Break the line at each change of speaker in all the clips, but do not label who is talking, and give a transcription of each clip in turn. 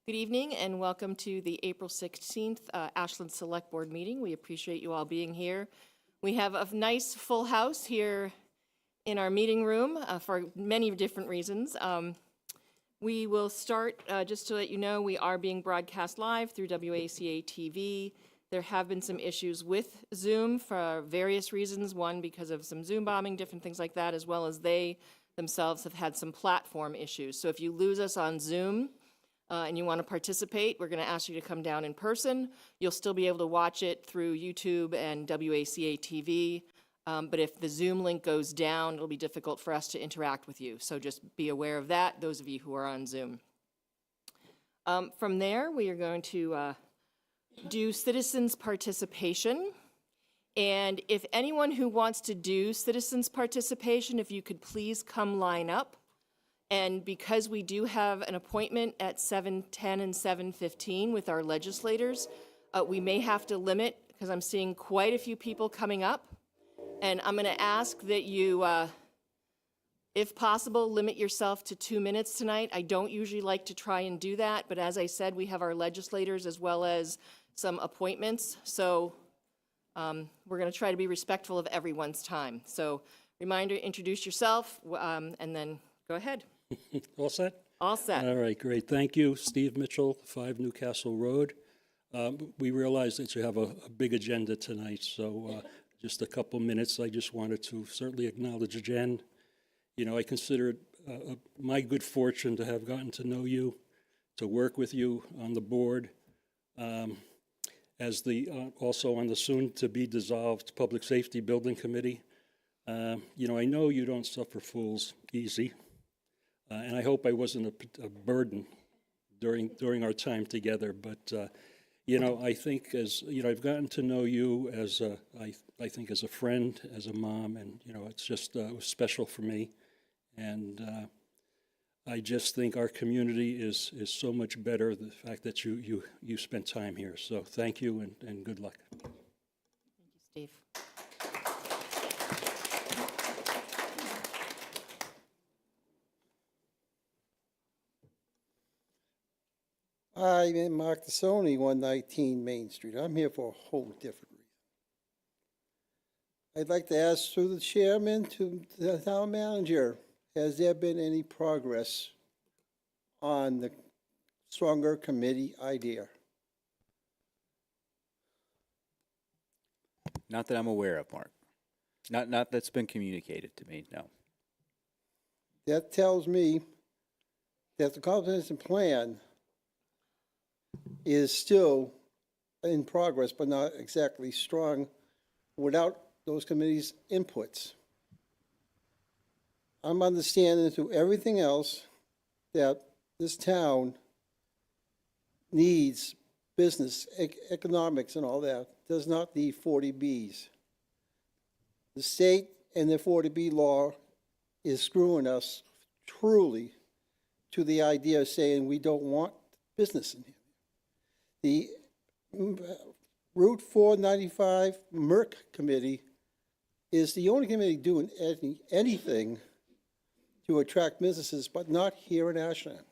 Good evening and welcome to the April 16th Ashland Select Board meeting. We appreciate you all being here. We have a nice full house here in our meeting room for many different reasons. We will start, just to let you know, we are being broadcast live through WACA-TV. There have been some issues with Zoom for various reasons. One, because of some Zoom bombing, different things like that, as well as they themselves have had some platform issues. So if you lose us on Zoom, and you want to participate, we're going to ask you to come down in person. You'll still be able to watch it through YouTube and WACA-TV, but if the Zoom link goes down, it'll be difficult for us to interact with you. So just be aware of that, those of you who are on Zoom. From there, we are going to do citizens participation. And if anyone who wants to do citizens participation, if you could please come line up. And because we do have an appointment at 7:10 and 7:15 with our legislators, we may have to limit, because I'm seeing quite a few people coming up. And I'm going to ask that you, if possible, limit yourself to 2 minutes tonight. I don't usually like to try and do that, but as I said, we have our legislators as well as some appointments. So we're going to try to be respectful of everyone's time. So reminder, introduce yourself, and then go ahead.
All set?
All set.
All right, great. Thank you, Steve Mitchell, 5 Newcastle Road. We realize that you have a big agenda tonight, so just a couple minutes. I just wanted to certainly acknowledge Jen. You know, I consider it my good fortune to have gotten to know you, to work with you on the board, as also on the soon-to-be dissolved Public Safety Building Committee. You know, I know you don't suffer fools easy. And I hope I wasn't a burden during our time together. But, you know, I think as, you know, I've gotten to know you as I think as a friend, as a mom, and, you know, it's just, it was special for me. And I just think our community is so much better, the fact that you spent time here. So thank you and good luck.
Thank you, Steve.
I'm Mark Tassoni, 119 Main Street. I'm here for a whole different reason. I'd like to ask through the chairman to the town manager, has there been any progress on the stronger committee idea?
Not that I'm aware of, Mark. Not that's been communicated to me, no.
That tells me that the comprehensive plan is still in progress, but not exactly strong without those committees' inputs. I'm understanding through everything else that this town needs business, economics and all that, does not need 40Bs. The state and their 40B law is screwing us truly to the idea of saying we don't want business in here. The Route 495 Merck Committee is the only committee doing anything to attract businesses, but not here in Ashland.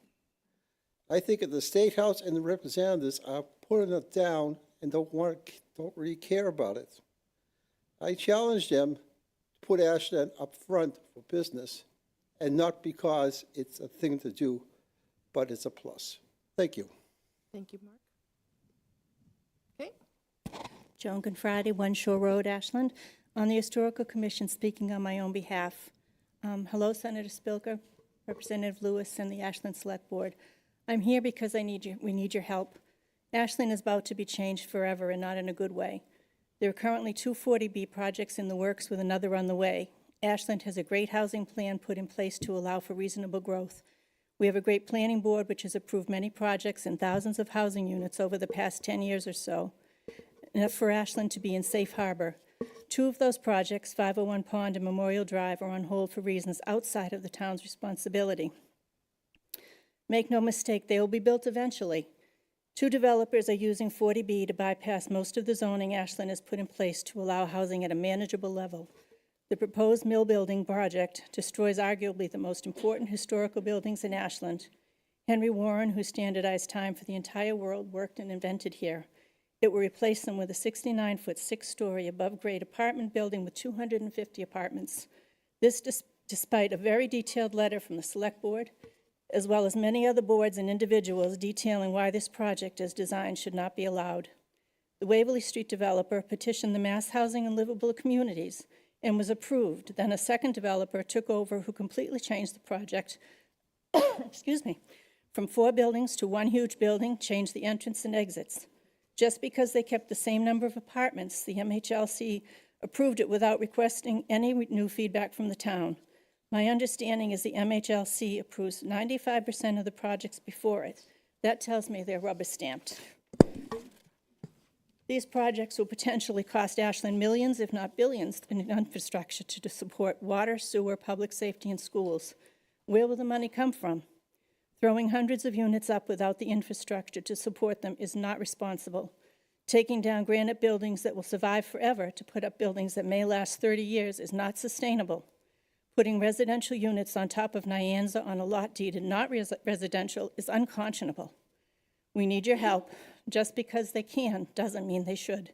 I think if the State House and the representatives are putting it down and don't really care about it, I challenge them to put Ashland up front for business, and not because it's a thing to do, but it's a plus. Thank you.
Thank you, Mark. Okay.
Joan Gonfrati, One Shore Road, Ashland. On the Historical Commission, speaking on my own behalf. Hello, Senator Spilker, Representative Lewis, and the Ashland Select Board. I'm here because we need your help. Ashland is about to be changed forever, and not in a good way. There are currently 2 40B projects in the works with another on the way. Ashland has a great housing plan put in place to allow for reasonable growth. We have a great planning board which has approved many projects and thousands of housing units over the past 10 years or so, enough for Ashland to be in safe harbor. 2 of those projects, 501 Pond and Memorial Drive, are on hold for reasons outside of the town's responsibility. Make no mistake, they will be built eventually. 2 developers are using 40B to bypass most of the zoning Ashland has put in place to allow housing at a manageable level. The proposed mill building project destroys arguably the most important historical buildings in Ashland. Henry Warren, who standardized time for the entire world, worked and invented here. It will replace them with a 69-foot, 6-story, above-grade apartment building with 250 apartments. This despite a very detailed letter from the Select Board, as well as many other boards and individuals detailing why this project as designed should not be allowed. The Waverly Street developer petitioned the Mass Housing and Livable Communities and was approved. Then a second developer took over who completely changed the project, excuse me, from 4 buildings to 1 huge building, changed the entrance and exits. Just because they kept the same number of apartments, the MHLC approved it without requesting any new feedback from the town. My understanding is the MHLC approves 95% of the projects before it. That tells me they're rubber stamped. These projects will potentially cost Ashland millions, if not billions, in infrastructure to support water, sewer, public safety, and schools. Where will the money come from? Throwing hundreds of units up without the infrastructure to support them is not responsible. Taking down granite buildings that will survive forever to put up buildings that may last 30 years is not sustainable. Putting residential units on top of Nyanza on a lot deeded not residential is unconscionable. We need your help. Just because they can doesn't mean they should.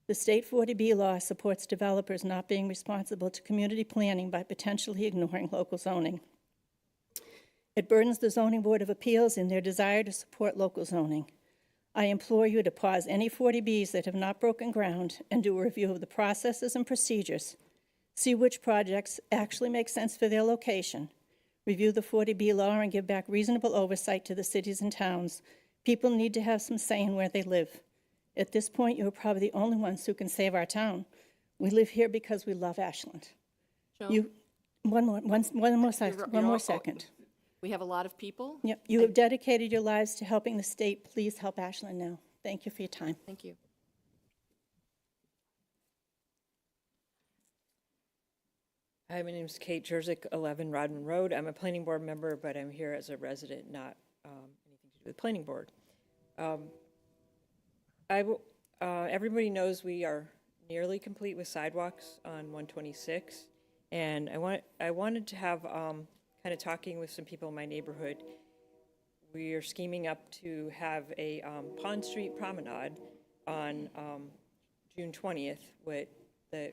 The state 40B law supports developers not being responsible to community planning by potentially ignoring local zoning. It burdens the Zoning Board of Appeals in their desire to support local zoning. I implore you to pause any 40Bs that have not broken ground and do a review of the processes and procedures. See which projects actually make sense for their location. Review the 40B law and give back reasonable oversight to the cities and towns. People need to have some say in where they live. At this point, you are probably the only ones who can save our town. We live here because we love Ashland.
Joan?
One more second.
We have a lot of people.
Yep, you have dedicated your lives to helping the state. Please help Ashland now. Thank you for your time.
Thank you.
Hi, my name is Kate Jerzyk, 11 Rodman Road. I'm a planning board member, but I'm here as a resident, not anything to do with planning board. Everybody knows we are nearly complete with sidewalks on 126, and I wanted to have kind of talking with some people in my neighborhood. We are scheming up to have a Pond Street Promenade on June 20th, with the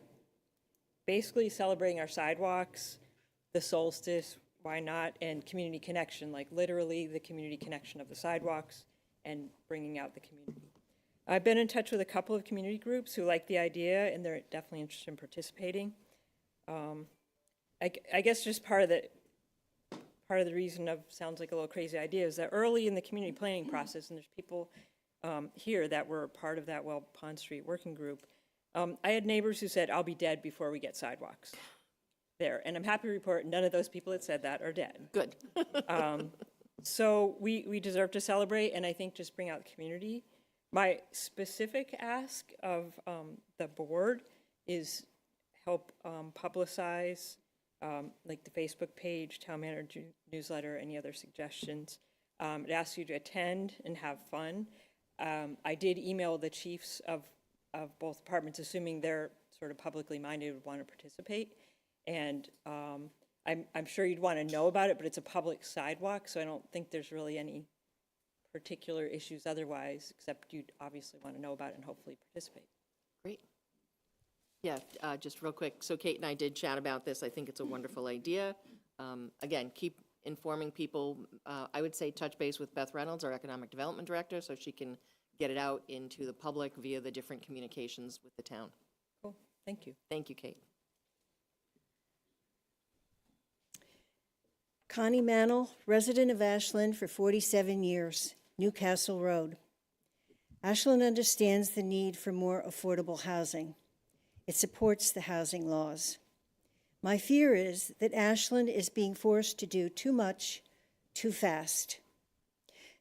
basically celebrating our sidewalks, the solstice, why not, and community connection, like literally the community connection of the sidewalks and bringing out the community. I've been in touch with a couple of community groups who like the idea, and they're definitely interested in participating. I guess just part of the reason of sounds like a little crazy idea is that early in the community planning process, and there's people here that were part of that Pond Street working group, I had neighbors who said, I'll be dead before we get sidewalks there. And I'm happy to report none of those people that said that are dead.
Good.
So we deserve to celebrate, and I think just bring out the community. My specific ask of the board is help publicize like the Facebook page, town manager newsletter, any other suggestions. It asks you to attend and have fun. I did email the chiefs of both departments, assuming they're sort of publicly minded, would want to participate. And I'm sure you'd want to know about it, but it's a public sidewalk, so I don't think there's really any particular issues otherwise, except you'd obviously want to know about it and hopefully participate.
Great. Yeah, just real quick. So Kate and I did chat about this. I think it's a wonderful idea. Again, keep informing people. I would say touch base with Beth Reynolds, our Economic Development Director, so she can get it out into the public via the different communications with the town.
Cool, thank you.
Thank you, Kate.
Connie Mannell, resident of Ashland for 47 years, Newcastle Road. Ashland understands the need for more affordable housing. It supports the housing laws. My fear is that Ashland is being forced to do too much, too fast.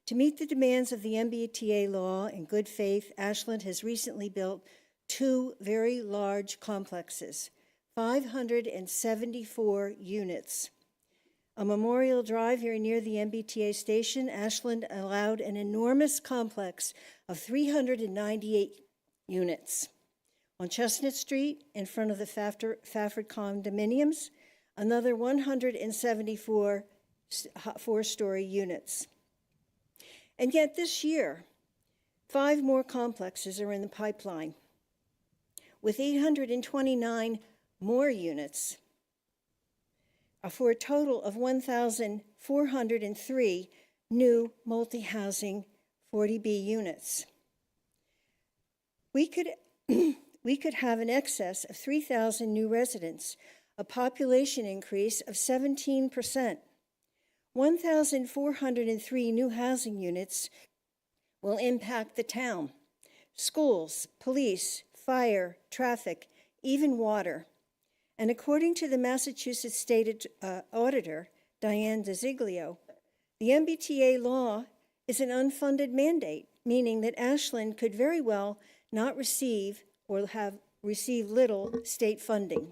To meet the demands of the MBTA law in good faith, Ashland has recently built 2 very large complexes, 574 units. On Memorial Drive, very near the MBTA station, Ashland allowed an enormous complex of 398 units. On Chestnut Street, in front of the Fafford condominiums, another 174 4-story units. And yet this year, 5 more complexes are in the pipeline, with 829 more units, for a total of 1,403 new multi-housing 40B units. We could have an excess of 3,000 new residents, a population increase of 17%. 1,403 new housing units will impact the town, schools, police, fire, traffic, even water. And according to the Massachusetts State Auditor, Diane DeZiglio, the MBTA law is an unfunded mandate, meaning that Ashland could very well not receive or have received little state funding.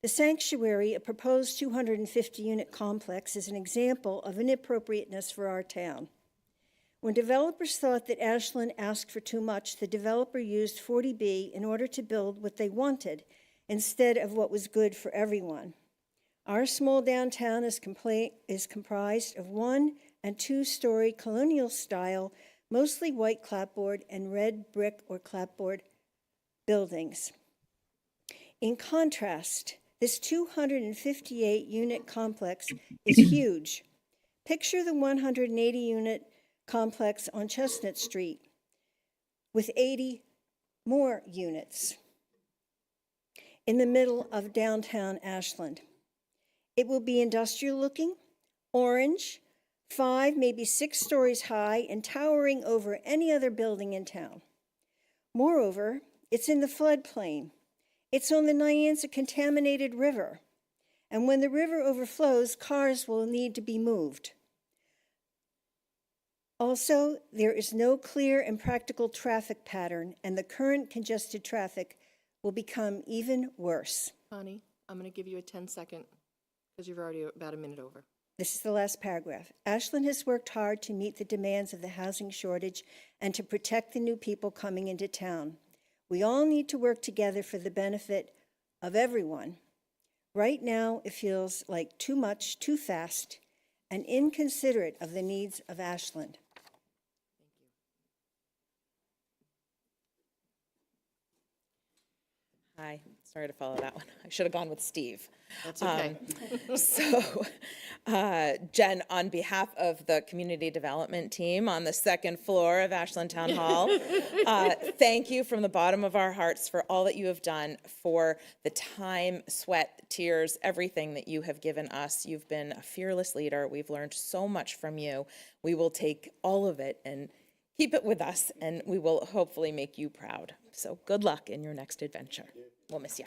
The sanctuary, a proposed 250-unit complex, is an example of inappropriateness for our town. When developers thought that Ashland asked for too much, the developer used 40B in order to build what they wanted instead of what was good for everyone. Our small downtown is comprised of 1- and 2-story colonial-style, mostly white clapboard and red brick or clapboard buildings. In contrast, this 258-unit complex is huge. Picture the 180-unit complex on Chestnut Street with 80 more units in the middle of downtown Ashland. It will be industrial looking, orange, 5, maybe 6 stories high and towering over any other building in town. Moreover, it's in the floodplain. It's on the Nyanza contaminated river. And when the river overflows, cars will need to be moved. Also, there is no clear and practical traffic pattern, and the current congested traffic will become even worse.
Connie, I'm going to give you a 10-second because you're already about a minute over.
This is the last paragraph. Ashland has worked hard to meet the demands of the housing shortage and to protect the new people coming into town. We all need to work together for the benefit of everyone. Right now, it feels like too much, too fast, and inconsiderate of the needs of Ashland.
Hi, sorry to follow that one. I should have gone with Steve.
That's okay.
Jen, on behalf of the community development team on the second floor of Ashland Town Hall, thank you from the bottom of our hearts for all that you have done, for the time, sweat, tears, everything that you have given us. You've been a fearless leader. We've learned so much from you. We will take all of it and keep it with us, and we will hopefully make you proud. So good luck in your next adventure. We'll miss you.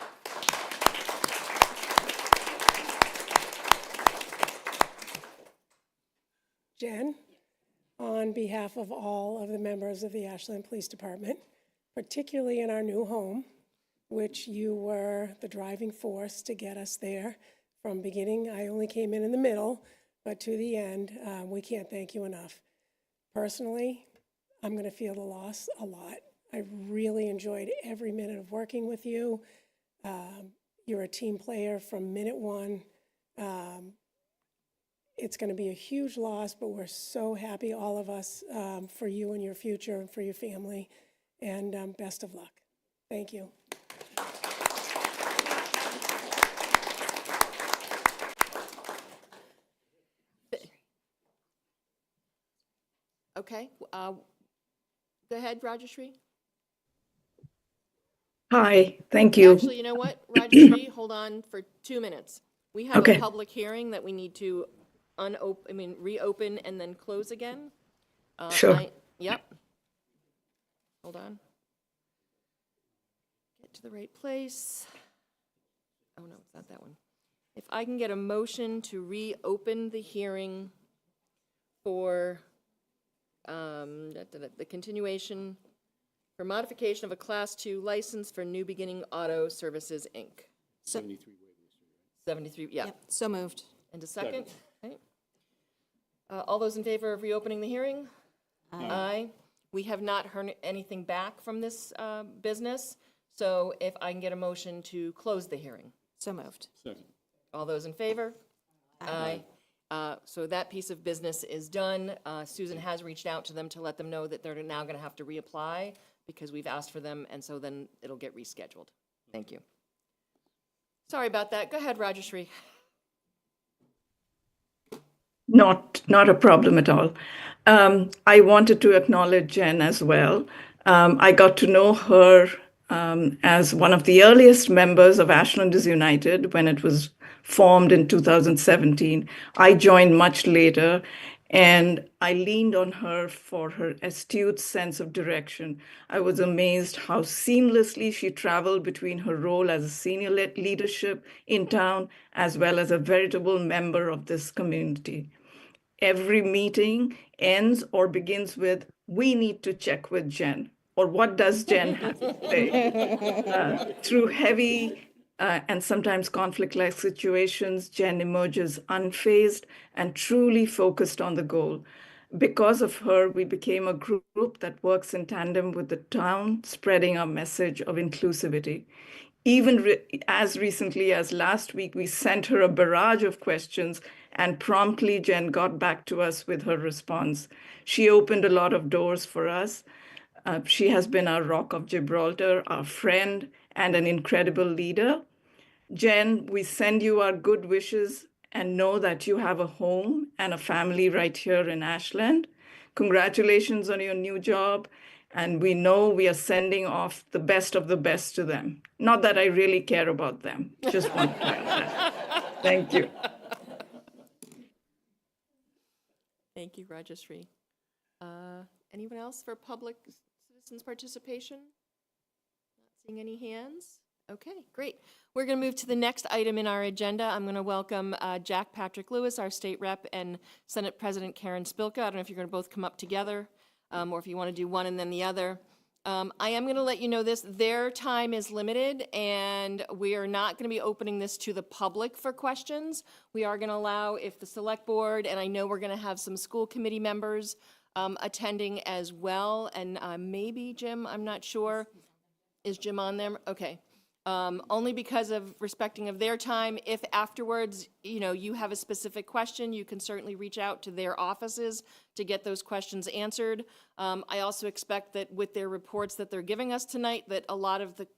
Jen, on behalf of all of the members of the Ashland Police Department, particularly in our new home, which you were the driving force to get us there from beginning. I only came in the middle, but to the end, we can't thank you enough. Personally, I'm going to feel the loss a lot. I really enjoyed every minute of working with you. You're a team player from minute one. It's going to be a huge loss, but we're so happy, all of us, for you and your future and for your family. And best of luck. Thank you.
Okay. Go ahead, Rajashree.
Hi, thank you.
Actually, you know what, Rajashree, hold on for 2 minutes. We have
Okay.
a public hearing that we need to reopen and then close again.
Sure.
Yep. Hold on. Get to the right place. Oh, no, it's not that one. If I can get a motion to reopen the hearing for the continuation for modification of a Class 2 license for New Beginning Auto Services, Inc. 73, yeah.
Yep, so moved.
And a second? Okay. All those in favor of reopening the hearing? Aye. We have not heard anything back from this business, so if I can get a motion to close the hearing.
So moved.
All those in favor? Aye. So that piece of business is done. Susan has reached out to them to let them know that they're now going to have to reapply because we've asked for them, and so then it'll get rescheduled. Thank you. Sorry about that. Go ahead, Rajashri.
Not a problem at all. I wanted to acknowledge Jen as well. I got to know her as one of the earliest members of Ashland is United when it was formed in 2017. I joined much later, and I leaned on her for her astute sense of direction. I was amazed how seamlessly she traveled between her role as a senior leadership in town as well as a veritable member of this community. Every meeting ends or begins with, "We need to check with Jen," or "What does Jen have to say?" Through heavy and sometimes conflict-like situations, Jen emerges unfazed and truly focused on the goal. Because of her, we became a group that works in tandem with the town, spreading our message of inclusivity. Even as recently as last week, we sent her a barrage of questions, and promptly Jen got back to us with her response. She opened a lot of doors for us. She has been our Rock of Gibraltar, our friend, and an incredible leader. Jen, we send you our good wishes and know that you have a home and a family right here in Ashland. Congratulations on your new job. And we know we are sending off the best of the best to them. Not that I really care about them. Just want to clarify. Thank you.
Thank you, Rajashri. Anyone else for public citizens participation? Not seeing any hands? Okay, great. We're going to move to the next item in our agenda. I'm going to welcome Jack Patrick Lewis, our state rep, and Senate President Karen Spilka. I don't know if you're going to both come up together or if you want to do one and then the other. I am going to let you know this. Their time is limited, and we are not going to be opening this to the public for questions. We are going to allow, if the select board, and I know we're going to have some school committee members attending as well, and maybe Jim, I'm not sure. Is Jim on there? Okay. Only because of respecting of their time. If afterwards, you have a specific question, you can certainly reach out to their offices to get those questions answered. I also expect that with their reports that they're giving us tonight, that a lot of the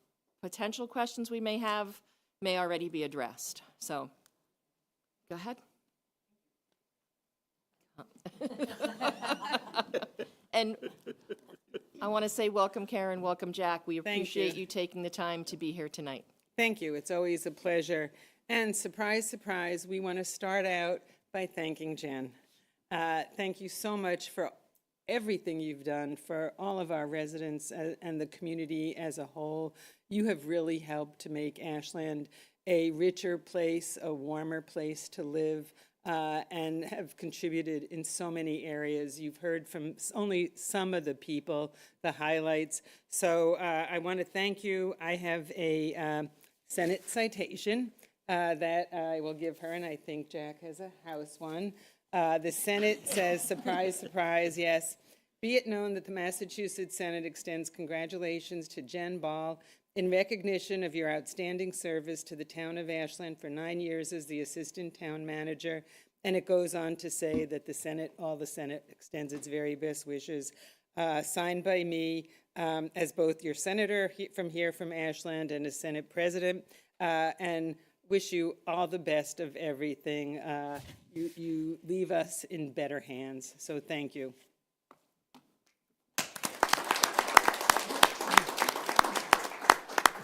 potential questions we may have may already be addressed. So, go ahead. And I want to say welcome, Karen, welcome, Jack. We appreciate you taking the time to be here tonight.
Thank you. It's always a pleasure. And surprise, surprise, we want to start out by thanking Jen. Thank you so much for everything you've done for all of our residents and the community as a whole. You have really helped to make Ashland a richer place, a warmer place to live, and have contributed in so many areas. You've heard from only some of the people, the highlights. So I want to thank you. I have a Senate citation that I will give her, and I think Jack has a House one. The Senate says, surprise, surprise, yes. Be it known that the Massachusetts Senate extends congratulations to Jen Ball in recognition of your outstanding service to the town of Ashland for 9 years as the assistant town manager. And it goes on to say that the Senate, all the Senate extends its very best wishes. Signed by me as both your senator from Ashland and as Senate president, and wish you all the best of everything. You leave us in better hands, so thank you.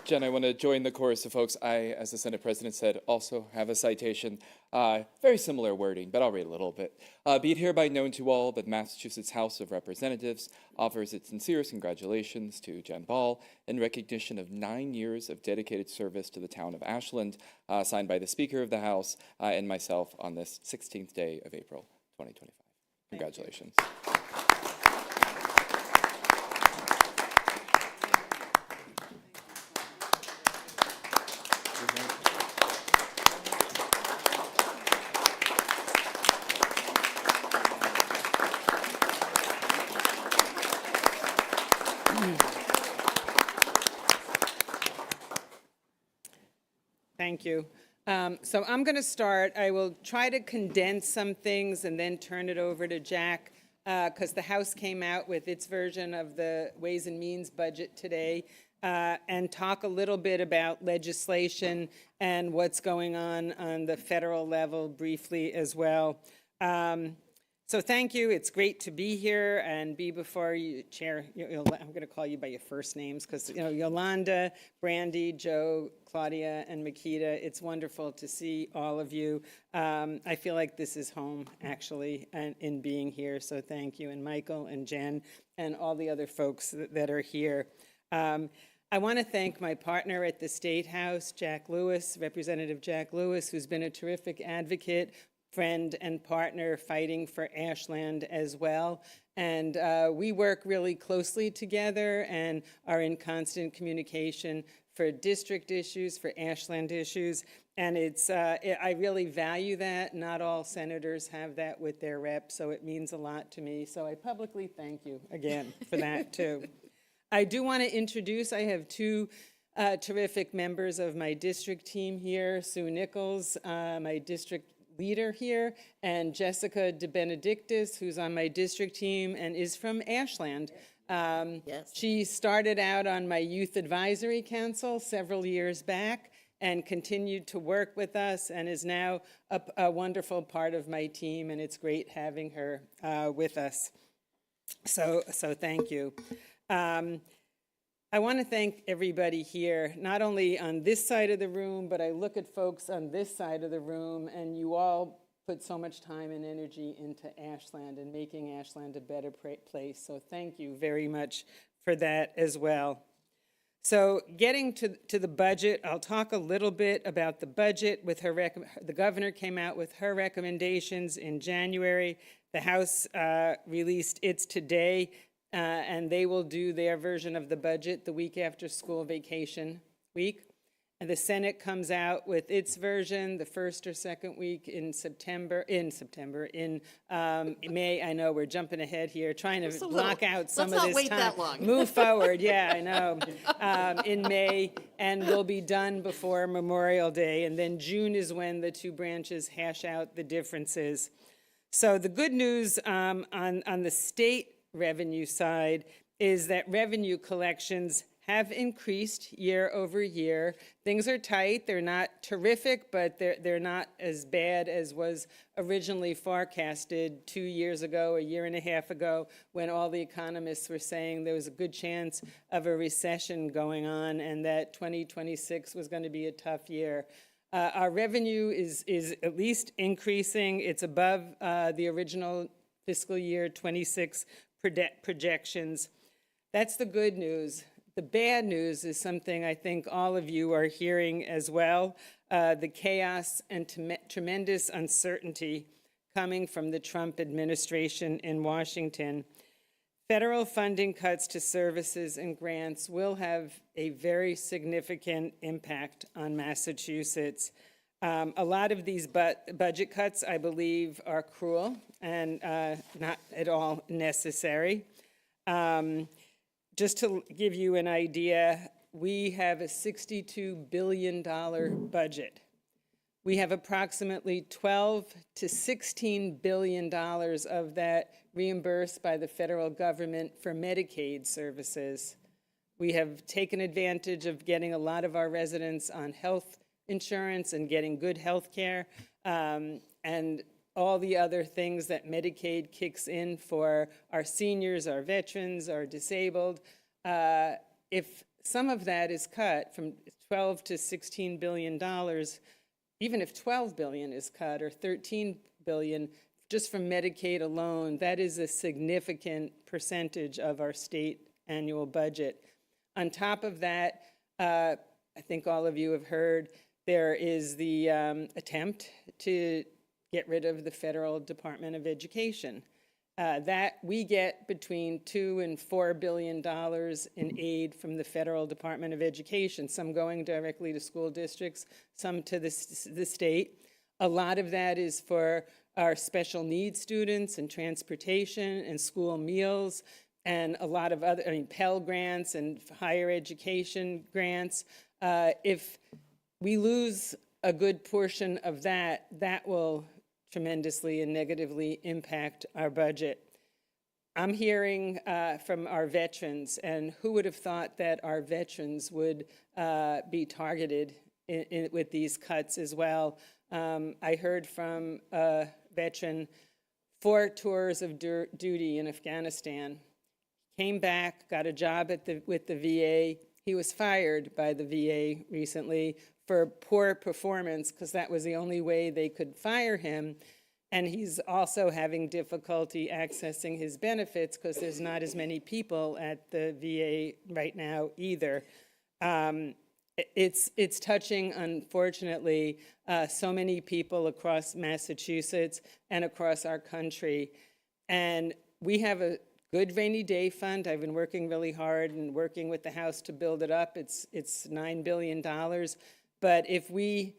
Jen, I want to join the chorus of folks. I, as the Senate President said, also have a citation. Very similar wording, but I'll read a little bit. Be it hereby known to all that Massachusetts House of Representatives offers its sincerest congratulations to Jen Ball in recognition of 9 years of dedicated service to the town of Ashland, signed by the Speaker of the House and myself on this 16th day of April, 2025. Congratulations.
Thank you. So I'm going to start. I will try to condense some things and then turn it over to Jack, because the House came out with its version of the Ways and Means budget today, and talk a little bit about legislation and what's going on the federal level briefly as well. So thank you. It's great to be here and be before you, Chair. I'm going to call you by your first names because, Yolanda, Brandy, Joe, Claudia, and Makita. It's wonderful to see all of you. I feel like this is home, actually, and in being here. So thank you. And Michael and Jen and all the other folks that are here. I want to thank my partner at the State House, Jack Lewis, Representative Jack Lewis, who's been a terrific advocate, friend and partner fighting for Ashland as well. And we work really closely together and are in constant communication for district issues, for Ashland issues. And I really value that. Not all senators have that with their reps, so it means a lot to me. So I publicly thank you again for that too. I do want to introduce, I have two terrific members of my district team here, Sue Nichols, my district leader here, and Jessica DeBenedictis, who's on my district team and is from Ashland. Yes. She started out on my youth advisory council several years back and continued to work with us and is now a wonderful part of my team, and it's great having her with us. So thank you. I want to thank everybody here, not only on this side of the room, but I look at folks on this side of the room, and you all put so much time and energy into Ashland and making Ashland a better place. So thank you very much for that as well. So getting to the budget, I'll talk a little bit about the budget. With the governor came out with her recommendations in January. The House released its today. And they will do their version of the budget the week after school vacation week. And the Senate comes out with its version the first or second week in May. I know we're jumping ahead here, trying to block out some of this time.
Let's not wait that long.
Move forward, yeah, I know, in May, and we'll be done before Memorial Day. And then June is when the two branches hash out the differences. So the good news on the state revenue side is that revenue collections have increased year over year. Things are tight. They're not terrific, but they're not as bad as was originally forecasted 2 years ago, a year and a half ago, when all the economists were saying there was a good chance of a recession going on and that 2026 was going to be a tough year. Our revenue is at least increasing. It's above the original fiscal year 26 projections. That's the good news. The bad news is something I think all of you are hearing as well, the chaos and tremendous uncertainty coming from the Trump administration in Washington. Federal funding cuts to services and grants will have a very significant impact on Massachusetts. A lot of these budget cuts, I believe, are cruel and not at all necessary. Just to give you an idea, we have a $62 billion budget. We have approximately $12 to $16 billion of that reimbursed by the federal government for Medicaid services. We have taken advantage of getting a lot of our residents on health insurance and getting good health care, and all the other things that Medicaid kicks in for our seniors, our veterans, our disabled. If some of that is cut from $12 to $16 billion, even if $12 billion is cut or $13 billion just from Medicaid alone, that is a significant percentage of our state annual budget. On top of that, I think all of you have heard, there is the attempt to get rid of the Federal Department of Education. That we get between $2 and $4 billion in aid from the Federal Department of Education, some going directly to school districts, some to the state. A lot of that is for our special needs students and transportation and school meals and a lot of other, Pell grants and higher education grants. If we lose a good portion of that will tremendously and negatively impact our budget. I'm hearing from our veterans, and who would have thought that our veterans would be targeted with these cuts as well. I heard from a veteran, 4 tours of duty in Afghanistan, came back, got a job with the VA. He was fired by the VA recently for poor performance because that was the only way they could fire him. And he's also having difficulty accessing his benefits because there's not as many people at the VA right now either. It's touching, unfortunately, so many people across Massachusetts and across our country. And we have a good rainy day fund. I've been working really hard and working with the House to build it up. It's $9 billion. But if we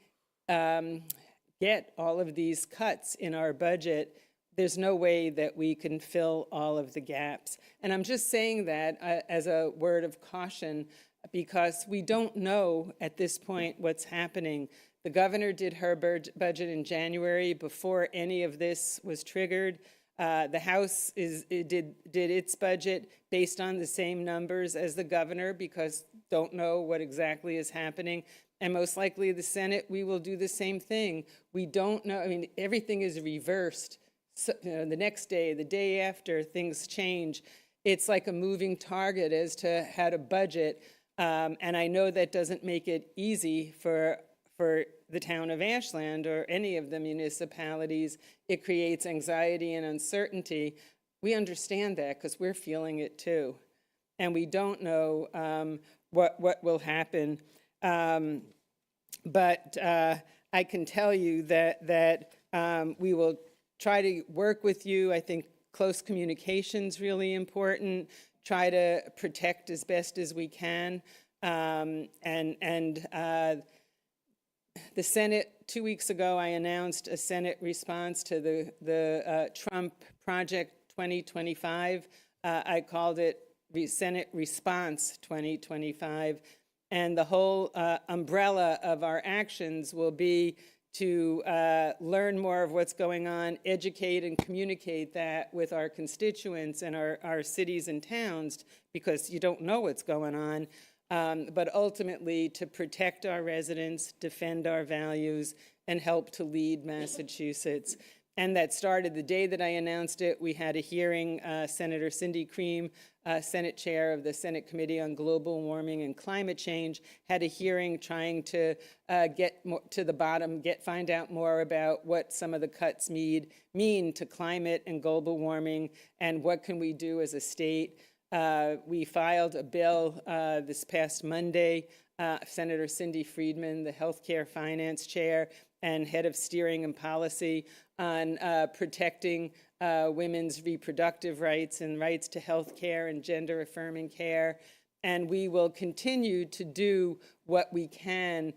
get all of these cuts in our budget, there's no way that we can fill all of the gaps. And I'm just saying that as a word of caution, because we don't know at this point what's happening. The governor did her budget in January before any of this was triggered. The House did its budget based on the same numbers as the governor because don't know what exactly is happening. And most likely the Senate, we will do the same thing. We don't know. I mean, everything is reversed. So, the next day, the day after, things change. It's like a moving target as to how to budget. And I know that doesn't make it easy for the town of Ashland or any of the municipalities. It creates anxiety and uncertainty. We understand that because we're feeling it too. And we don't know what will happen. But I can tell you that we will try to work with you. I think close communication is really important. Try to protect as best as we can. The Senate, 2 weeks ago, I announced a Senate response to the Trump Project 2025. I called it Senate Response 2025. And the whole umbrella of our actions will be to learn more of what's going on, educate and communicate that with our constituents and our cities and towns, because you don't know what's going on, but ultimately to protect our residents, defend our values, and help to lead Massachusetts. And that started the day that I announced it. We had a hearing. Senator Cindy Cream, Senate Chair of the Senate Committee on Global Warming and Climate Change, had a hearing trying to get more to the bottom, find out more about what some of the cuts mean to climate and global warming, and what can we do as a state. We filed a bill this past Monday. Senator Cindy Friedman, the Healthcare Finance Chair and Head of Steering and Policy, on protecting women's reproductive rights and rights to health care and gender-affirming care. And we will continue to do what we can.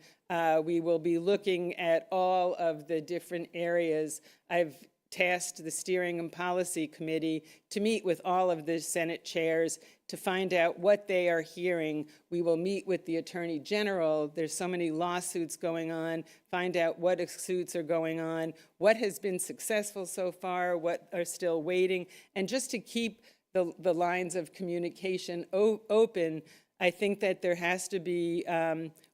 We will be looking at all of the different areas. I've tasked the Steering and Policy Committee to meet with all of the Senate chairs to find out what they are hearing. We will meet with the Attorney General. There's so many lawsuits going on. Find out what suits are going on, what has been successful so far, what are still waiting, and just to keep the lines of communication open. I think that there has to be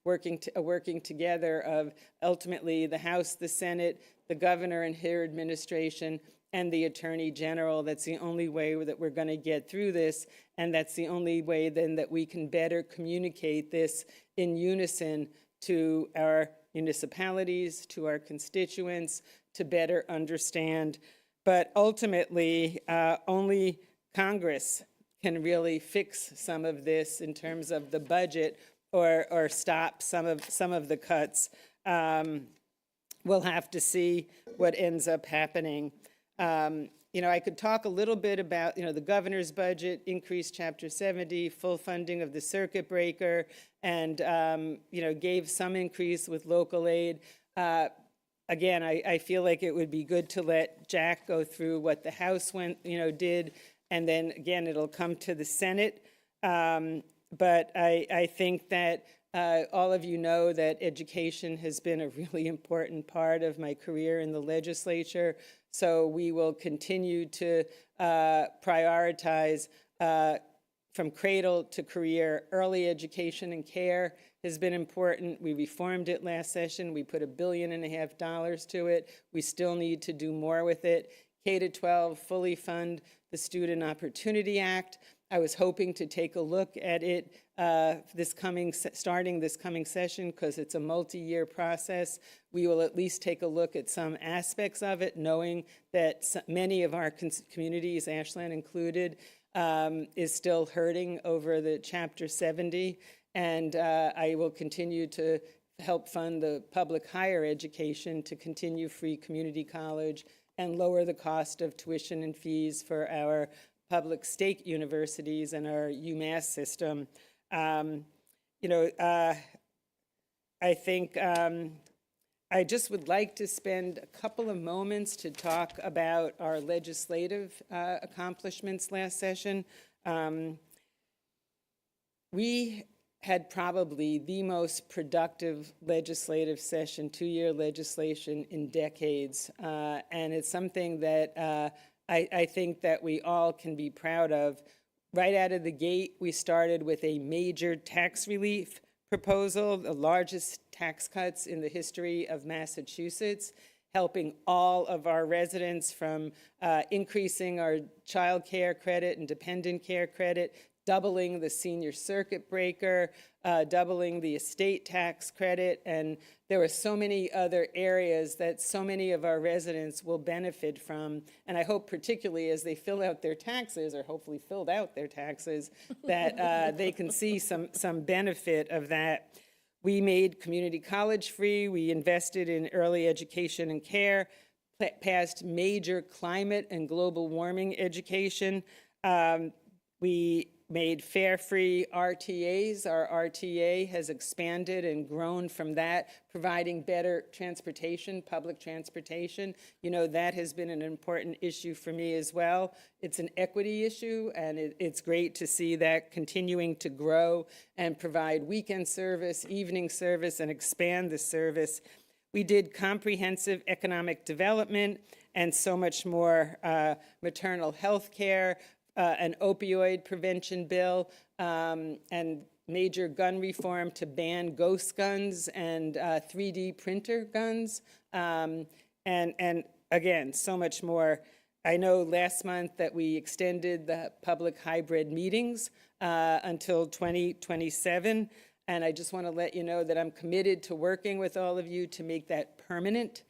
working together of ultimately the House, the Senate, the governor and her administration, and the Attorney General. That's the only way that we're going to get through this, and that's the only way then that we can better communicate this in unison to our municipalities, to our constituents, to better understand. But ultimately, only Congress can really fix some of this in terms of the budget or stop some of the cuts. We'll have to see what ends up happening. I could talk a little bit about, the governor's budget, increased Chapter 70, full funding of the circuit breaker, and, gave some increase with local aid. Again, I feel like it would be good to let Jack go through what the House did, and then again, it'll come to the Senate. But I think that All of you know that education has been a really important part of my career in the legislature, so we will continue to prioritize from cradle to career. Early education and care has been important. We reformed it last session. We put $1.5 billion to it. We still need to do more with it. K-12, fully fund the Student Opportunity Act. I was hoping to take a look at it starting this coming session, because it's a multi-year process. We will at least take a look at some aspects of it, knowing that many of our communities, Ashland included, is still hurting over the Chapter 70. And I will continue to help fund the public higher education to continue free community college and lower the cost of tuition and fees for our public state universities and our UMass system. I think I just would like to spend a couple of moments to talk about our legislative accomplishments last session. We had probably the most productive legislative session, 2-year legislation in decades, and it's something that I think that we all can be proud of. Right out of the gate, we started with a major tax relief proposal, the largest tax cuts in the history of Massachusetts, helping all of our residents, from increasing our child care credit and dependent care credit, doubling the senior circuit breaker, doubling the estate tax credit, and there were so many other areas that so many of our residents will benefit from. And I hope particularly as they fill out their taxes, or hopefully filled out their taxes, that they can see some benefit of that. We made community college free. We invested in early education and care, passed major climate and global warming education. We made fare-free RTAs. Our RTA has expanded and grown from that, providing better transportation, public transportation. You know, that has been an important issue for me as well. It's an equity issue, and it's great to see that continuing to grow and provide weekend service, evening service, and expand the service. We did comprehensive economic development and so much more, maternal health care, an opioid prevention bill, and major gun reform to ban ghost guns and 3D printer guns, and again, so much more. I know last month that we extended the public hybrid meetings until 2027, and I just want to let you know that I'm committed to working with all of you to make that permanent.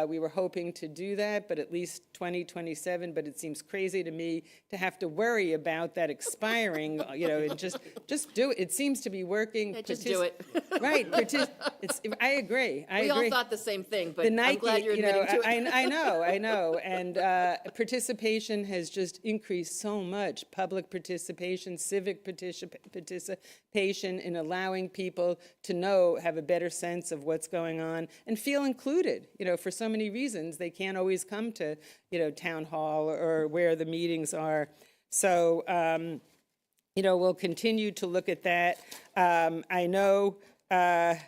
We were hoping to do that, but at least 2027, but it seems crazy to me to have to worry about that expiring, you know, and just do it. It seems to be working.
Yeah, just do it.
Right, I agree, I agree.
We all thought the same thing, but I'm glad you're admitting to it.
I know, and participation has just increased so much. Public participation, civic participation in allowing people to know, have a better sense of what's going on and feel included. You know, for so many reasons, they can't always come to, you know, town hall or where the meetings are. So, you know, we'll continue to look at that. I know that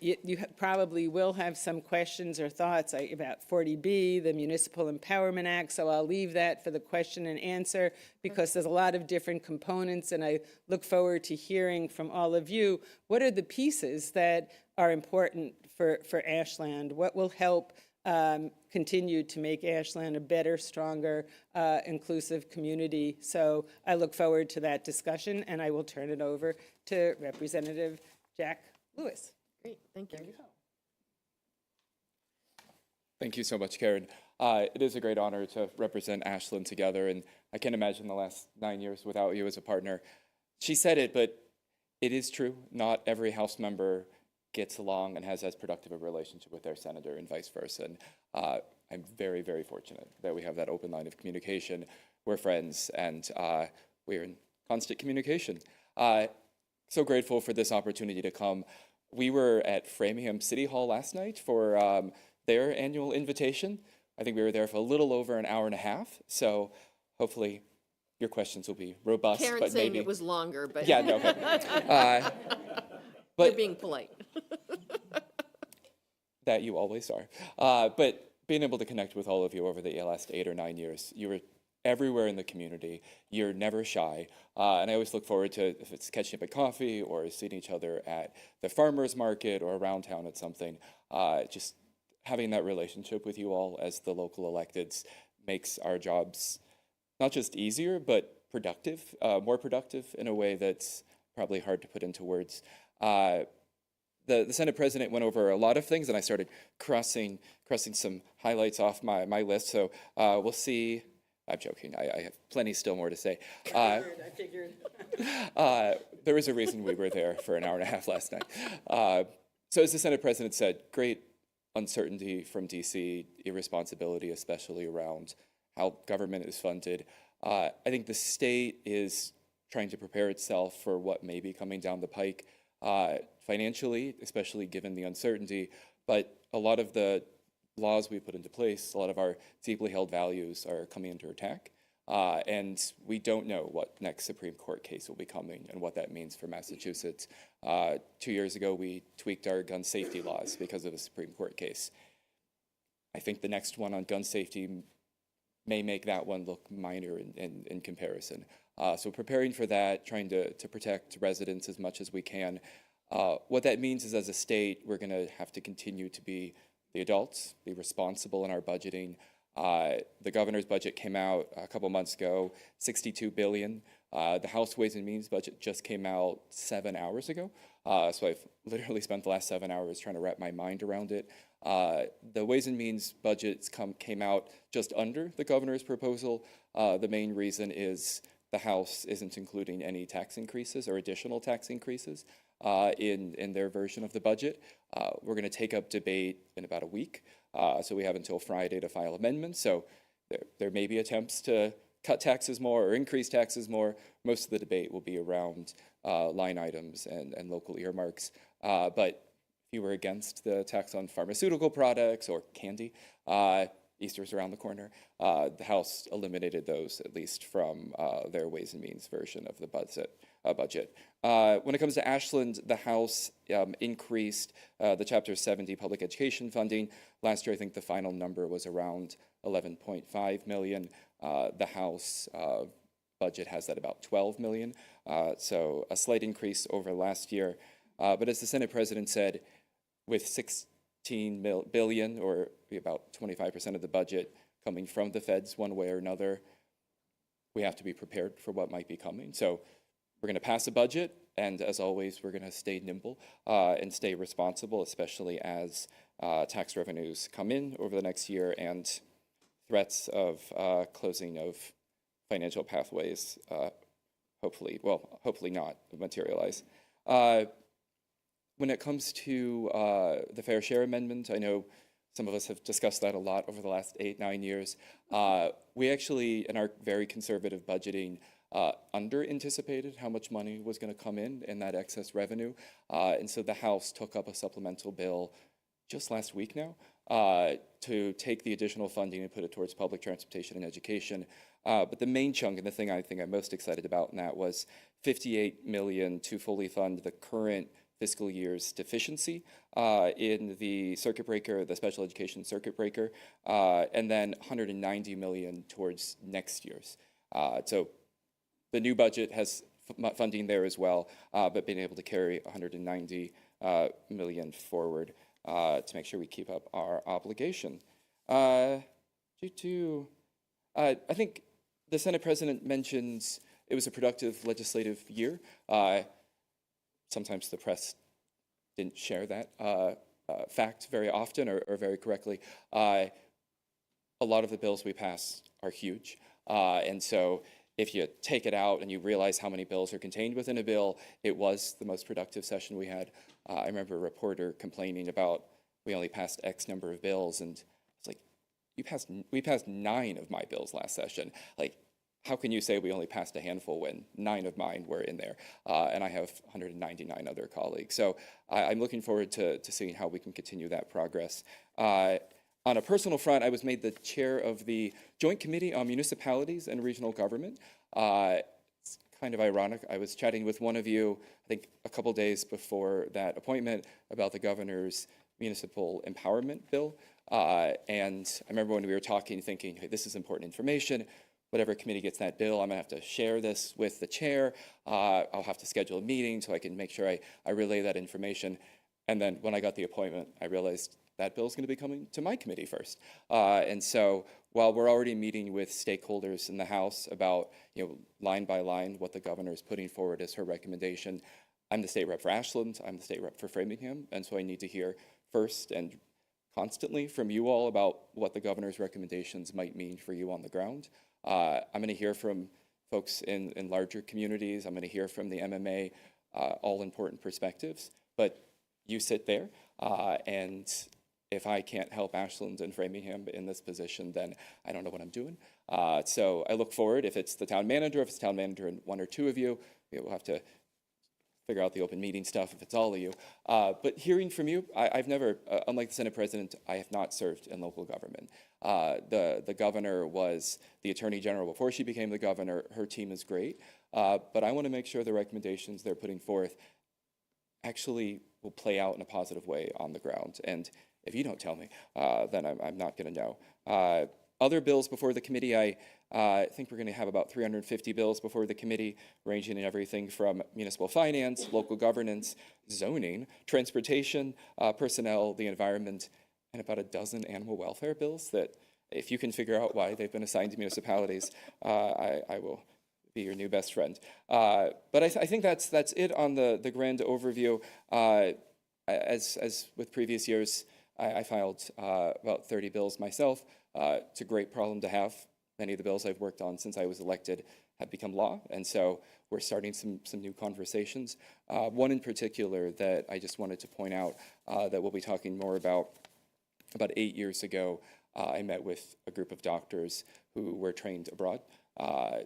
you probably will have some questions or thoughts about 40B, the Municipal Empowerment Act, so I'll leave that for the question and answer, because there's a lot of different components, and I look forward to hearing from all of you. What are the pieces that are important for Ashland? What will help continue to make Ashland a better, stronger, inclusive community? So I look forward to that discussion, and I will turn it over to Representative Jack Lewis.
Great, thank you.
Thank you so much, Karen. It is a great honor to represent Ashland together, and I can't imagine the last 9 years without you as a partner. She said it, but it is true. Not every House member gets along and has as productive a relationship with their senator and vice versa. And I'm very, very fortunate that we have that open line of communication. We're friends, and we're in constant communication. So grateful for this opportunity to come. We were at Framingham City Hall last night for their annual invitation. I think we were there for a little over an hour and a half, so hopefully your questions will be robust,
Karen's
but
saying
maybe.
it was longer, but
Yeah, no, okay.
you're being polite.
That you always are. But being able to connect with all of you over the last 8 or 9 years, you were everywhere in the community. You're never shy. And I always look forward to, if it's catching up at coffee or seeing each other at the farmer's market or around town at something, just having that relationship with you all as the local electeds makes our jobs not just easier, but productive, more productive in a way that's probably hard to put into words. The Senate President went over a lot of things, and I started crossing some highlights off my list. So we'll see. I'm joking. I have plenty still more to say.
I figured.
There was a reason we were there for an hour and a half last night. So as the Senate President said, great uncertainty from DC, irresponsibility, especially around how government is funded. I think the state is trying to prepare itself for what may be coming down the pike financially, especially given the uncertainty. But a lot of the laws we put into place, a lot of our deeply held values are coming under attack. And we don't know what next Supreme Court case will be coming and what that means for Massachusetts. 2 years ago, we tweaked our gun safety laws because of a Supreme Court case. I think the next one on gun safety may make that one look minor in comparison. So preparing for that, trying to protect residents as much as we can. What that means is, as a state, we're going to have to continue to be the adults, be responsible in our budgeting. The governor's budget came out a couple months ago, $62 billion. The House Ways and Means budget just came out 7 hours ago. So I've literally spent the last 7 hours trying to wrap my mind around it. The Ways and Means budgets came out just under the governor's proposal. The main reason is the House isn't including any tax increases or additional tax increases in their version of the budget. We're going to take up debate in about a week. So we have until Friday to file amendments. So there may be attempts to cut taxes more or increase taxes more. Most of the debate will be around line items and local earmarks. But if you were against the tax on pharmaceutical products or candy, Easter's around the corner, the House eliminated those, at least from their Ways and Means version of the budget. When it comes to Ashland, the House increased the Chapter 70 public education funding. Last year, I think the final number was around $11.5 million. The House budget has that about $12 million, so a slight increase over last year. But as the Senate President said, with $16 billion, or about 25% of the budget, coming from the feds one way or another, we have to be prepared for what might be coming. So we're going to pass a budget, and as always, we're going to stay nimble and stay responsible, especially as tax revenues come in over the next year and threats of closing of financial pathways hopefully not materialize. When it comes to the Fair Share Amendment, I know some of us have discussed that a lot over the last 8-9 years. We actually, in our very conservative budgeting, under-anticipated how much money was going to come in that excess revenue. And so the House took up a supplemental bill just last week now to take the additional funding and put it towards public transportation and education. But the main chunk, and the thing I think I'm most excited about in that, was $58 million to fully fund the current fiscal year's deficiency in the circuit breaker, the special education circuit breaker, and then $190 million towards next year's. So the new budget has funding there as well, but being able to carry $190 million forward to make sure we keep up our obligation. I think the Senate President mentions it was a productive legislative year. Sometimes the press didn't share that fact very often or very correctly. A lot of the bills we pass are huge. And so if you take it out and you realize how many bills are contained within a bill, it was the most productive session we had. I remember a reporter complaining about we only passed X number of bills, and it's like, we passed 9 of my bills last session. Like, how can you say we only passed a handful when 9 of mine were in there? And I have 199 other colleagues. So I'm looking forward to seeing how we can continue that progress. On a personal front, I was made the chair of the Joint Committee on Municipalities and Regional Government. It's kind of ironic. I was chatting with one of you, I think a couple days before that appointment, about the governor's municipal empowerment bill. And I remember when we were talking, thinking, hey, this is important information. Whatever committee gets that bill, I'm gonna have to share this with the chair. I'll have to schedule a meeting so I can make sure I relay that information. And then when I got the appointment, I realized that bill is going to be coming to my committee first. And so while we're already meeting with stakeholders in the House about, line by line what the governor is putting forward as her recommendation, I'm the state rep for Ashland, I'm the state rep for Framingham, and so I need to hear first and constantly from you all about what the governor's recommendations might mean for you on the ground. I'm going to hear from folks in larger communities. I'm going to hear from the MMA, all important perspectives. But you sit there, and if I can't help Ashland and Framingham in this position, then I don't know what I'm doing. So I look forward, if it's the town manager, if it's town manager and one or two of you, we'll have to figure out the open meeting stuff if it's all of you. But hearing from you, I've never, unlike the Senate President, I have not served in local government. The governor was the Attorney General before she became the governor. Her team is great. But I want to make sure the recommendations they're putting forth actually will play out in a positive way on the ground. And if you don't tell me, then I'm not going to know. Other bills before the committee, I think we're going to have about 350 bills before the committee, ranging in everything from municipal finance, local governance, zoning, transportation, personnel, the environment, and about a dozen animal welfare bills that, if you can figure out why they've been assigned to municipalities, I will be your new best friend. But I think that's it on the grand overview. As with previous years, I filed about 30 bills myself. It's a great problem to have. Many of the bills I've worked on since I was elected have become law, and so we're starting some new conversations. One in particular that I just wanted to point out that we'll be talking more about 8 years ago, I met with a group of doctors who were trained abroad,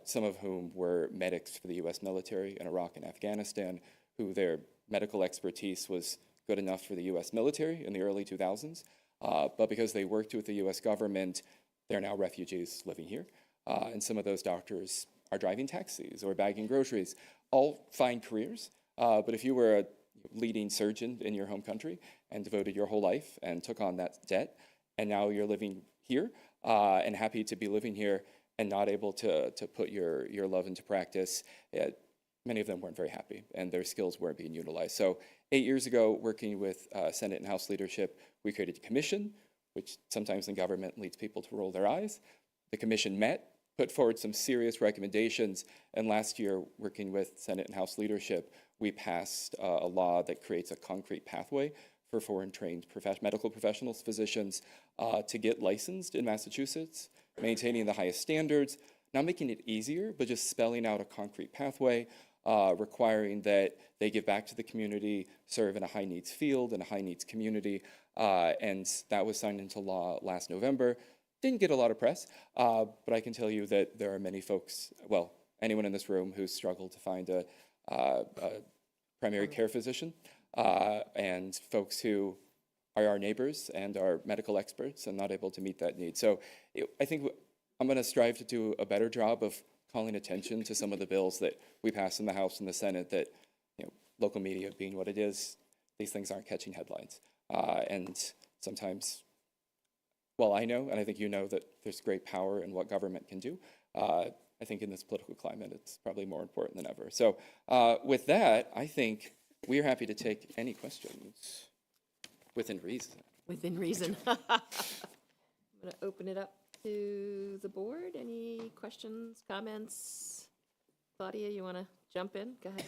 some of whom were medics for the U.S. military in Iraq and Afghanistan, who their medical expertise was good enough for the U.S. military in the early 2000s. But because they worked with the U.S. government, they're now refugees living here. And some of those doctors are driving taxis or bagging groceries, all fine careers. But if you were a leading surgeon in your home country and devoted your whole life and took on that debt, and now you're living here and happy to be living here and not able to put your love into practice, many of them weren't very happy and their skills weren't being utilized. So 8 years ago, working with Senate and House leadership, we created a commission, which sometimes in government leads people to roll their eyes. The commission met, put forward some serious recommendations, and last year, working with Senate and House leadership, we passed a law that creates a concrete pathway for foreign-trained medical professionals, physicians, to get licensed in Massachusetts, maintaining the highest standards, not making it easier, but just spelling out a concrete pathway, requiring that they give back to the community, serve in a high-needs field, in a high-needs community, and that was signed into law last November. Didn't get a lot of press, but I can tell you that there are many folks, well, anyone in this room who's struggled to find a primary care physician, and folks who are our neighbors and are medical experts and not able to meet that need. So I think I'm going to strive to do a better job of calling attention to some of the bills that we pass in the House and the Senate that, local media being what it is, these things aren't catching headlines. And sometimes, well, I know, and I think you know, that there's great power in what government can do. I think in this political climate, it's probably more important than ever. So with that, I think we are happy to take any questions within reason.
Within reason. I'm going to open it up to the board. Any questions, comments? Claudia, you want to jump in? Go ahead.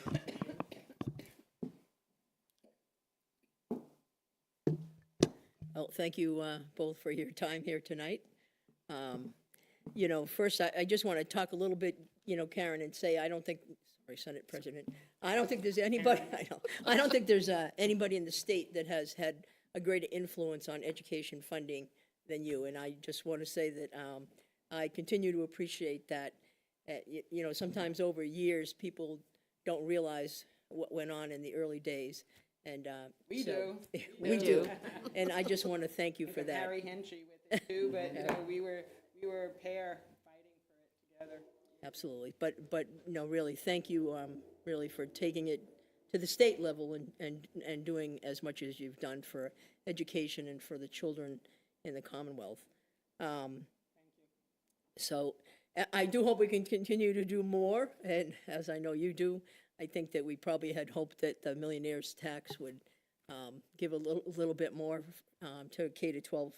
Well, thank you both for your time here tonight. First, I just want to talk a little bit, Karen, and say I don't think, sorry, Senate President, I don't think there's anybody, I don't think there's anybody in the state that has had a greater influence on education funding than you. And I just want to say that I continue to appreciate that. Sometimes over years, people don't realize what went on in the early days. And
We do.
We do. And I just want to thank you for that.
Harry Henchy with too, but, you know, we were a pair fighting for it together.
Absolutely. But no, really, thank you, really, for taking it to the state level and doing as much as you've done for education and for the children in the Commonwealth. So I do hope we can continue to do more, and as I know you do, I think that we probably had hoped that the millionaire's tax would give a little bit more to K-12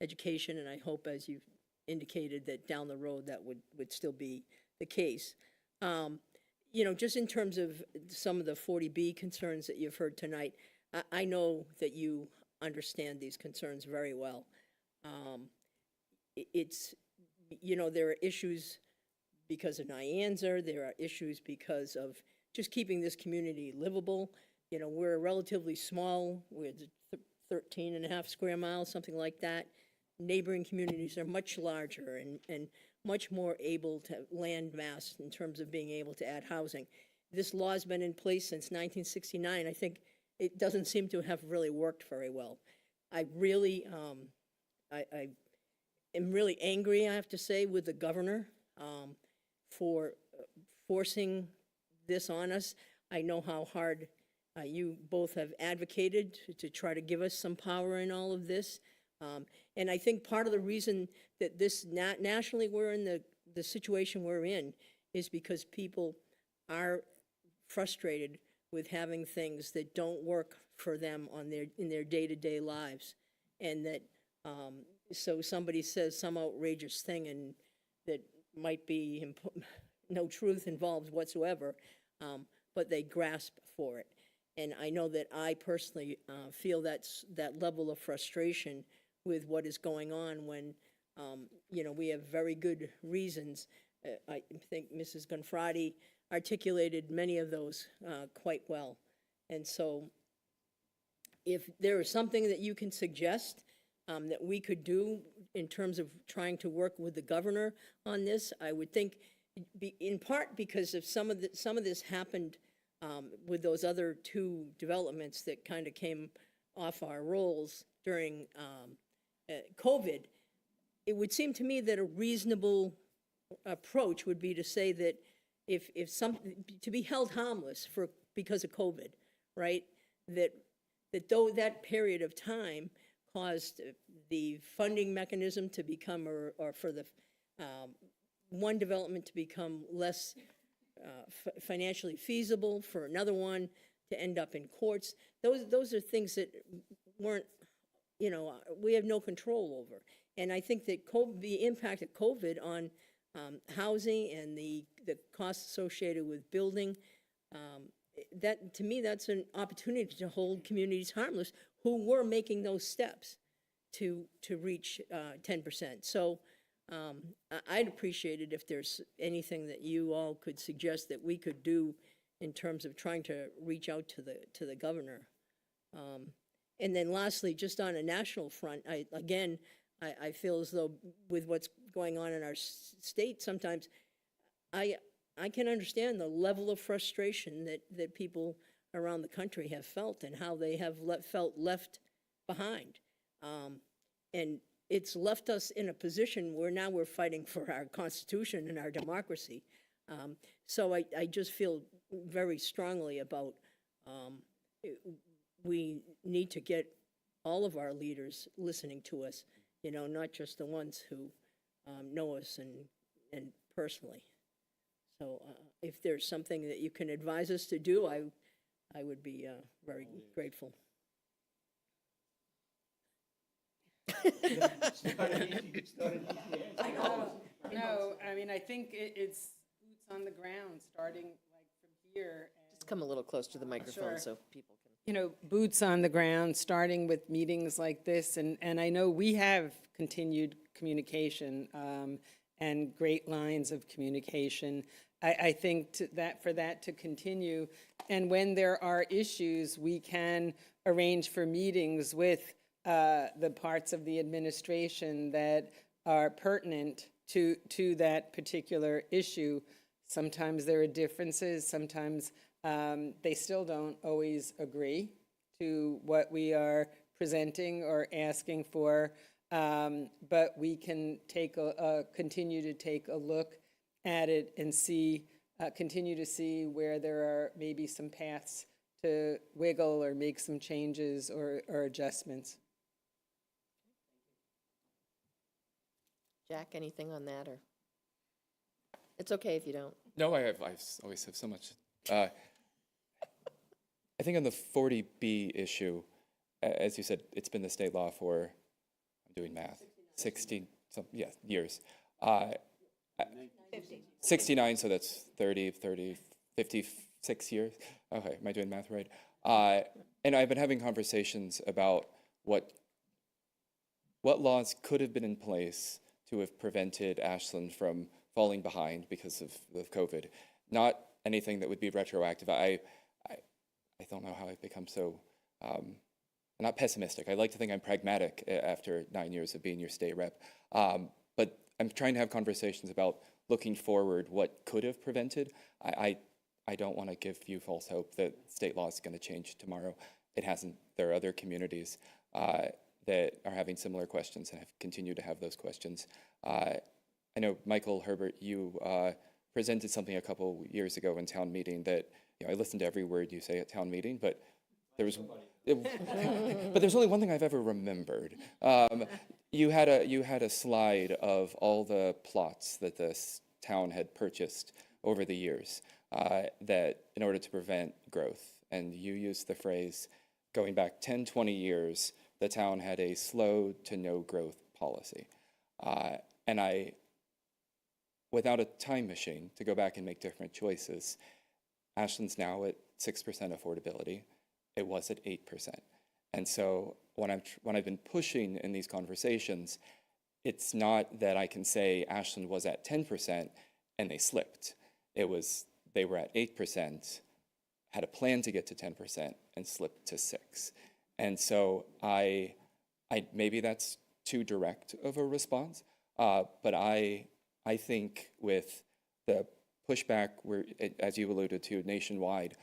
education, and I hope, as you've indicated, that down the road that would still be the case. You know, just in terms of some of the 40B concerns that you've heard tonight, I know that you understand these concerns very well. It's, you know, there are issues because of Nyanza, there are issues because of just keeping this community livable. You know, we're relatively small, we're 13 and a half square miles, something like that. Neighboring communities are much larger and much more able to land mass in terms of being able to add housing. This law's been in place since 1969. I think it doesn't seem to have really worked very well. I really, I am really angry, I have to say, with the governor for forcing this on us. I know how hard you both have advocated to try to give us some power in all of this. And I think part of the reason that this nationally we're in the situation we're in is because people are frustrated with having things that don't work for them in their day-to-day lives. And that, so somebody says some outrageous thing and that might be no truth involved whatsoever, but they grasp for it. And I know that I personally feel that level of frustration with what is going on when, you know, we have very good reasons. I think Mrs. Gonfrati articulated many of those quite well. And so if there is something that you can suggest that we could do in terms of trying to work with the governor on this, I would think, in part because of some of this happened with those other two developments that kind of came off our rolls during COVID, it would seem to me that a reasonable approach would be to say that if to be held harmless because of COVID, right? That though that period of time caused the funding mechanism to become, or for the one development to become less financially feasible, for another one to end up in courts. Those are things that weren't, you know, we have no control over. And I think that the impact of COVID on housing and the costs associated with building, that, to me, that's an opportunity to hold communities harmless who were making those steps to reach 10%. So I'd appreciate it if there's anything that you all could suggest that we could do in terms of trying to reach out to the governor. And then lastly, just on a national front, I feel as though with what's going on in our state, sometimes I can understand the level of frustration that people around the country have felt and how they have felt left behind. And it's left us in a position where now we're fighting for our Constitution and our democracy. So I just feel very strongly about we need to get all of our leaders listening to us, you know, not just the ones who know us and personally. So if there's something that you can advise us to do, I would be very grateful.
No, I mean, I think it's boots on the ground, starting like from here.
Just come a little close to the microphone
Sure.
so people can.
You know, boots on the ground, starting with meetings like this. And I know we have continued communication and great lines of communication. I think for that to continue. And when there are issues, we can arrange for meetings with the parts of the administration that are pertinent to that particular issue. Sometimes there are differences, sometimes they still don't always agree to what we are presenting or asking for. but we can continue to take a look at it and see, continue to see where there are maybe some paths to wiggle or make some changes or adjustments.
Jack, anything on that, or? It's okay if you don't.
No, I always have so much. I think on the 40B issue, as you said, it's been the state law for, I'm doing math, 60, years. 69, so that's 56 years. Okay, am I doing math right? And I've been having conversations about what laws could have been in place to have prevented Ashland from falling behind because of COVID. Not anything that would be retroactive. I don't know how I've become so, not pessimistic. I like to think I'm pragmatic after 9 years of being your state rep. But I'm trying to have conversations about looking forward, what could have prevented. I don't want to give you false hope that state law is going to change tomorrow. It hasn't. There are other communities that are having similar questions and have continued to have those questions. I know, Michael Herbert, you presented something a couple years ago in town meeting that, I listened to every word you say at town meeting, but there's only one thing I've ever remembered. You had a slide of all the plots that this town had purchased over the years that in order to prevent growth. And you used the phrase, going back 10, 20 years, the town had a slow to no growth policy. And without a time machine to go back and make different choices, Ashland's now at 6% affordability. It was at 8%. And so when I've been pushing in these conversations, it's not that I can say Ashland was at 10% and they slipped. It was they were at 8%, had a plan to get to 10% and slipped to 6%. And so I maybe that's too direct of a response, but I think with the pushback, as you alluded to, nationwide,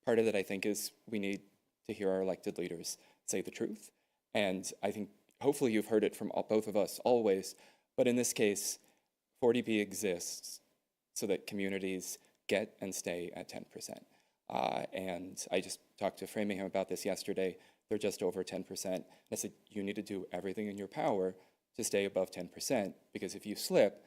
part of it I think is we need to hear our elected leaders say the truth. And I think hopefully you've heard it from both of us always, but in this case, 40B exists so that communities get and stay at 10%. And I just talked to Framingham about this yesterday. They're just over 10%. And I said, you need to do everything in your power to stay above 10%, because if you slip,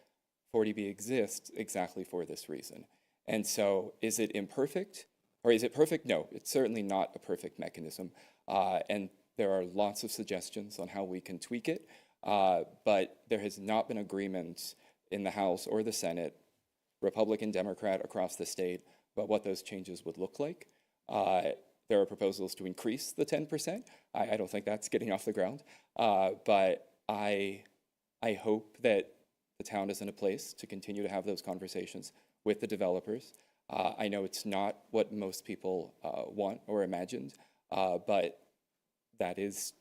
40B exists exactly for this reason. And so is it imperfect? Or is it perfect? No, it's certainly not a perfect mechanism. And there are lots of suggestions on how we can tweak it. But there has not been agreement in the House or the Senate, Republican, Democrat, across the state, about what those changes would look like. There are proposals to increase the 10%. I don't think that's getting off the ground. But I hope that the town is in a place to continue to have those conversations with the developers. I know it's not what most people want or imagined, but that is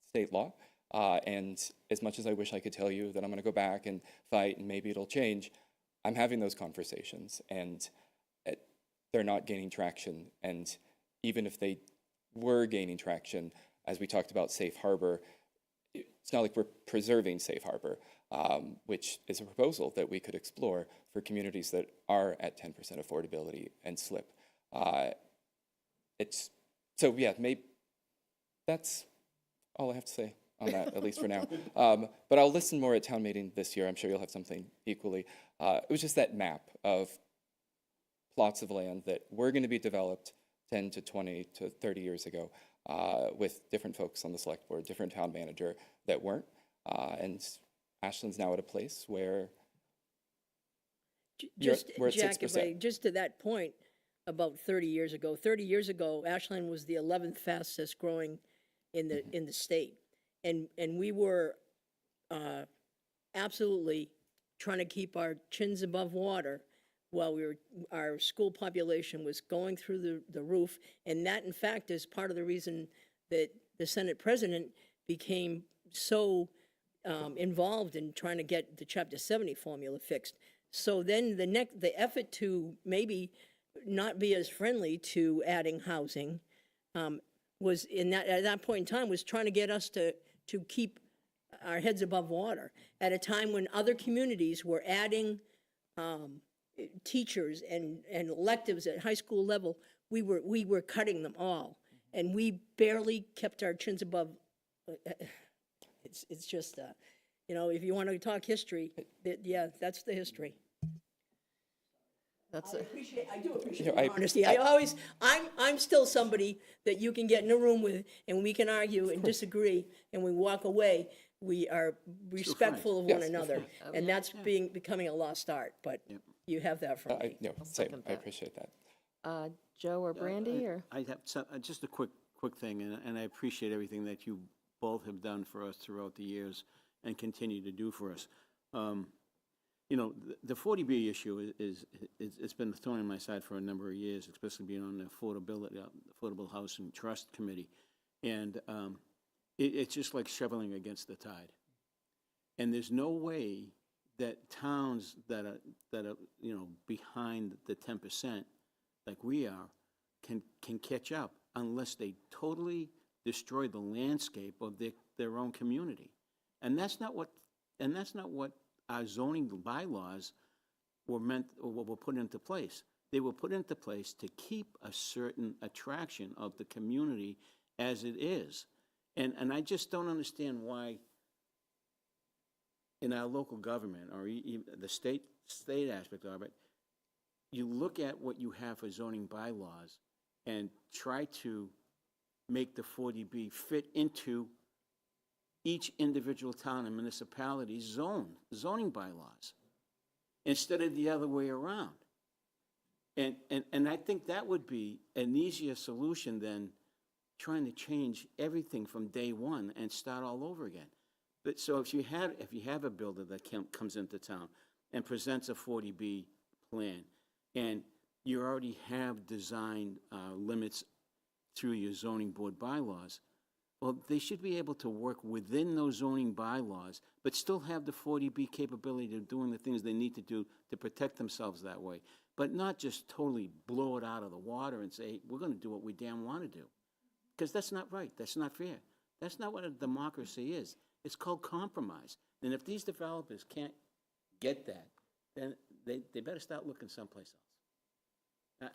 state law. And as much as I wish I could tell you that I'm going to go back and fight and maybe it'll change, I'm having those conversations and they're not gaining traction. And even if they were gaining traction, as we talked about safe harbor, it's not like we're preserving safe harbor, which is a proposal that we could explore for communities that are at 10% affordability and slip. So yeah, maybe that's all I have to say on that, at least for now. But I'll listen more at town meeting this year. I'm sure you'll have something equally. It was just that map of plots of land that were going to be developed 10 to 20 to 30 years ago with different folks on the select board, different town manager that weren't. And Ashland's now at a place where we're at
Jack,
6%.
Just to that point, about 30 years ago, Ashland was the 11th fastest growing in the state. And we were absolutely trying to keep our chins above water while our school population was going through the roof. And that, in fact, is part of the reason that the Senate president became so involved in trying to get the Chapter 70 formula fixed. So then the effort to maybe not be as friendly to adding housing was at that point in time was trying to get us to keep our heads above water at a time when other communities were adding teachers and electives at high school level. We were cutting them all, and we barely kept our chins above. It's just, you know, if you want to talk history, yeah, that's the history.
That's
I
it.
do appreciate
You know,
your honesty. I'm still somebody that you can get in a room with, and we can argue and disagree, and we walk away. We are respectful of one another, and that's becoming a lost art, but you have that from me.
No, same.
second
I
that.
appreciate that.
Joe or Brandy, or?
I have just a quick thing, and I appreciate everything that you both have done for us throughout the years and continue to do for us. You know, the 40B issue it's been a thorn in my side for a number of years, especially being on the Affordable Housing Trust Committee, and it's just like shoveling against the tide. And there's no way that towns that are you know behind the 10% like we are can catch up unless they totally destroy the landscape of their own community, and that's not what our zoning bylaws were meant or were put into place. They were put into place to keep a certain attraction of the community as it is, and I just don't understand why in our local government or even the state aspect of it, you look at what you have for zoning bylaws and try to make the 40B fit into each individual town and municipality's zoning bylaws instead of the other way around. And I think that would be an easier solution than trying to change everything from day one and start all over again. But so if you have a builder that comes into town and presents a 40B plan, and you already have design limits through your zoning board bylaws, well, they should be able to work within those zoning bylaws, but still have the 40B capability of doing the things they need to do to protect themselves that way, but not just totally blow it out of the water and say, hey, we're going to do what we damn want to do. Because that's not right. That's not fair. That's not what a democracy is. It's called compromise. And if these developers can't get that, then they better start looking someplace else.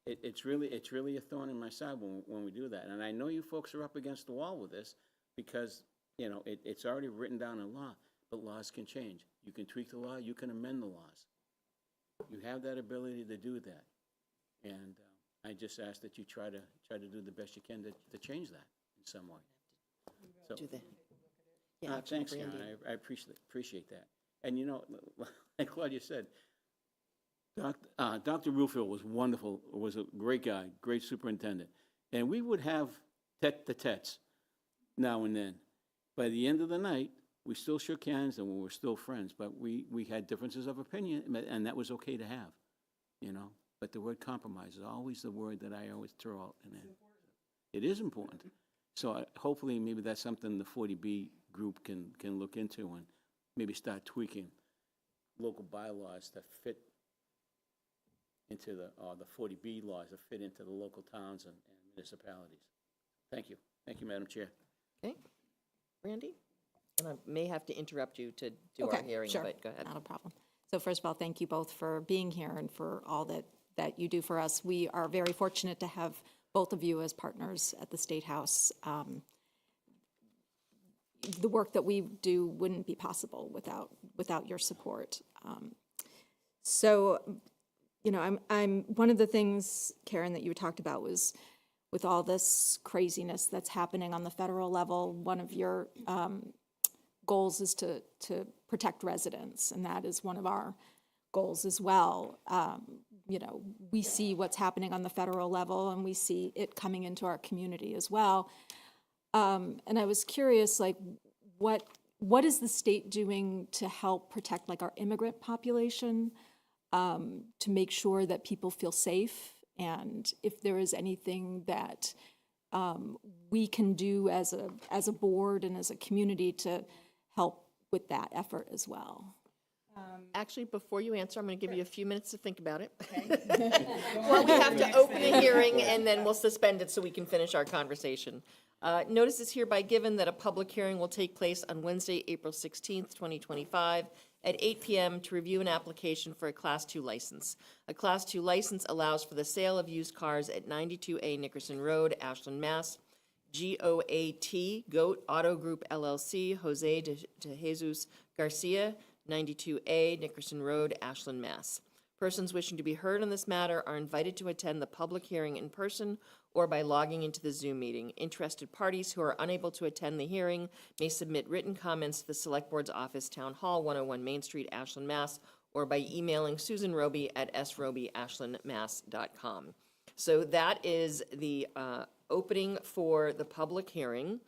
It's really a thorn in my side when we do that. And I know you folks are up against the wall with this because, you know, it's already written down in law, but laws can change. You can tweak the law, you can amend the laws. You have that ability to do that. And I just ask that you try to do the best you can to change that in some way. So,
Do that.
thanks, Karen. I appreciate that. And, you know, like Claudia said, Dr. Rufill was wonderful, was a great guy, great superintendent. And we would have tete-a-tetes now and then. By the end of the night, we still shook hands and we were still friends, but we had differences of opinion, and that was okay to have, you know. But the word compromise is always the word that I always throw out in there. It is important. So hopefully maybe that's something the 40B group can look into and maybe start tweaking local bylaws to fit into the 40B laws that fit into the local towns and municipalities. Thank you. Thank you, Madam Chair.
Okay. Brandy? And I may have to interrupt you to do our hearing,
sure.
but go ahead.
Not a problem. So first of all, thank you both for being here and for all that you do for us. We are very fortunate to have both of you as partners at the State House. The work that we do wouldn't be possible without your support. So, you know, I'm one of the things, Karen, that you talked about was with all this craziness that's happening on the federal level, one of your goals is to protect residents, and that is one of our goals as well. You know, we see what's happening on the federal level, and we see it coming into our community as well. And I was curious, like, what is the state doing to help protect, like, our immigrant population, to make sure that people feel safe, and if there is anything that we can do as a board and as a community to help with that effort as well.
Actually, before you answer, I'm going to give you a few minutes to think about it. Well, we have to open a hearing, and then we'll suspend it so we can finish our conversation. Notice is hereby given that a public hearing will take place on Wednesday, April 16th, 2025, at 8 p.m. to review an application for a Class II license. A Class II license allows for the sale of used cars at 92A Nickerson Road, Ashland, Mass. GOAT Auto Group LLC, Jose de Jesus Garcia, 92A Nickerson Road, Ashland, Mass. Persons wishing to be heard on this matter are invited to attend the public hearing in person or by logging into the Zoom meeting. Interested parties who are unable to attend the hearing may submit written comments to the Select Board's office, Town Hall, 101 Main Street, Ashland, Mass., or by emailing Susan Roby at sroby@ashlandmass.com. So that is the opening for the public hearing.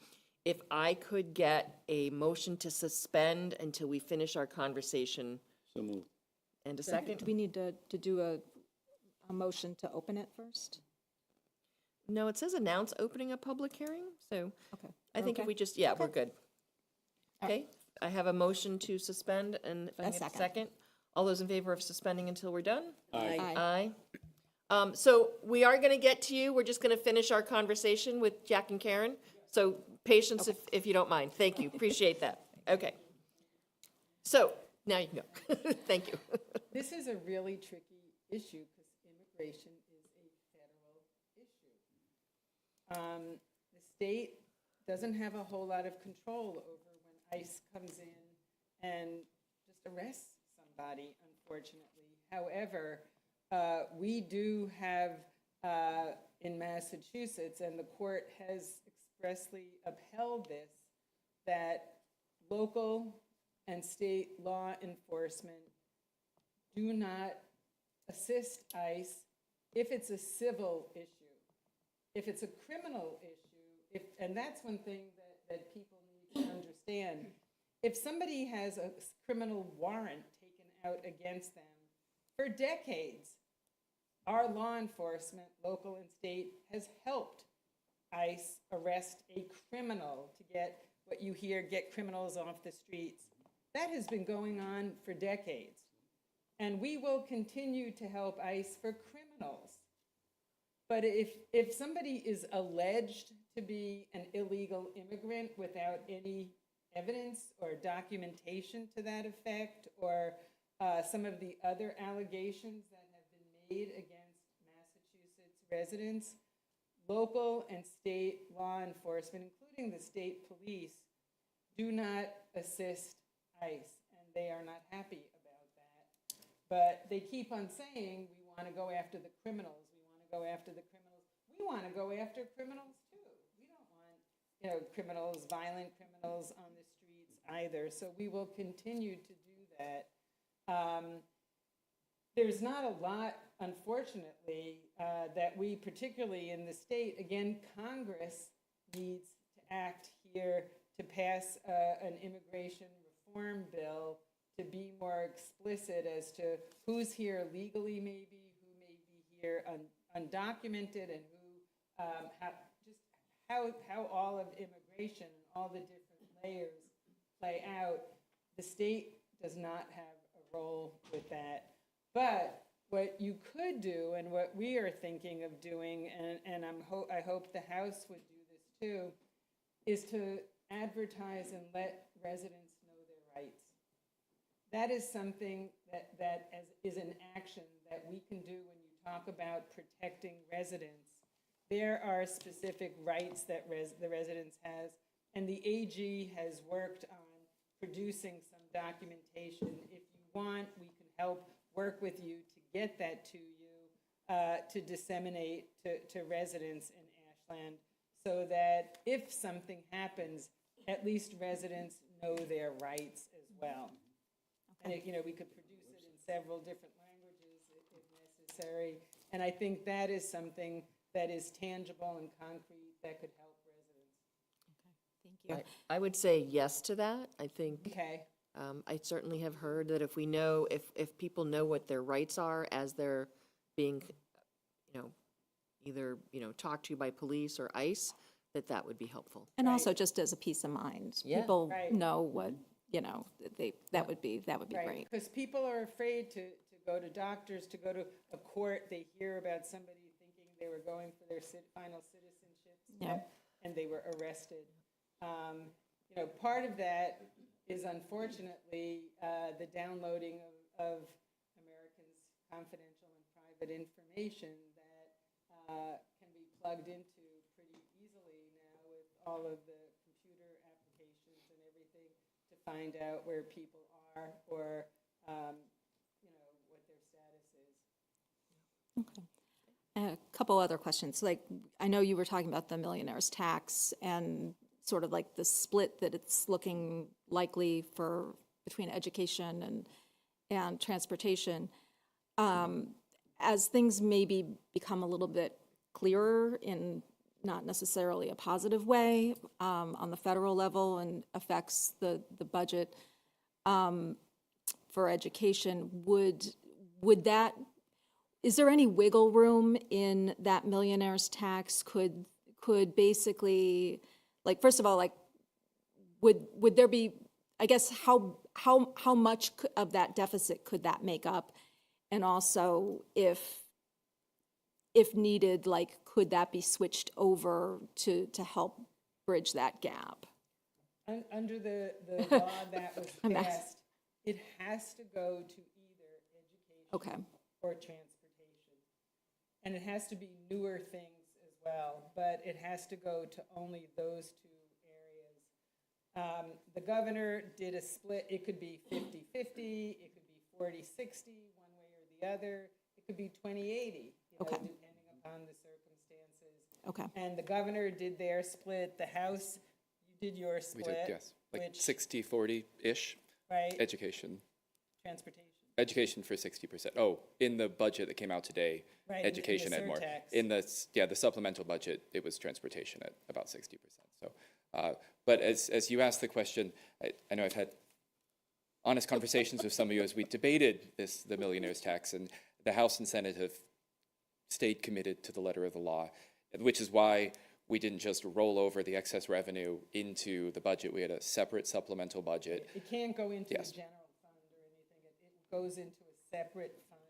If I could get a motion to suspend until we finish our conversation.
So moved.
And a second?
Do we need to do a motion to open it first?
No, it says announce opening a public hearing, so
Okay.
I think if
Okay.
we just, we're good. Okay, I have a motion to suspend, and if I
A
get a
second.
second. All those in favor of suspending until we're done?
Aye.
Aye. So we are going to get to you. We're just going to finish our conversation with Jack and Karen. So patience if you don't mind. Thank you. Appreciate that. Okay. So now you can go. Thank you.
This is a really tricky issue because immigration is a federal issue. The state doesn't have a whole lot of control over when ICE comes in and just arrests somebody, unfortunately. However, we do have in Massachusetts, and the court has expressly upheld this, that local and state law enforcement do not assist ICE if it's a civil issue. If it's a criminal issue, and that's one thing that people need to understand. If somebody has a criminal warrant taken out against them, for decades, our law enforcement, local and state, has helped ICE arrest a criminal to get what you hear, get criminals off the streets. That has been going on for decades. And we will continue to help ICE for criminals. But if somebody is alleged to be an illegal immigrant without any evidence or documentation to that effect, or some of the other allegations that have been made against Massachusetts residents, local and state law enforcement, including the state police, do not assist ICE, and they are not happy about that. But they keep on saying, we want to go after the criminals, we want to go after the criminals. We want to go after criminals too. We don't want, criminals, violent criminals on the streets either. So we will continue to do that. There's not a lot, unfortunately, that we, particularly in the state, again, Congress needs to act here to pass an immigration reform bill to be more explicit as to who's here legally, maybe, who may be here undocumented, and who, how all of immigration and all the different layers play out. The state does not have a role with that. But what you could do, and what we are thinking of doing, and I hope the House would do this too, is to advertise and let residents know their rights. That is something that is an action that we can do when you talk about protecting residents. There are specific rights that the residents has, and the AG has worked on producing some documentation. If you want, we can help work with you to get that to you, to disseminate to residents in Ashland, so that if something happens, at least residents know their rights as well. Okay. And we could produce it in several different languages if necessary. And I think that is something that is tangible and concrete that could help residents.
Thank you.
I would say yes to that. I think.
Okay.
I certainly have heard that if we know, if people know what their rights are as they're being, either, talked to by police or ICE, that would be helpful.
And also just as a peace of mind.
Yeah.
People
Right.
know what, that would be
Right.
great.
Because people are afraid to go to doctors, to go to a court. They hear about somebody thinking they were going for their final citizenship
Yeah.
step. and they were arrested. You know, part of that is unfortunately the downloading of Americans' confidential and private information that can be plugged into pretty easily now with all of the computer applications and everything to find out where people are or, you know, what their status is.
Okay. A couple other questions. Like, I know you were talking about the millionaire's tax and sort of like the split that it's looking likely for between education and transportation. As things maybe become a little bit clearer in not necessarily a positive way on the federal level and affects the budget for education, would that, is there any wiggle room in that millionaire's tax? Could basically, like, first of all, like, would there be, I guess, how much of that deficit could that make up? And also, if needed, like, could that be switched over to help bridge that gap?
Under the law that was passed, it has to go to either education or transportation. And it has to be newer things as well, but it has to go to only those two areas. The governor did a split. It could be 50-50, it could be 40-60, one way or the other. It could be 20-80, you know, depending upon the circumstances.
Okay.
And the governor did their split. The House, you did your split.
We did, yes. Like
which,
60-40-ish.
Right.
Education.
Transportation.
Education for 60%. Oh, in the budget that came out today,
Right,
education
in
at
the
more.
surtax.
The supplemental budget, it was transportation at about 60%. So, but as you asked the question, I know I've had honest conversations with some of you as we debated the millionaire's tax, and the House and Senate have stayed committed to the letter of the law, which is why we didn't just roll over the excess revenue into the budget. We had a separate supplemental budget.
It can't go into
Yes.
a general fund or anything. It goes into a separate fund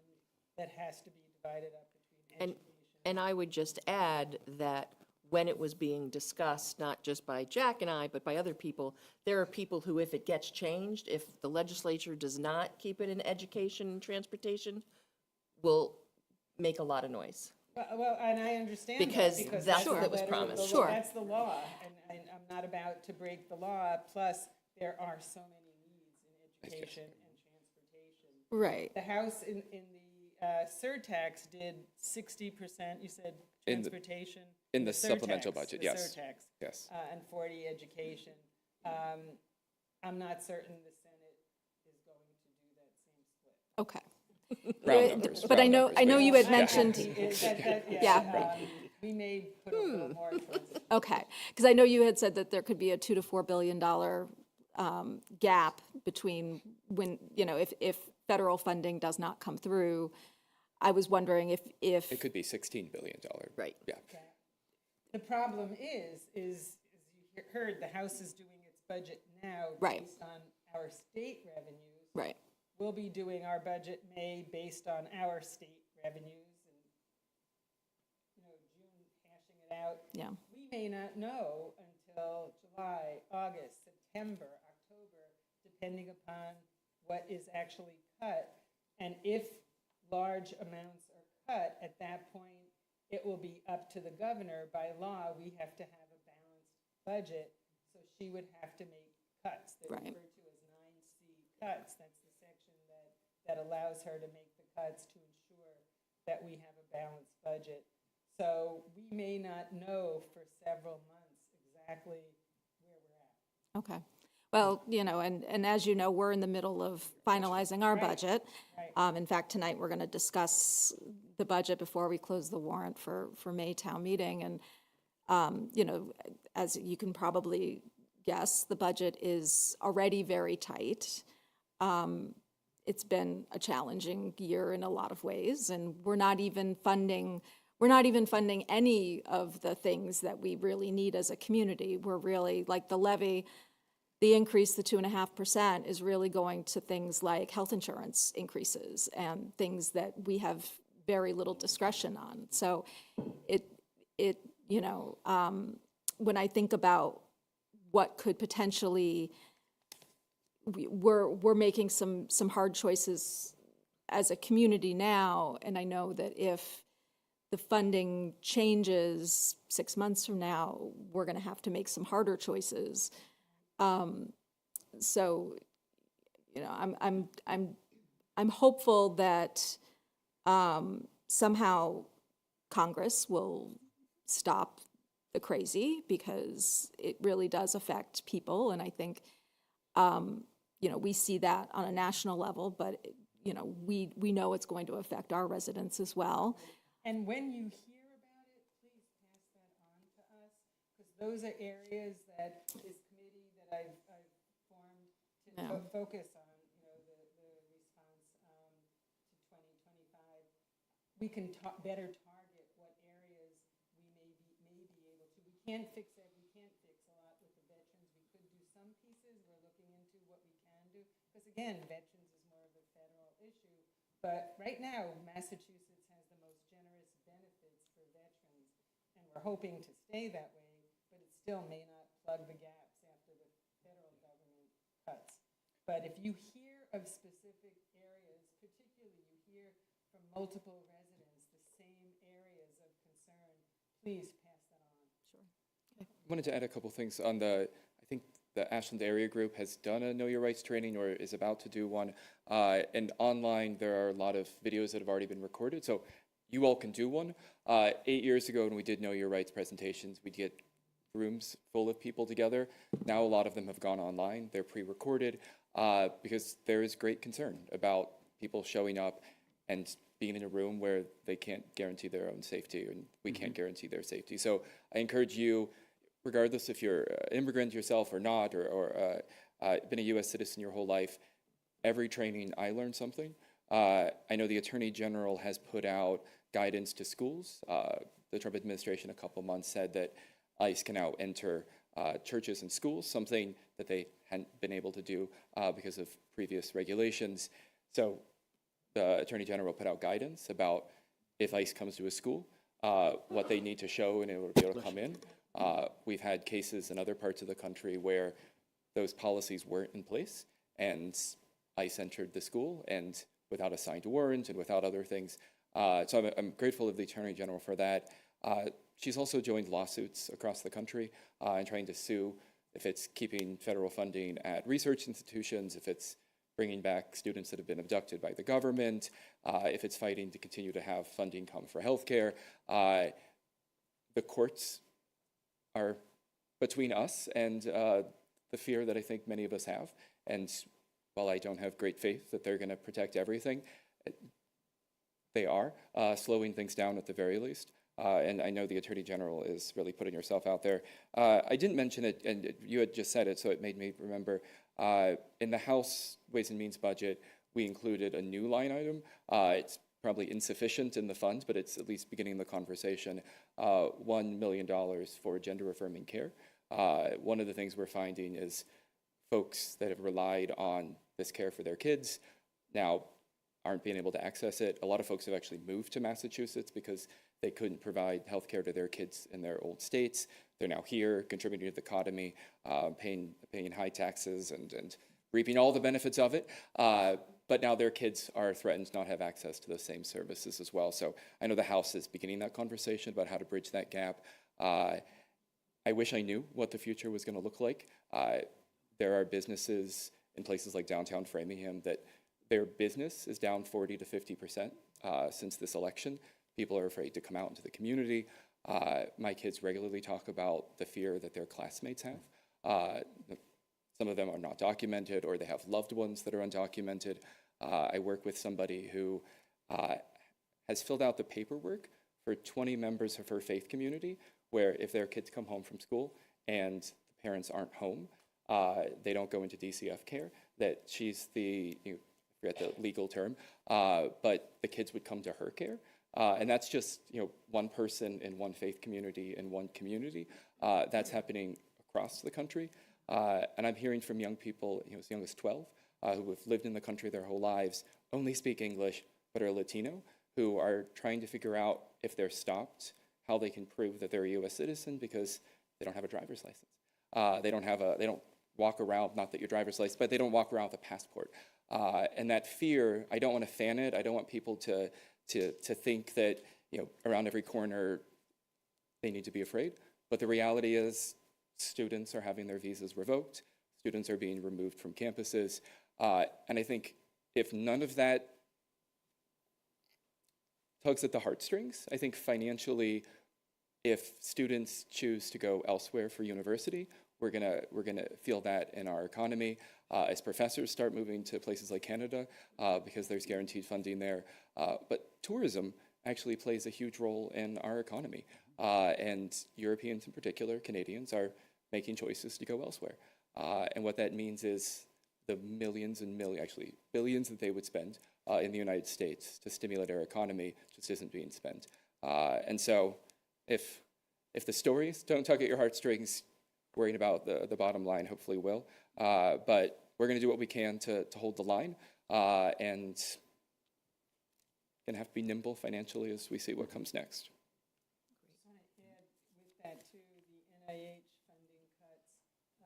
that has to be divided up between education.
And I would just add that when it was being discussed, not just by Jack and I, but by other people, there are people who, if it gets changed, if the legislature does not keep it in education and transportation, will make a lot of noise.
Well, and I understand
Because
that,
that's
the
what was
letter of
promised.
the law. That's the law, and I'm not about to break the law. Plus, there are so many needs in education and transportation.
Right.
The House in the surtax did 60%. You said transportation
In the supplemental budget,
the
yes.
surtax,
Yes.
and 40 education. I'm not certain the Senate is going to do that same split.
Okay.
Round numbers.
But
round
I know you had
Yeah.
mentioned.
Yeah. We may put a little more towards it.
Okay, because I know you had said that there could be a $2 to $4 billion gap between when, you know, if federal funding does not come through. I was wondering if
It could be $16 billion.
Right.
Yeah.
The problem is as you heard, the House is doing its budget now
Right.
based on our state revenues.
right.
We'll be doing our budget May based on our state revenues and, you know, June hashing it out.
Yeah.
We may not know until July, August, September, October, depending upon what is actually cut. And if large amounts are cut, at that point, it will be up to the governor. By law, we have to have a balanced budget, so she would have to make cuts. They're
Right.
referred to as 9C cuts. That's the section that allows her to make the cuts to ensure that we have a balanced budget. So we may not know for several months exactly where we're at.
Okay. Well, you know, and as you know, we're in the middle of finalizing our budget. In fact, tonight, we're going to discuss the budget before we close the warrant for May town meeting. And, you know, as you can probably guess, the budget is already very tight. It's been a challenging year in a lot of ways, and we're not even funding any of the things that we really need as a community. We're really, like the levy, the increase, the 2.5%, is really going to things like health insurance increases and things that we have very little discretion on. So it you know, when I think about what could potentially, we're making some hard choices as a community now, and I know that if the funding changes 6 months from now, we're going to have to make some harder choices. So, you know, I'm hopeful that somehow Congress will stop the crazy, because it really does affect people, and I think you know, we see that on a national level, but you know, we know it's going to affect our residents as well.
And when you hear about it, please pass that on to us, because those are areas that this committee that I've formed to focus on, you know, the response to 2025. We can better target what areas we may be able to. We can't fix a lot with the veterans. We could do some pieces. We're looking into what we can do, because again, veterans is more of a federal issue. But right now, Massachusetts has the most generous benefits for veterans, and we're hoping to stay that way, but it still may not plug the gaps after the federal government cuts. But if you hear of specific areas, particularly you hear from multiple residents the same areas of concern, please pass that on.
Sure.
I wanted to add a couple things on I think the Ashland area group has done a Know Your Rights training or is about to do one. And online, there are a lot of videos that have already been recorded. So you all can do one. 8 years ago when we did Know Your Rights presentations, we'd get rooms full of people together. Now a lot of them have gone online. They're pre-recorded because there is great concern about people showing up and being in a room where they can't guarantee their own safety, and we can't guarantee their safety. So I encourage you, regardless if you're an immigrant yourself or not, or been a U.S. citizen your whole life, every training I learned something. I know the Attorney General has put out guidance to schools. The Trump administration a couple months said that ICE can now enter churches and schools, something that they hadn't been able to do because of previous regulations. So the Attorney General put out guidance about if ICE comes to a school, what they need to show in order to be able to come in. We've had cases in other parts of the country where those policies weren't in place, and ICE entered the school and without a signed warrant and without other things. So I'm grateful of the Attorney General for that. She's also joined lawsuits across the country and trying to sue if it's keeping federal funding at research institutions, if it's bringing back students that have been abducted by the government, if it's fighting to continue to have funding come for healthcare. The courts are between us and the fear that I think many of us have. And while I don't have great faith that they're going to protect everything, they are slowing things down at the very least. And I know the Attorney General is really putting herself out there. I didn't mention it, and you had just said it, so it made me remember. In the House Ways and Means budget, we included a new line item. It's probably insufficient in the funds, but it's at least beginning the conversation. $1 million for gender-affirming care. One of the things we're finding is folks that have relied on this care for their kids now aren't being able to access it. A lot of folks have actually moved to Massachusetts because they couldn't provide health care to their kids in their old states. They're now here, contributing to the economy, paying high taxes and reaping all the benefits of it. But now their kids are threatened to not have access to the same services as well. So I know the House is beginning that conversation about how to bridge that gap. I wish I knew what the future was going to look like. There are businesses in places like downtown Framingham that their business is down 40 to 50% since this election. People are afraid to come out into the community. My kids regularly talk about the fear that their classmates have. Some of them are not documented, or they have loved ones that are undocumented. I work with somebody who has filled out the paperwork for 20 members of her faith community, where if their kids come home from school and the parents aren't home, they don't go into DCF care, that she's I forget the legal term, but the kids would come to her care. And that's just one person in one faith community in one community. That's happening across the country. And I'm hearing from young people as young as 12 who have lived in the country their whole lives, only speak English, but are Latino, who are trying to figure out if they're stopped, how they can prove that they're a U.S. citizen, because they don't have a driver's license. They don't walk around, not that your driver's license, but they don't walk around with a passport. And that fear, I don't want to fan it. I don't want people to think that, around every corner they need to be afraid. But the reality is students are having their visas revoked. Students are being removed from campuses. And I think if none of that tugs at the heartstrings, I think financially, if students choose to go elsewhere for university, we're gonna feel that in our economy. As professors start moving to places like Canada, because there's guaranteed funding there. But tourism actually plays a huge role in our economy. And Europeans in particular, Canadians, are making choices to go elsewhere. And what that means is the millions and millions, actually billions that they would spend in the United States to stimulate our economy just isn't being spent. And so if the stories don't tug at your heartstrings, worrying about the bottom line hopefully will. But we're going to do what we can to hold the line, and going to have to be nimble financially as we see what comes next.
With that too, the NIH funding cuts,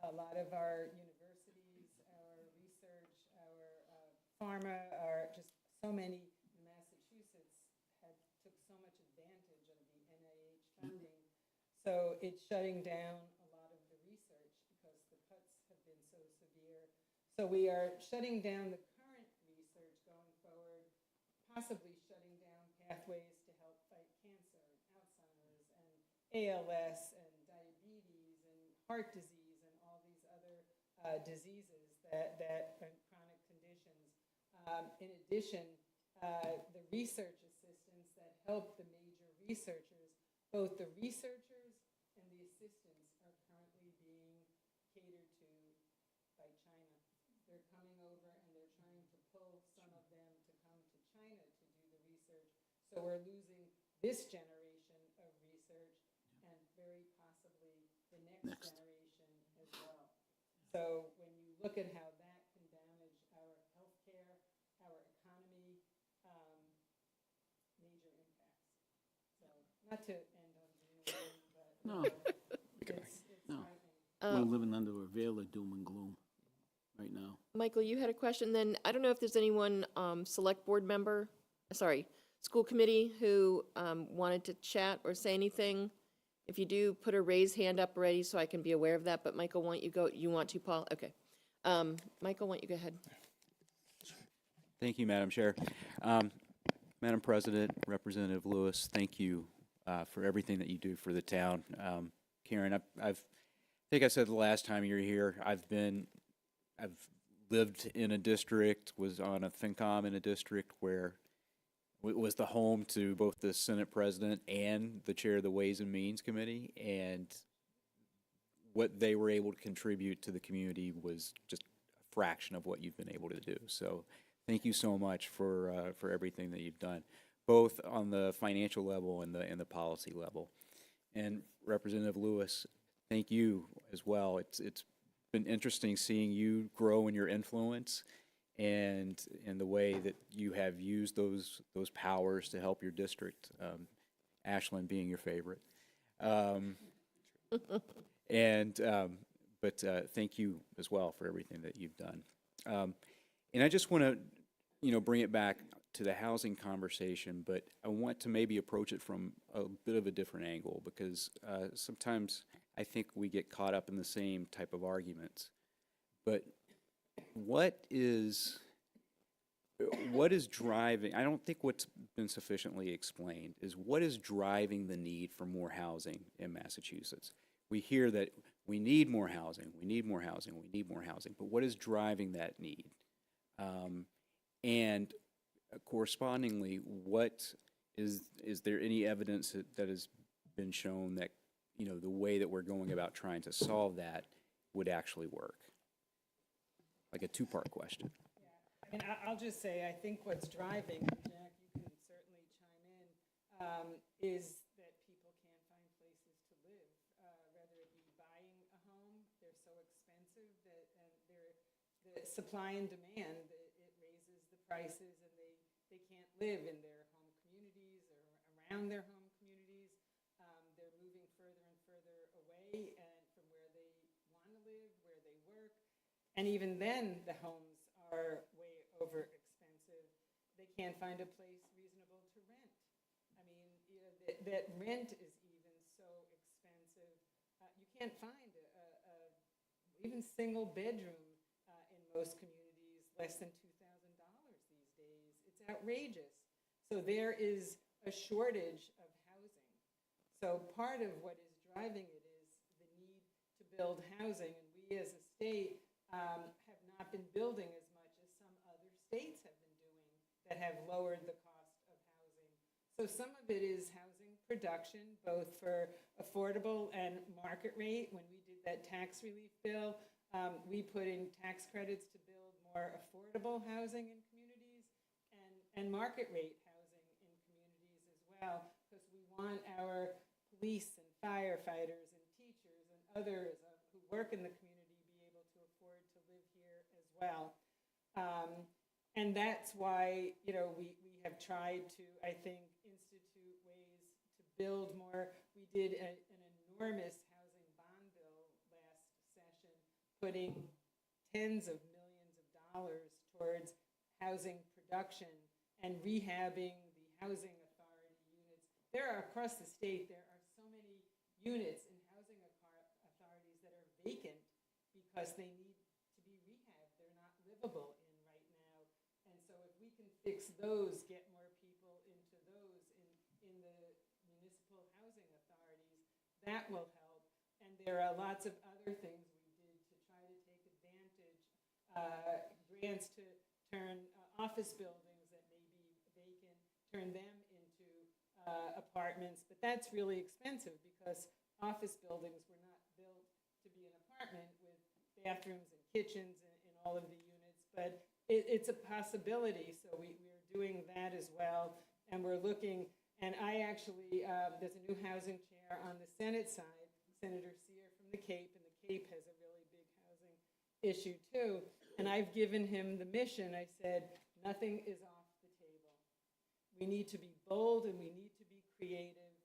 a lot of our universities, our research, our pharma, just so many in Massachusetts took so much advantage of the NIH funding. So it's shutting down a lot of the research because the cuts have been so severe. So we are shutting down the current research going forward, possibly shutting down pathways to help fight cancer and Alzheimer's and ALS and diabetes and heart disease and all these other diseases that are chronic conditions. In addition, the research assistants that help the major researchers, both the researchers and the assistants are currently being catered to by China. They're coming over and they're trying to pull some of them to come to China to do the research. So we're losing this generation of research and very possibly the next generation as well. So when you look at how that can damage our healthcare, our economy, major impacts. So not to end on doom and gloom, but
No.
it's
No.
frightening.
We're living under a veil of doom and gloom right now.
Michael, you had a question, then I don't know if there's anyone, select board member, sorry, school committee who wanted to chat or say anything. If you do, put a raised hand up already so I can be aware of that, but Michael, why don't you go, you want to, Paul? Okay. Michael, why don't you go ahead?
Thank you, Madam Chair. Madam President, Representative Lewis, thank you for everything that you do for the town. Karen, I think I said the last time you were here, I've lived in a district, was on a FinCom in a district where it was the home to both the Senate President and the Chair of the Ways and Means Committee, and what they were able to contribute to the community was just a fraction of what you've been able to do. So thank you so much for everything that you've done, both on the financial level and the policy level. And Representative Lewis, thank you as well. It's been interesting seeing you grow in your influence and in the way that you have used those powers to help your district, Ashland being your favorite. But thank you as well for everything that you've done. And I just want to, bring it back to the housing conversation, but I want to maybe approach it from a bit of a different angle, because sometimes I think we get caught up in the same type of arguments. But what is driving, I don't think what's been sufficiently explained is what is driving the need for more housing in Massachusetts. We hear that we need more housing, we need more housing, we need more housing, but what is driving that need? And correspondingly, what is there any evidence that has been shown that, the way that we're going about trying to solve that would actually work? Like a two-part question.
I mean, I'll just say, I think what's driving, Jack, you can certainly chime in, is that people can't find places to live, whether it be buying a home, they're so expensive that the supply and demand, it raises the prices, and they can't live in their home communities or around their home communities. They're moving further and further away, And even then, the homes are way over expensive. They can't find a place reasonable to rent. I mean, you know, that rent is even so expensive. You can't find even single bedroom in most communities less than $2,000 these days. It's outrageous. So there is a shortage of housing. So part of what is driving it is the need to build housing, and we as a state have not been building as much as some other states have been doing that have lowered the cost of housing. So some of it is housing production, both for affordable and market rate. When we did that tax relief bill, we put in tax credits to build more affordable housing in communities and market rate housing in communities as well, because we want our police and firefighters and teachers and others who work in the community be able to afford to live here as well. And that's why, you know, we have tried to, I think, institute ways to build more. We did an enormous housing bond bill last session, putting tens of millions of dollars towards housing production and rehabbing the housing authority units. There are, across the state, there are so many units in housing authorities that are vacant because they need to be rehabbed. They're not livable in right now. And so if we can fix those, get more people into those in the municipal housing authorities, that will help. And there are lots of other things we did to try to take advantage, grants to turn office buildings that may be vacant, turn them into apartments. But that's really expensive because office buildings were not built to be an apartment with bathrooms and kitchens in all of the units. But it's a possibility, so we're doing that as well. And we're looking, and I actually, there's a new housing chair on the Senate side, Senator Sear from the Cape, and the Cape has a really big housing issue too. And I've given him the mission. I said, nothing is off the table. We need to be bold and we need to be creative.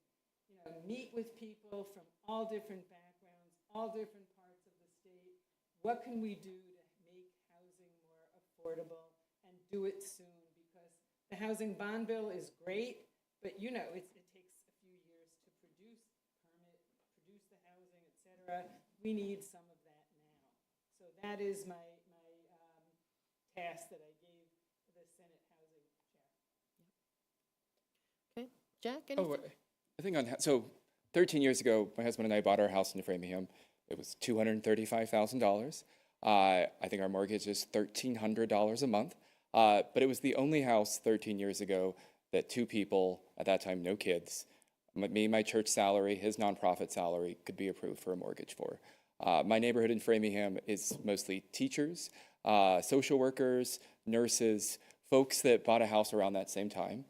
You know, meet with people from all different backgrounds, all different parts of the state. What can we do to make housing more affordable and do it soon? Because the housing bond bill is great, but you know, it takes a few years to produce the housing, et cetera. We need some of that now. So that is my task that I gave the Senate Housing Chair.
Okay, Jack, anything?
I think so 13 years ago, my husband and I bought our house in Framingham. It was $235,000. I think our mortgage is $1,300 a month. But it was the only house 13 years ago that two people, at that time, no kids, me, my church salary, his nonprofit salary, could be approved for a mortgage for. My neighborhood in Framingham is mostly teachers, social workers, nurses, folks that bought a house around that same time,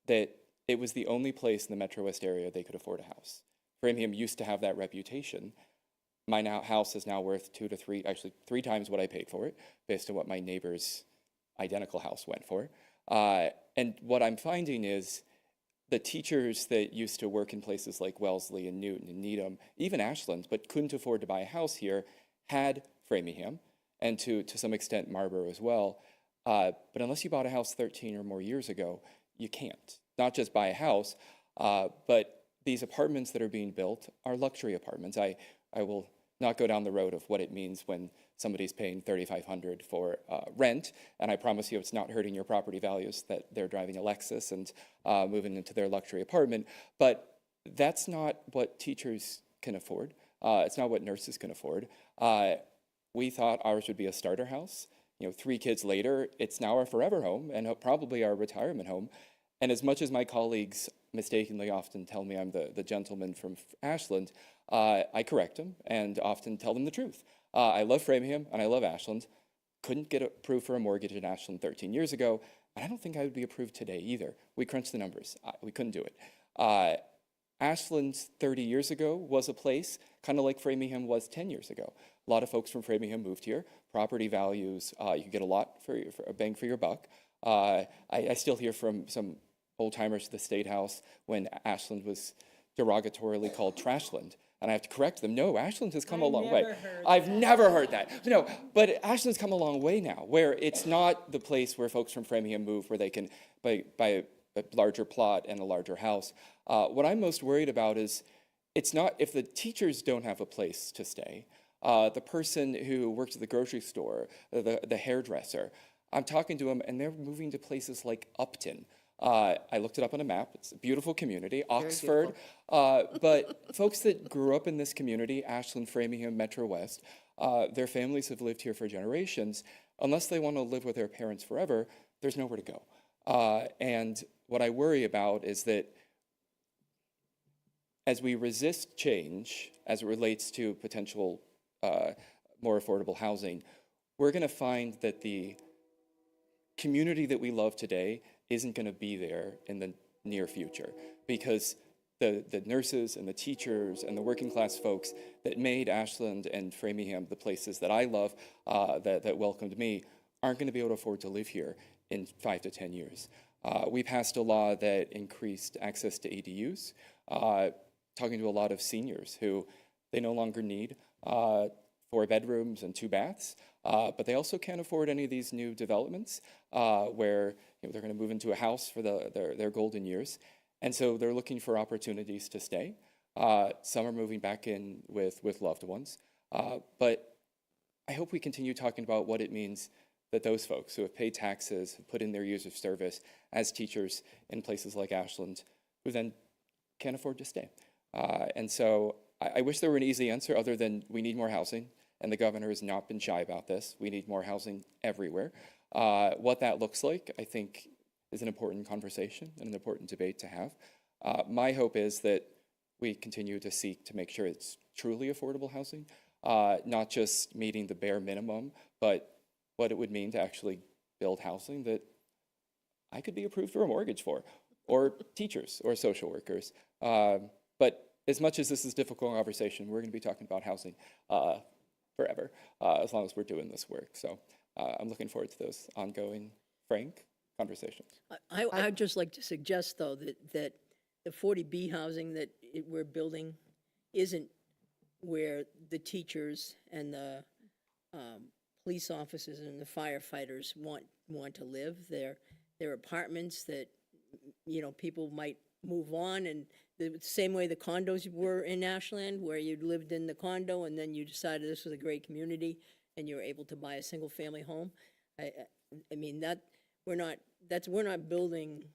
that it was the only place in the Metro West area they could afford a house. Framingham used to have that reputation. My house is now worth 2 to 3, actually 3 times what I paid for it, based on what my neighbor's identical house went for. And what I'm finding is the teachers that used to work in places like Wellesley and Newton and Needham, even Ashland, but couldn't afford to buy a house here, had Framingham, and to some extent Marlborough as well. But unless you bought a house 13 or more years ago, you can't. Not just buy a house, but these apartments that are being built are luxury apartments. I will not go down the road of what it means when somebody's paying $3,500 for rent, and I promise you it's not hurting your property values that they're driving a Lexus and moving into their luxury apartment. But that's not what teachers can afford. It's not what nurses can afford. We thought ours would be a starter house. 3 kids later, it's now our forever home and probably our retirement home. And as much as my colleagues mistakenly often tell me I'm the gentleman from Ashland, I correct them and often tell them the truth. I love Framingham and I love Ashland. Couldn't get approved for a mortgage in Ashland 13 years ago, and I don't think I would be approved today either. We crunched the numbers. We couldn't do it. Ashland 30 years ago was a place kind of like Framingham was 10 years ago. A lot of folks from Framingham moved here. Property values, you could get a lot for a bang for your buck. I still hear from some old timers to the State House when Ashland was derogatorily called Trashland. And I have to correct them. No, Ashland has come a long way. I've never heard that. No, but Ashland's come a long way now, where it's not the place where folks from Framingham move, where they can buy a larger plot and a larger house. What I'm most worried about is it's not if the teachers don't have a place to stay, the person who works at the grocery store, the hairdresser, I'm talking to them and they're moving to places like Upton. I looked it up on a map. It's a beautiful community, Oxford. But folks that grew up in this community, Ashland, Framingham, Metro West, their families have lived here for generations. Unless they want to live with their parents forever, there's nowhere to go. And what I worry about is that as we resist change, as it relates to potential more affordable housing, we're going to find that the community that we love today isn't going to be there in the near future, because the nurses and the teachers and the working class folks that made Ashland and Framingham the places that I love, that welcomed me, aren't going to be able to afford to live here in 5 to 10 years. We passed a law that increased access to ADUs, talking to a lot of seniors who they no longer need 4 bedrooms and 2 baths, but they also can't afford any of these new developments where they're going to move into a house for their golden years. And so they're looking for opportunities to stay. Some are moving back in with loved ones. But I hope we continue talking about what it means that those folks who have paid taxes, have put in their years of service as teachers in places like Ashland, who then can't afford to stay. And so I wish there were an easy answer other than we need more housing, and the governor has not been shy about this. We need more housing everywhere. What that looks like, I think, is an important conversation and an important debate to have. My hope is that we continue to seek to make sure it's truly affordable housing, not just meeting the bare minimum, but what it would mean to actually build housing that I could be approved for a mortgage for, or teachers or social workers. But as much as this is a difficult conversation, we're going to be talking about housing forever, as long as we're doing this work. So I'm looking forward to those ongoing, frank conversations.
I'd just like to suggest, though, that the 40B housing that we're building isn't where the teachers and the police officers and the firefighters want to live. They're apartments that, people might move on, and the same way the condos were in Ashland, where you lived in the condo and then you decided this was a great community and you were able to buy a single-family home. I mean, we're not building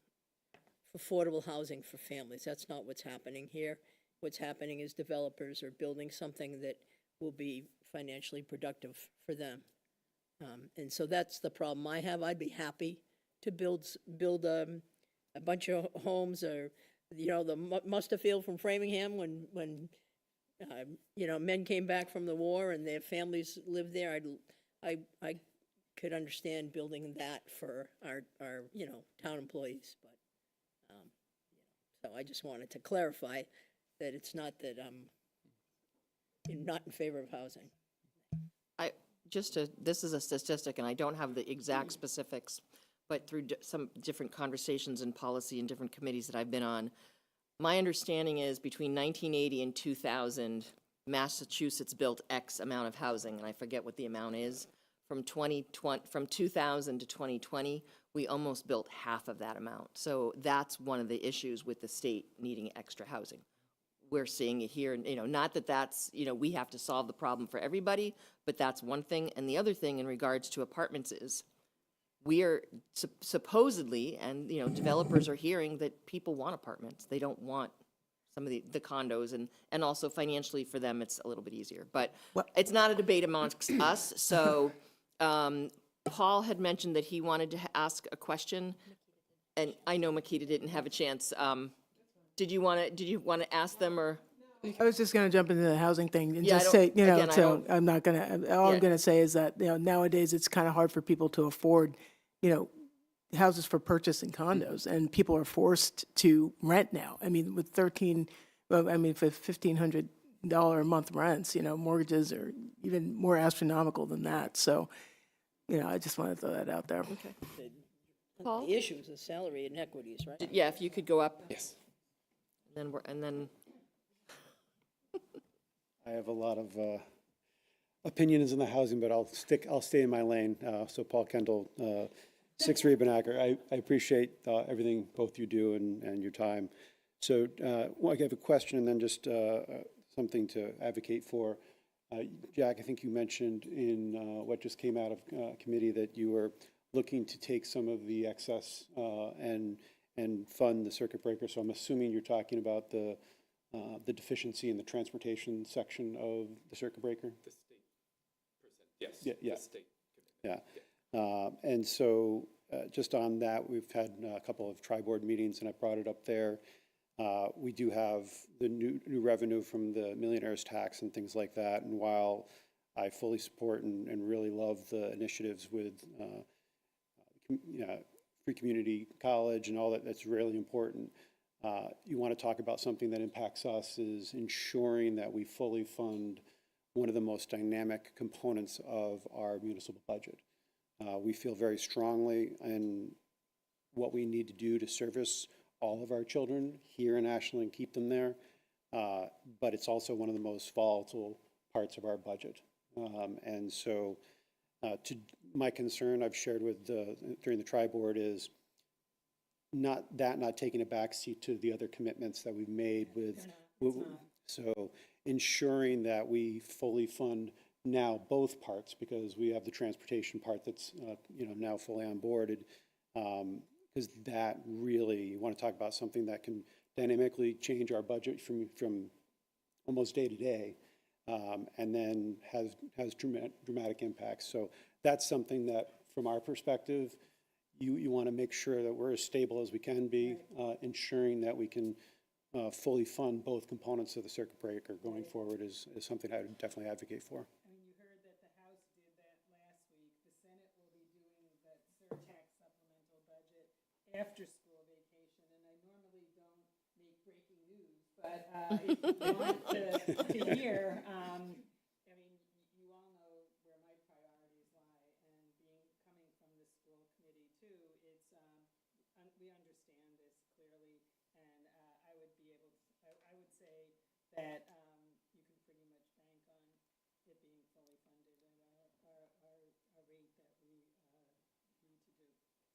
affordable housing for families. That's not what's happening here. What's happening is developers are building something that will be financially productive for them. And so that's the problem I have. I'd be happy to build a bunch of homes, or the muster field from Framingham when men came back from the war and their families lived there. I could understand building that for our town employees, but so I just wanted to clarify that it's not that I'm not in favor of housing.
This is a statistic, and I don't have the exact specifics, but through some different conversations in policy and different committees that I've been on, my understanding is between 1980 and 2000, Massachusetts built X amount of housing, and I forget what the amount is. From 2000 to 2020, we almost built half of that amount. So that's one of the issues with the state needing extra housing. We're seeing it here, not that that's, we have to solve the problem for everybody, but that's one thing. And the other thing in regards to apartments is we are supposedly, and developers are hearing that people want apartments. They don't want some of the condos, and also financially for them, it's a little bit easier. But it's not a debate amongst us. So Paul had mentioned that he wanted to ask a question, and I know Makita didn't have a chance. Did you want to ask them, or?
I was just going to jump into the housing thing and
Yeah,
just say, I'm not going to, all
Yeah.
I'm going to say is that, nowadays it's kind of hard for people to afford, houses for purchase and condos, and people are forced to rent now. I mean, with for $1,500 a month rents, mortgages are even more astronomical than that. So, I just want to throw that out there.
Okay.
The issue is the salary inequities, right?
Yeah, if you could go up.
Yes.
And then
I have a lot of opinions in the housing, but I'll stay in my lane. So Paul Kendall, 6 Rebenacker. I appreciate everything both you do and your time. So I have a question and then just something to advocate for. Jack, I think you mentioned in what just came out of committee that you were looking to take some of the excess and fund the circuit breaker. So I'm assuming you're talking about the deficiency in the transportation section of the circuit breaker?
The state percent, yes.
Yeah.
The state.
Yeah. And so just on that, we've had a couple of tri-board meetings and I brought it up there. We do have the new revenue from the millionaire's tax and things like that. And while I fully support and really love the initiatives with free community college and all that, that's really important. You want to talk about something that impacts us is ensuring that we fully fund one of the most dynamic components of our municipal budget. We feel very strongly in what we need to do to service all of our children here in Ashland and keep them there, but it's also one of the most volatile parts of our budget. And so to my concern, I've shared with during the tri-board is not taking a backseat to the other commitments that we've made with, so ensuring that we fully fund now both parts, because we have the transportation part that's now fully onboarded, because that really, you want to talk about something that can dynamically change our budget from almost day to day, and then has dramatic impacts. So that's something that, from our perspective, you want to make sure that we're as stable as we can be, ensuring that we can fully fund both components of the circuit breaker going forward is something I would definitely advocate for.
I mean, you heard that the House did that last week. The Senate will be doing the surtax supplemental budget after school vacation, and I normally don't make breaking news, but if you want to hear, I mean, you all know where my priorities lie, and coming from the school committee too, it's we understand this clearly, and I would be able to, I would say that you can pretty much bank on it being fully funded at our rate that we need to do.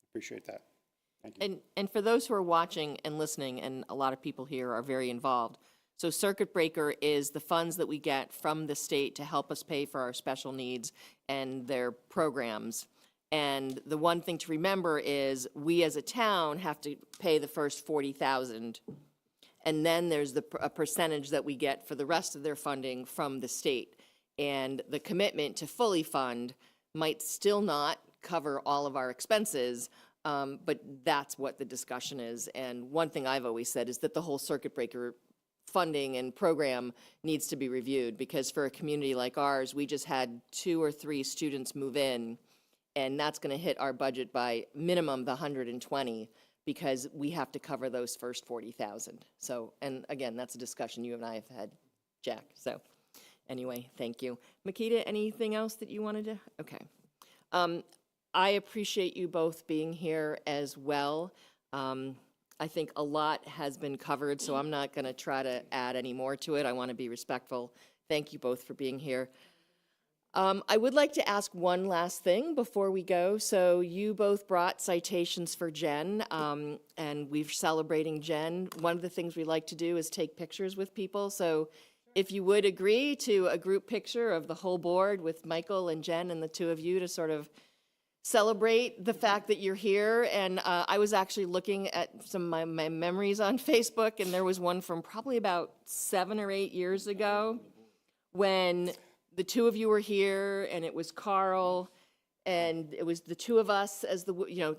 Appreciate that. Thank you.
And for those who are watching and listening, and a lot of people here are very involved, so circuit breaker is the funds that we get from the state to help us pay for our special needs and their programs. And the one thing to remember is we as a town have to pay the first $40,000, and then there's a percentage that we get for the rest of their funding from the state. And the commitment to fully fund might still not cover all of our expenses, but that's what the discussion is. And one thing I've always said is that the whole circuit breaker funding and program needs to be reviewed, because for a community like ours, we just had 2 or 3 students move in, and that's going to hit our budget by minimum the 120, because we have to cover those first 40,000. So, and again, that's a discussion you and I have had, Jack. So anyway, thank you. Makita, anything else that you wanted to? Okay. I appreciate you both being here as well. I think a lot has been covered, so I'm not going to try to add any more to it. I want to be respectful. Thank you both for being here. I would like to ask one last thing before we go. So you both brought citations for Jen, and we're celebrating Jen. One of the things we like to do is take pictures with people. So if you would agree to a group picture of the whole board with Michael and Jen and the 2 of you to sort of celebrate the fact that you're here. And I was actually looking at some of my memories on Facebook, and there was one from probably about 7 or 8 years ago when the 2 of you were here, and it was Carl, and it was the 2 of us as the,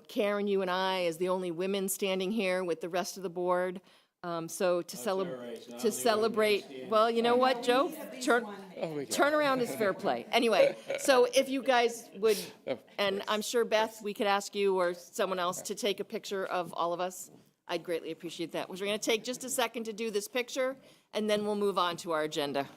Karen, you and I, as the only women standing here with the rest of the board. So to celebrate, well, you know what, Joe? Turn around is fair play. Anyway, so if you guys would, and I'm sure Beth, we could ask you or someone else to take a picture of all of us. I'd greatly appreciate that. We're going to take just a second to do this picture, and then we'll move on to our agenda.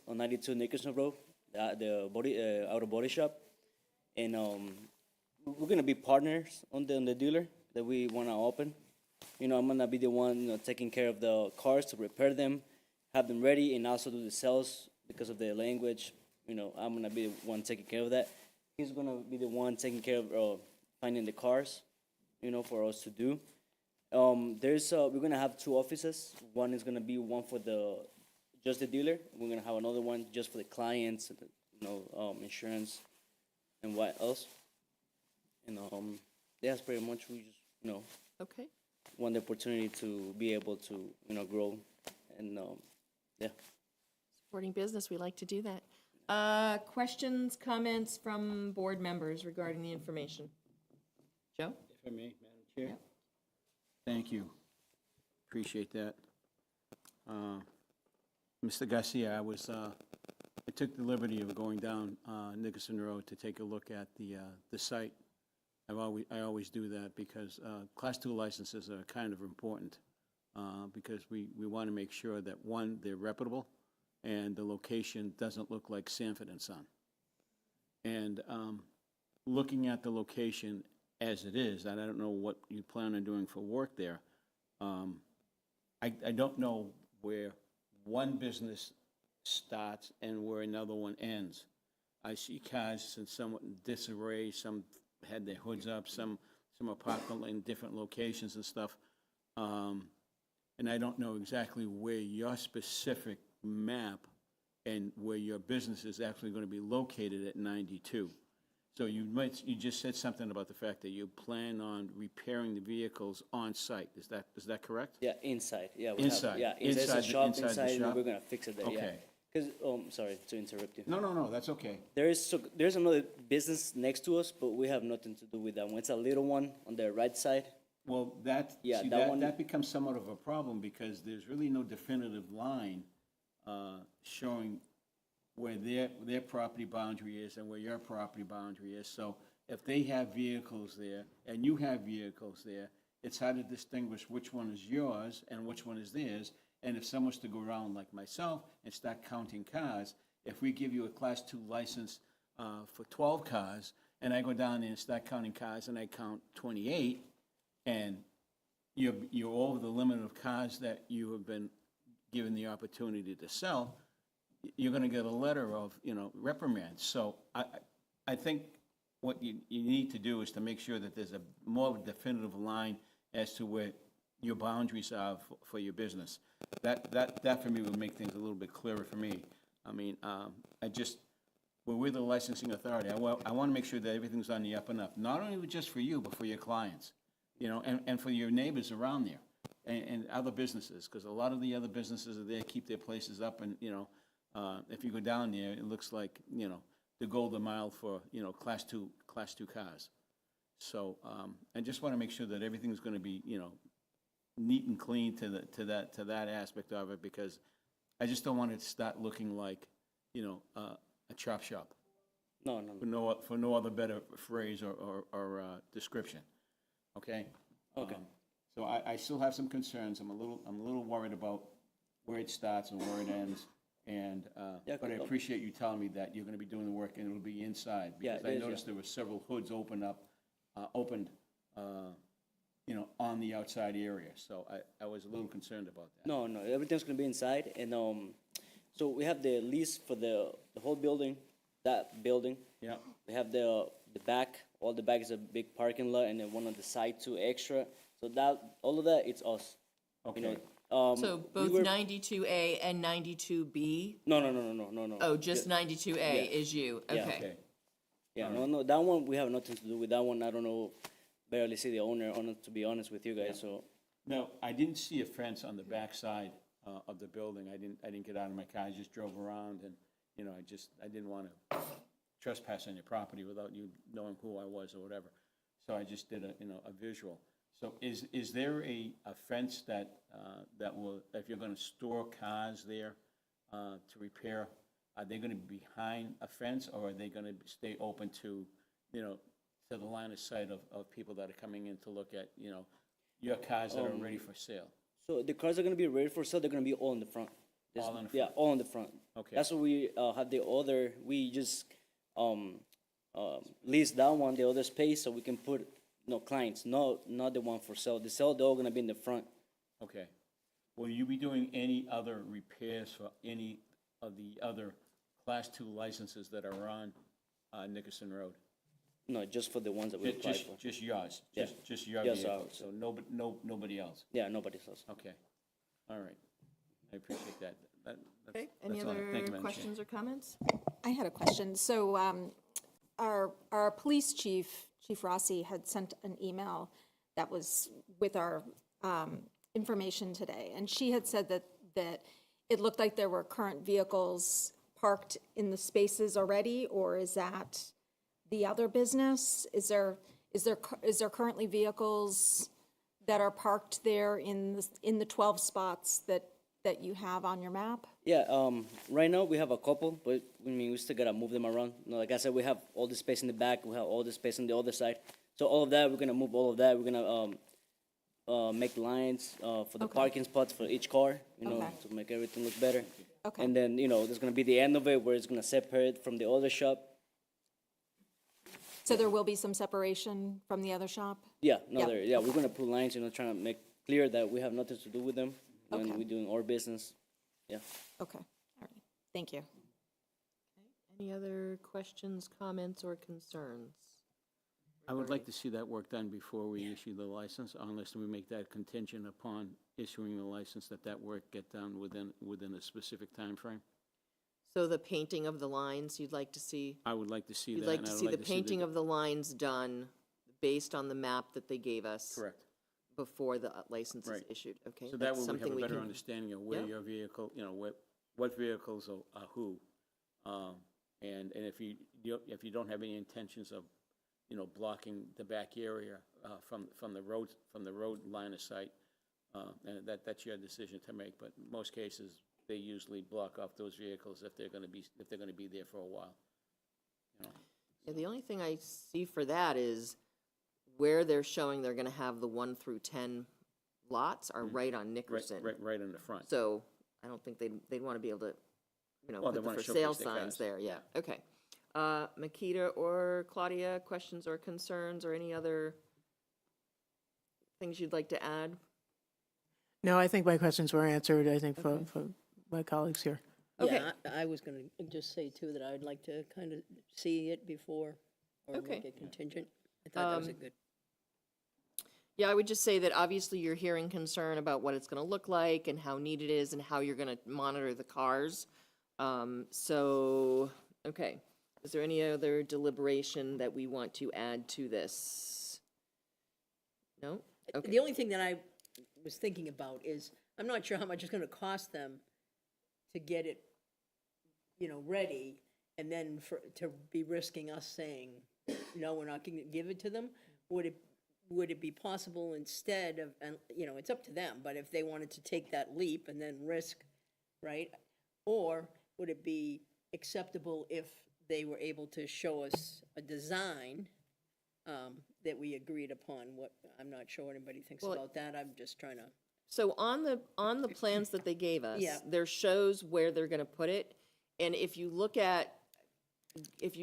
on 92 Nickerson Road, the auto body shop. And we're gonna be partners on the dealer that we wanna open. You know, I'm gonna be the one, you know, taking care of the cars to repair them, have them ready, and also do the sales because of the language. You know, I'm gonna be the one taking care of that. He's gonna be the one taking care of finding the cars, you know, for us to do. We're gonna have 2 offices. One is gonna be one for just the dealer. We're gonna have another one just for the clients, you know, insurance and what else. And that's pretty much we just, you know,
Okay.
want the opportunity to be able to, you know, grow and yeah.
Supporting business, we like to do that. Questions, comments from board members regarding the information? Joe?
If I may, Madam Chair? Thank you. Appreciate that. Mr. Garcia, I took the liberty of going down Nickerson Road to take a look at the site. I always do that because Class 2 licenses are kind of important because we want to make sure that, one, they're reputable, and the location doesn't look like Sanford and Son. And looking at the location as it is, and I don't know what you plan on doing for work there, I don't know where one business starts and where another one ends. I see cars in somewhat disarray, some had their hoods up, some are parked in different locations and stuff. And I don't know exactly where your specific map and where your business is actually going to be located at 92. So you just said something about the fact that you plan on repairing the vehicles on site. Is that correct?
Yeah, inside. Yeah,
Inside.
Inside the shop,
inside the
inside, and
shop?
we're gonna fix it there. Yeah.
Okay.
Because sorry to interrupt you.
No, that's okay.
There's another business next to us, but we have nothing to do with that one. It's a little one on the right side.
Well, that becomes somewhat of a problem because there's really no definitive line showing where their property boundary is and where your property boundary is. So if they have vehicles there and you have vehicles there, it's hard to distinguish which one is yours and which one is theirs. And if someone was to go around like myself and start counting cars, if we give you a Class 2 license for 12 cars, and I go down there and start counting cars and I count 28, and you're over the limit of cars that you have been given the opportunity to sell, you're going to get a letter of, reprimand. So I think what you need to do is to make sure that there's a more definitive line as to where your boundaries are for your business. That for me would make things a little bit clearer for me. I mean, when we're the licensing authority, I want to make sure that everything's on the up and up, not only just for you, but for your clients, and for your neighbors around there and other businesses, because a lot of the other businesses are there, keep their places up, and, if you go down there, it looks like, the golden mile for, Class 2 cars. So I just want to make sure that everything's going to be, neat and clean to that aspect of it, because I just don't want it to start looking like, a chop shop.
No.
For no other better phrase or description. Okay?
Okay.
So I still have some concerns. I'm a little worried about where it starts and where it ends. And but I appreciate you telling me that you're going to be doing the work and it'll be inside, because I noticed there were several hoods opened on the outside area. So I was a little concerned about that.
No, everything's gonna be inside, and so we have the lease for the whole building, that building.
Yeah.
We have the back. All the back is a big parking lot, and then one on the side too extra. So that all of that, it's us.
Okay.
So both 92A and 92B?
No.
Oh, just 92A is you,
Yeah.
okay.
Yeah, no, that one we have nothing to do with. That one I don't know, barely see the owner, to be honest with you guys. So
No, I didn't see a fence on the back side of the building. I didn't get out of my car. I just drove around, and I didn't want to trespass on your property without you knowing who I was or whatever. So I just did a visual. So is there a fence that will, if you're going to store cars there to repair, are they going to be behind a fence, or are they going to stay open to to the line of sight of people that are coming in to look at your cars that are ready for sale?
So the cars are gonna be ready for sale. They're gonna be all in the front. There's-
All in the
Yeah,
front?
all in the front.
Okay.
That's what we have the other, we just lease that one, the other space, so we can put, clients, not the one for sale. The sale, they're all gonna be in the front.
Okay. Will you be doing any other repairs for any of the other Class 2 licenses that are on Nickerson Road?
No, just for the ones that we applied for.
Just yours?
Yeah.
Just your
Yes,
vehicle? So nobody else?
Yeah, nobody else.
Okay. All right. I appreciate that.
Okay, any
that's all.
other
Thank you, Madam Chair.
questions or comments?
I had a question. So our police chief, Chief Rossi, had sent an email that was with our information today. And she had said that it looked like there were current vehicles parked in the spaces already, or is that the other business? Is there currently vehicles that are parked there in the 12 spots that you have on your map?
Yeah, right now we have a couple, but we still gotta move them around. Like I said, we have all the space in the back, we have all the space on the other side. So all of that, we're gonna move all of that. We're gonna make lines for the parking spots for each car,
Okay.
to make everything look better.
Okay.
And then, there's gonna be the end of it where it's gonna separate from the other shop.
So there will be some separation from the other shop?
Yeah,
Yeah.
we're gonna put lines, trying to make clear that we have nothing to do with them when
Okay.
we're doing our business. Yeah.
Okay, all right, thank you.
Any other questions, comments, or concerns?
I would like to see that work done before we issue the license, unless we make that contingent upon issuing the license, that work get done within a specific time frame.
So the painting of the lines you'd like to see?
I would like to see that.
You'd like
and
to
I would
see the
like
painting of the lines done based on the map that they gave us?
Correct.
Before the license is
Right.
issued, okay?
So that
that's
way we have
something
a better
can-
understanding of where
Yep.
your vehicle, what vehicles are who. And if you don't have any intentions of, blocking the back area from the road line of sight, and that's your decision to make. But in most cases, they usually block off those vehicles if they're gonna be there for a while.
Yeah, the only thing I see for that is where they're showing they're gonna have the 1 through 10 lots are right on Nickerson.
Right in the front.
So I don't think they'd wanna be able to,
Well, they
put the
wanna
for sale
showcase their
signs
cars.
there, yeah, okay. Makita or Claudia, questions or concerns or any other things you'd like to add?
No, I think my questions were answered, I think, for my colleagues here.
Okay.
Yeah, I was going to just say too that I'd like to kind of see it before or
Okay.
make it contingent. I thought that was a good.
Yeah, I would just say that obviously you're hearing concern about what it's gonna look like and how neat it is and how you're gonna monitor the cars. Okay, is there any other deliberation that we want to add to this? No? Okay.
The only thing that I was thinking about is, I'm not sure how much it's going to cost them to get it, ready, and then to be risking us saying, no, we're not going to give it to them. Would it be possible instead of, and, it's up to them, but if they wanted to take that leap and then risk, right? Or would it be acceptable if they were able to show us a design that we agreed upon? I'm not sure what anybody thinks
Well,
about that. I'm just trying to.
So on the plans that they gave us,
Yeah.
there shows where they're gonna put it. And if you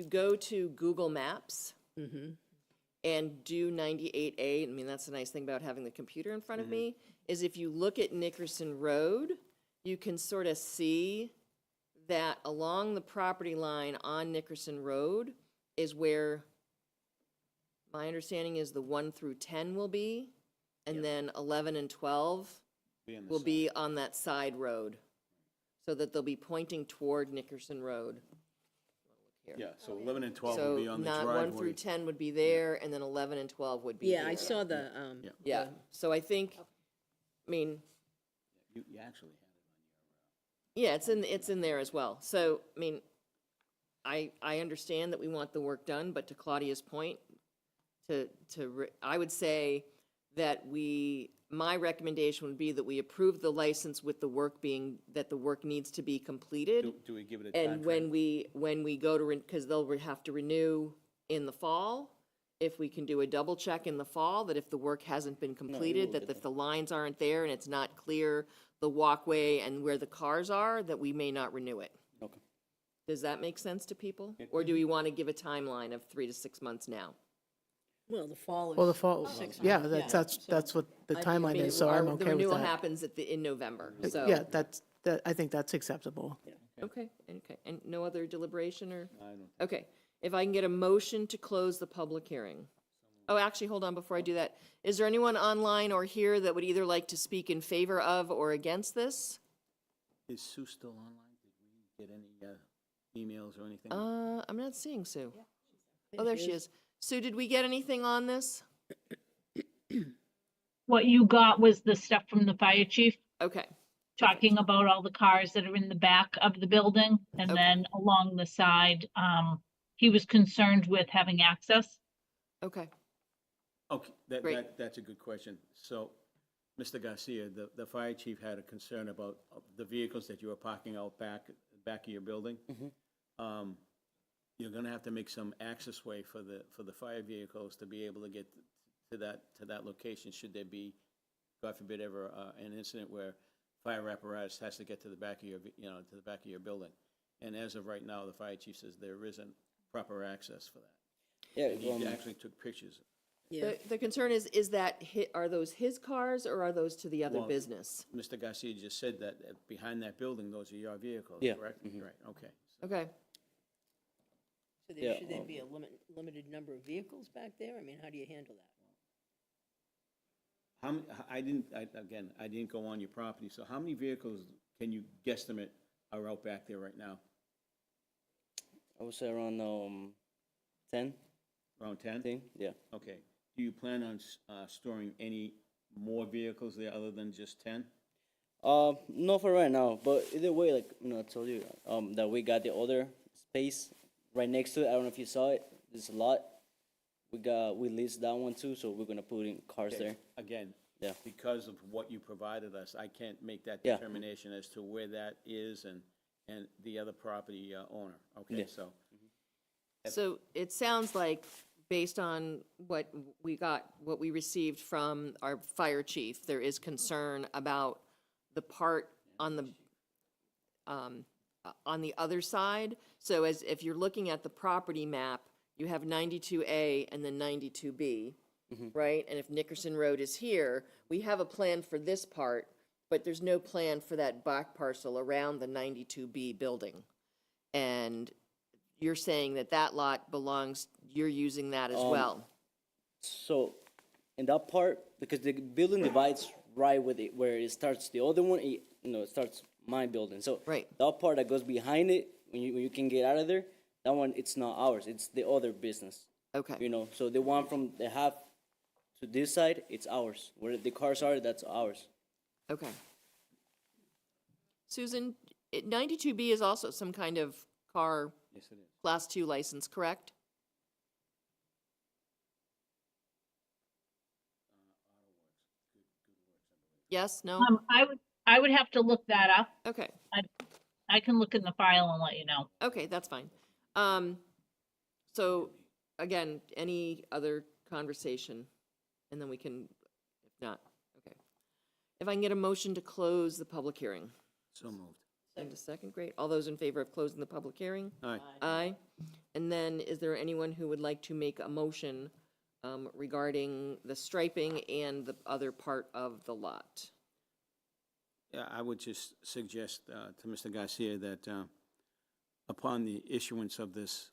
go to Google Maps and do 98A, I mean, that's the nice thing about having the computer in front of me, is if you look at Nickerson Road, you can sort of see that along the property line on Nickerson Road is where my understanding is the 1 through 10 will be, and then 11 and 12 will be on that side road, so that they'll be pointing toward Nickerson Road.
Yeah, so 11 and 12 will be on the
So
driveway.
not 1 through 10 would be there, and then 11 and 12 would be
Yeah,
here.
I saw the.
Yeah, so I think, I mean,
You actually have
yeah, it's in there as well. So, I mean, I understand that we want the work done, but to Claudia's point, I would say that my recommendation would be that we approve the license with the work that the work needs to be completed.
Do we give it a timeframe?
And when we go to, because they'll have to renew in the fall, if we can do a double check in the fall, that if the work hasn't been completed, that if the lines aren't there and it's not clear, the walkway and where the cars are, that we may not renew it.
Okay.
Does that make sense to people? Or do we want to give a timeline of 3 to 6 months now?
Well, the fall is.
Well, the fall,
6
yeah,
months,
that's what the
I
timeline
mean,
is, so I'm
The
okay with
renewal
that.
happens in November, so.
Yeah, I think that's acceptable.
Okay, and no other deliberation or? Okay, if I can get a motion to close the public hearing. Oh, actually, hold on, before I do that, is there anyone online or here that would either like to speak in favor of or against this?
Is Sue still online? Did we get any emails or anything?
I'm not seeing Sue. Oh, there she is. Sue, did we get anything on this?
What you got was the stuff from the fire chief,
Okay,
talking about all the cars that are in the back of the building, and
Okay.
then along the side, he was concerned with having access.
okay.
Okay,
Great.
that's a good question. So, Mr. Garcia, the fire chief had a concern about the vehicles that you were parking out back of your building. You're gonna have to make some access way for the fire vehicles to be able to get to that location, should there be, God forbid, ever an incident where fire apparatus has to get to the back of your building. And as of right now, the fire chief says there isn't proper access for that.
Yeah,
And he actually took pictures.
The concern is that, are those his cars or are those to the other
Well,
business?
Mr. Garcia just said that behind that building, those are your vehicles,
Yeah.
correct? Right, okay.
Okay.
So
Yeah,
should there be a limited number of vehicles back there? I mean, how do you handle that?
I didn't go on your property, so how many vehicles can you guesstimate are out back there right now?
I would say around 10.
Around 10?
Yeah.
Okay. Do you plan on storing any more vehicles there other than just 10?
No, for right now. But either way, like I told you, that we got the other space right next to it. I don't know if you saw it. There's a lot. We leased that one too, so we're gonna put in cars
Okay.
there.
Again,
Yeah.
because of what you provided us, I can't make that
Yeah.
determination as to where that is and the other property owner. Okay,
Yeah.
so.
So it sounds like, based on what we received from our fire chief, there is concern about the part on the other side. So if you're looking at the property map, you have 92A and then 92B, right? And if Nickerson Road is here, we have a plan for this part, but there's no plan for that back parcel around the 92B building. And you're saying that lot belongs, you're using that as well.
So, in that part, because the building divides right with it, where it starts the other one, it starts my building. So,
Right.
that part that goes behind it, when you can get out of there, that one, it's not ours. It's the other business.
Okay.
So the one from the half to this side, it's ours. Where the cars are, that's ours.
Okay. Susan, 92B is also some kind of car
Yes, it is.
Class 2 license, correct? Yes, no?
I would have to look that up.
Okay,
I can look in the file and let you know.
okay, that's fine. So, again, any other conversation? And then we can, if not, okay. If I can get a motion to close the public hearing.
So moved.
And a second, great. All those in favor of closing the public hearing?
Aye.
Aye. And then is there anyone who would like to make a motion regarding the striping and the other part of the lot?
Yeah, I would just suggest to Mr. Garcia that upon the issuance of this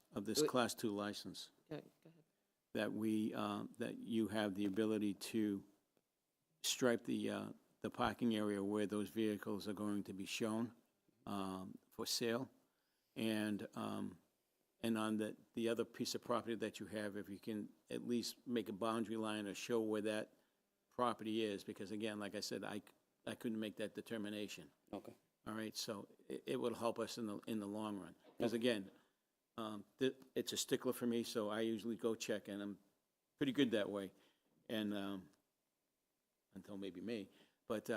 Class 2 license,
Okay, go ahead.
that you have the ability to stripe the parking area where those vehicles are going to be shown for sale, and on the other piece of property that you have, if you can at least make a boundary line or show where that property is, because again, like I said, I couldn't make that determination.
Okay.
All right, so it will help us in the long run, because again, it's a stickler for me, so I usually go check, and I'm pretty good that way, and until maybe May, but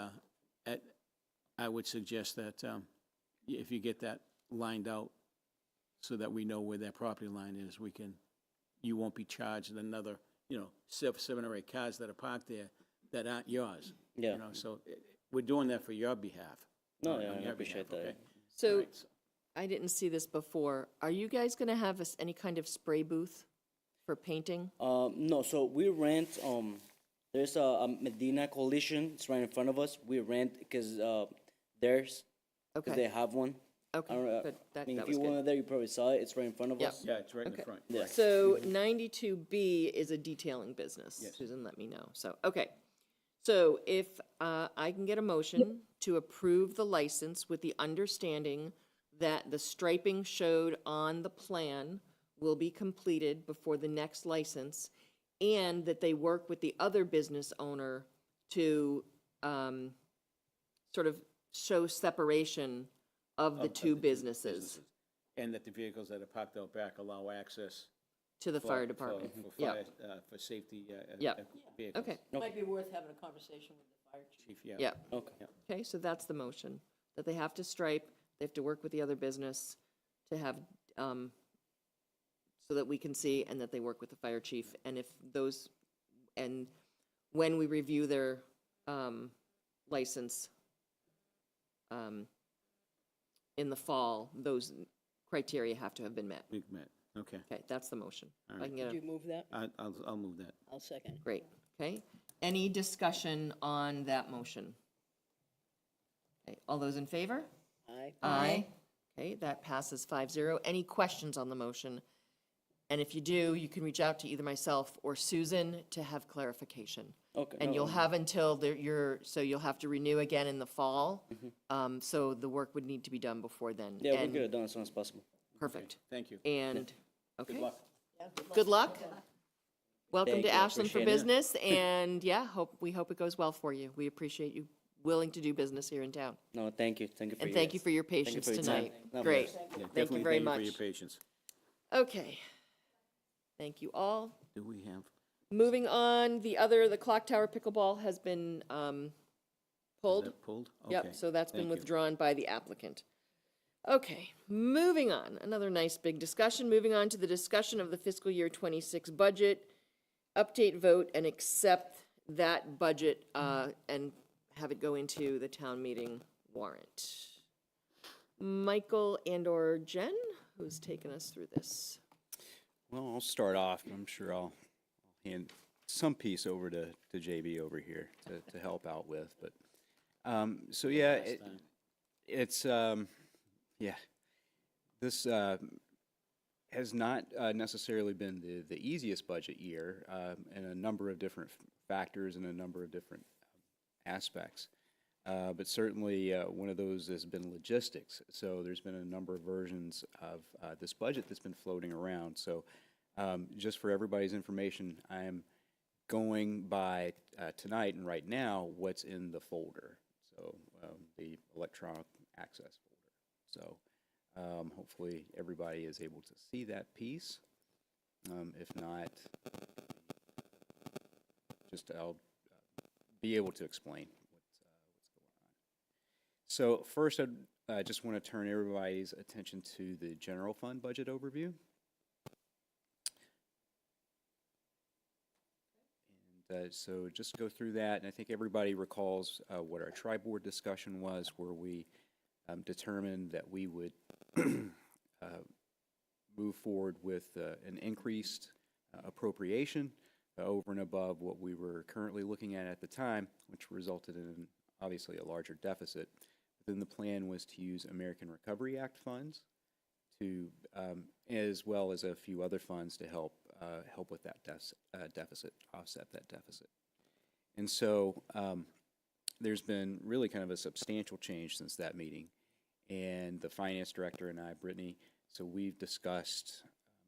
I would suggest that if you get that lined out so that we know where that property line is, we can you won't be charged another, you know, seven or 8 cars that are parked there that aren't yours.
Yeah.
You know, so we're doing that for your behalf.
No,
on
yeah, I
your
appreciate
behalf,
that.
okay?
So
Right.
I didn't see this before. Are you guys going to have any kind of spray booth for painting?
No, so we rent, there's a Medina Coalition, it's right in front of us. We rent because theirs, because
Okay.
they have one.
Okay,
I don't-
good.
I
That
mean,
that
if
was
you
good.
went there, you probably saw it. It's right in front of
Yep.
us.
Yeah, it's right in the
Okay.
front.
Yeah.
Right.
So 92B is a detailing business.
Yes.
Susan, let me know. So, okay. So if I can get a motion to approve the license with the understanding that the striping showed on the plan will be completed before the next license, and that they work with the other business owner to sort of show separation of the two businesses
And that the vehicles that are parked out back allow access.
to the
for-
fire
for-
department.
For
Yep.
fire, for safety
Yep.
vehicles.
Okay.
Might be worth having a conversation with the fire chief.
Chief, yeah.
Yeah.
Okay.
Okay, so that's the motion, that they have to stripe, they have to work with the other business to have, so that we can see, and that they work with the fire chief, and if those, and when we review their license in the fall, those criteria have to have been met.
We've met, okay.
Okay, that's the motion.
All
If I
right.
can get
Could
a,
you move that?
I'll move that.
I'll second.
great, okay? Any discussion on that motion? Okay, all those in favor?
Aye.
Aye. Okay, that passes 5-0. Any questions on the motion? And if you do, you can reach out to either myself or Susan to have clarification.
Okay.
And
no,
you'll have until so you'll have to renew again in the fall. So the work would need to be done before then.
Yeah, we'll
And-
get it done as soon as possible.
Perfect.
Thank you.
And, okay.
luck.
Good luck. Welcome
Thank
to
you, I
Ashland for
appreciate it.
Business, and yeah, we hope it goes well for you. We appreciate you willing to do business here in town.
No, thank you. Thank you for
And
your-
thank you for your
thank you
patience
for your time.
tonight.
God
Great.
bless.
Yeah,
Thank you
definitely
very
thank
much.
you for your patience.
Okay. Thank you all.
Do we have?
Moving on, the clock tower pickleball has been
Is
pulled.
that pulled?
Yep,
Okay,
so that's been
thank you.
withdrawn by the applicant. Okay, moving on, another nice big discussion, moving on to the discussion of the fiscal year 26 budget, update vote and accept that budget and have it go into the town meeting warrant. Michael and/or Jen, who's taken us through this?
Well, I'll start off. I'm sure I'll hand some piece over to JB over here to help out with. But so yeah, it's yeah, this has not necessarily been the easiest budget year, and a number of different factors and a number of different aspects. But certainly one of those has been logistics. So there's been a number of versions of this budget that's been floating around. So just for everybody's information, I am going by tonight and right now what's in the folder. So the electronic access folder. So hopefully everybody is able to see that piece. If not, just I'll be able to explain what's going on. So first, I just want to turn everybody's attention to the general fund budget overview. And so just go through that, and I think everybody recalls what our tri-board discussion was, where we determined that we would move forward with an increased appropriation over and above what we were currently looking at the time, which resulted in obviously a larger deficit. But then the plan was to use American Recovery Act funds to, as well as a few other funds to help with that deficit, offset that deficit. And so there's been really kind of a substantial change since that meeting. And the finance director and I, Brittany, so we've discussed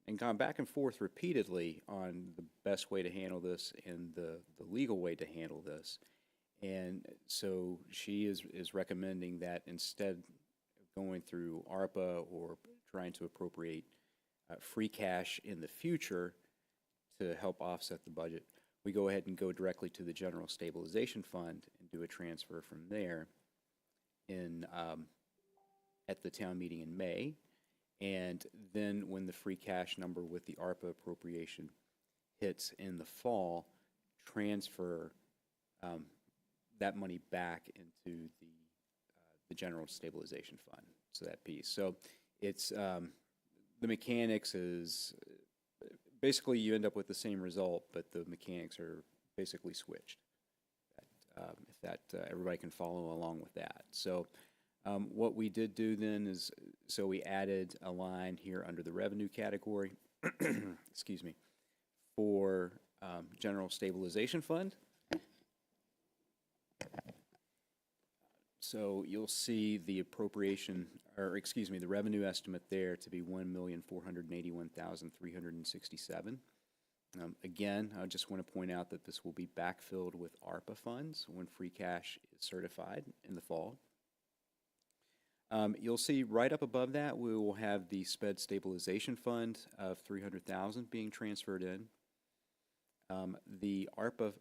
and gone back and forth repeatedly on the best way to handle this and the legal way to handle this. And so she is recommending that instead of going through ARPA or trying to appropriate free cash in the future to help offset the budget, we go ahead and go directly to the General Stabilization Fund and do a transfer from there in at the town meeting in May. And then when the free cash number with the ARPA appropriation hits in the fall, transfer that money back into the general stabilization fund, so that piece. So it's, the mechanics is, basically you end up with the same result, but the mechanics are basically switched. If that, everybody can follow along with that. So what we did do then is, so we added a line here under the revenue category, excuse me, for general stabilization fund. So you'll see the appropriation, or excuse me, the revenue estimate there to be $1,481,367. Again, I just want to point out that this will be backfilled with ARPA funds when free cash is certified in the fall. You'll see right up above that, we will have the SPED stabilization fund of $300,000 being transferred in. The ARPA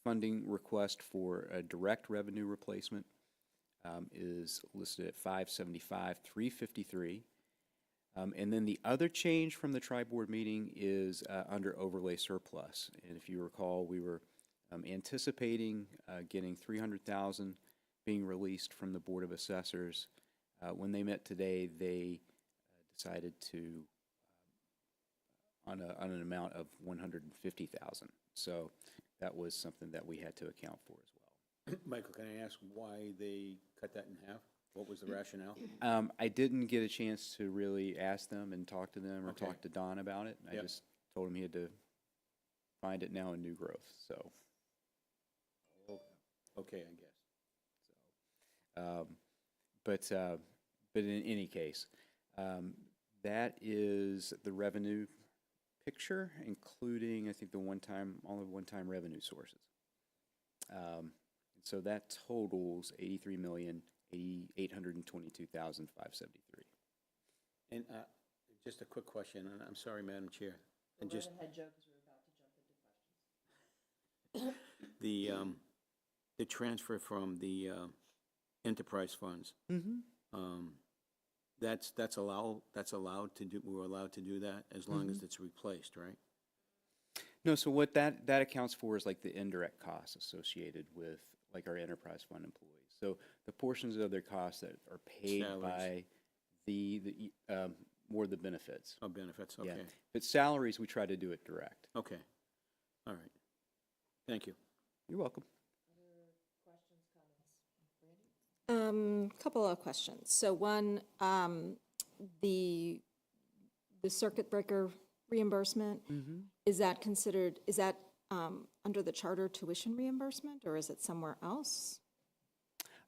funding request for a direct revenue replacement is listed at $575,353. And then the other change from the tri-board meeting is under overlay surplus. And if you recall, we were anticipating getting $300,000 being released from the Board of Assessors. When they met today, they decided to on an amount of $150,000. So that was something that we had to account for as well.
Michael, can I ask why they cut that in half? What was the rationale?
I didn't get a chance to really ask them and talk to them or
Okay.
talk to Don about it. I
Yep.
just told him he had to find it now in new growth, so.
Okay, I guess.
But in any case, that is the revenue picture, including, I think, all the one-time revenue sources. So that totals $83,822,573.
And just a quick question, and I'm sorry, Madam Chair. And just the transfer from the enterprise funds. That's allowed to do. We're allowed to do that as long as it's replaced, right?
No, so what that accounts for is like the indirect costs associated with like our enterprise fund employees. So the portions of their costs that are paid by the more the benefits.
Oh, benefits, okay.
Yeah. But salaries, we try to do it direct.
Okay, all right. Thank you.
You're welcome.
Couple of questions. So one, the circuit breaker reimbursement, is that considered, under the charter tuition reimbursement, or is it somewhere else?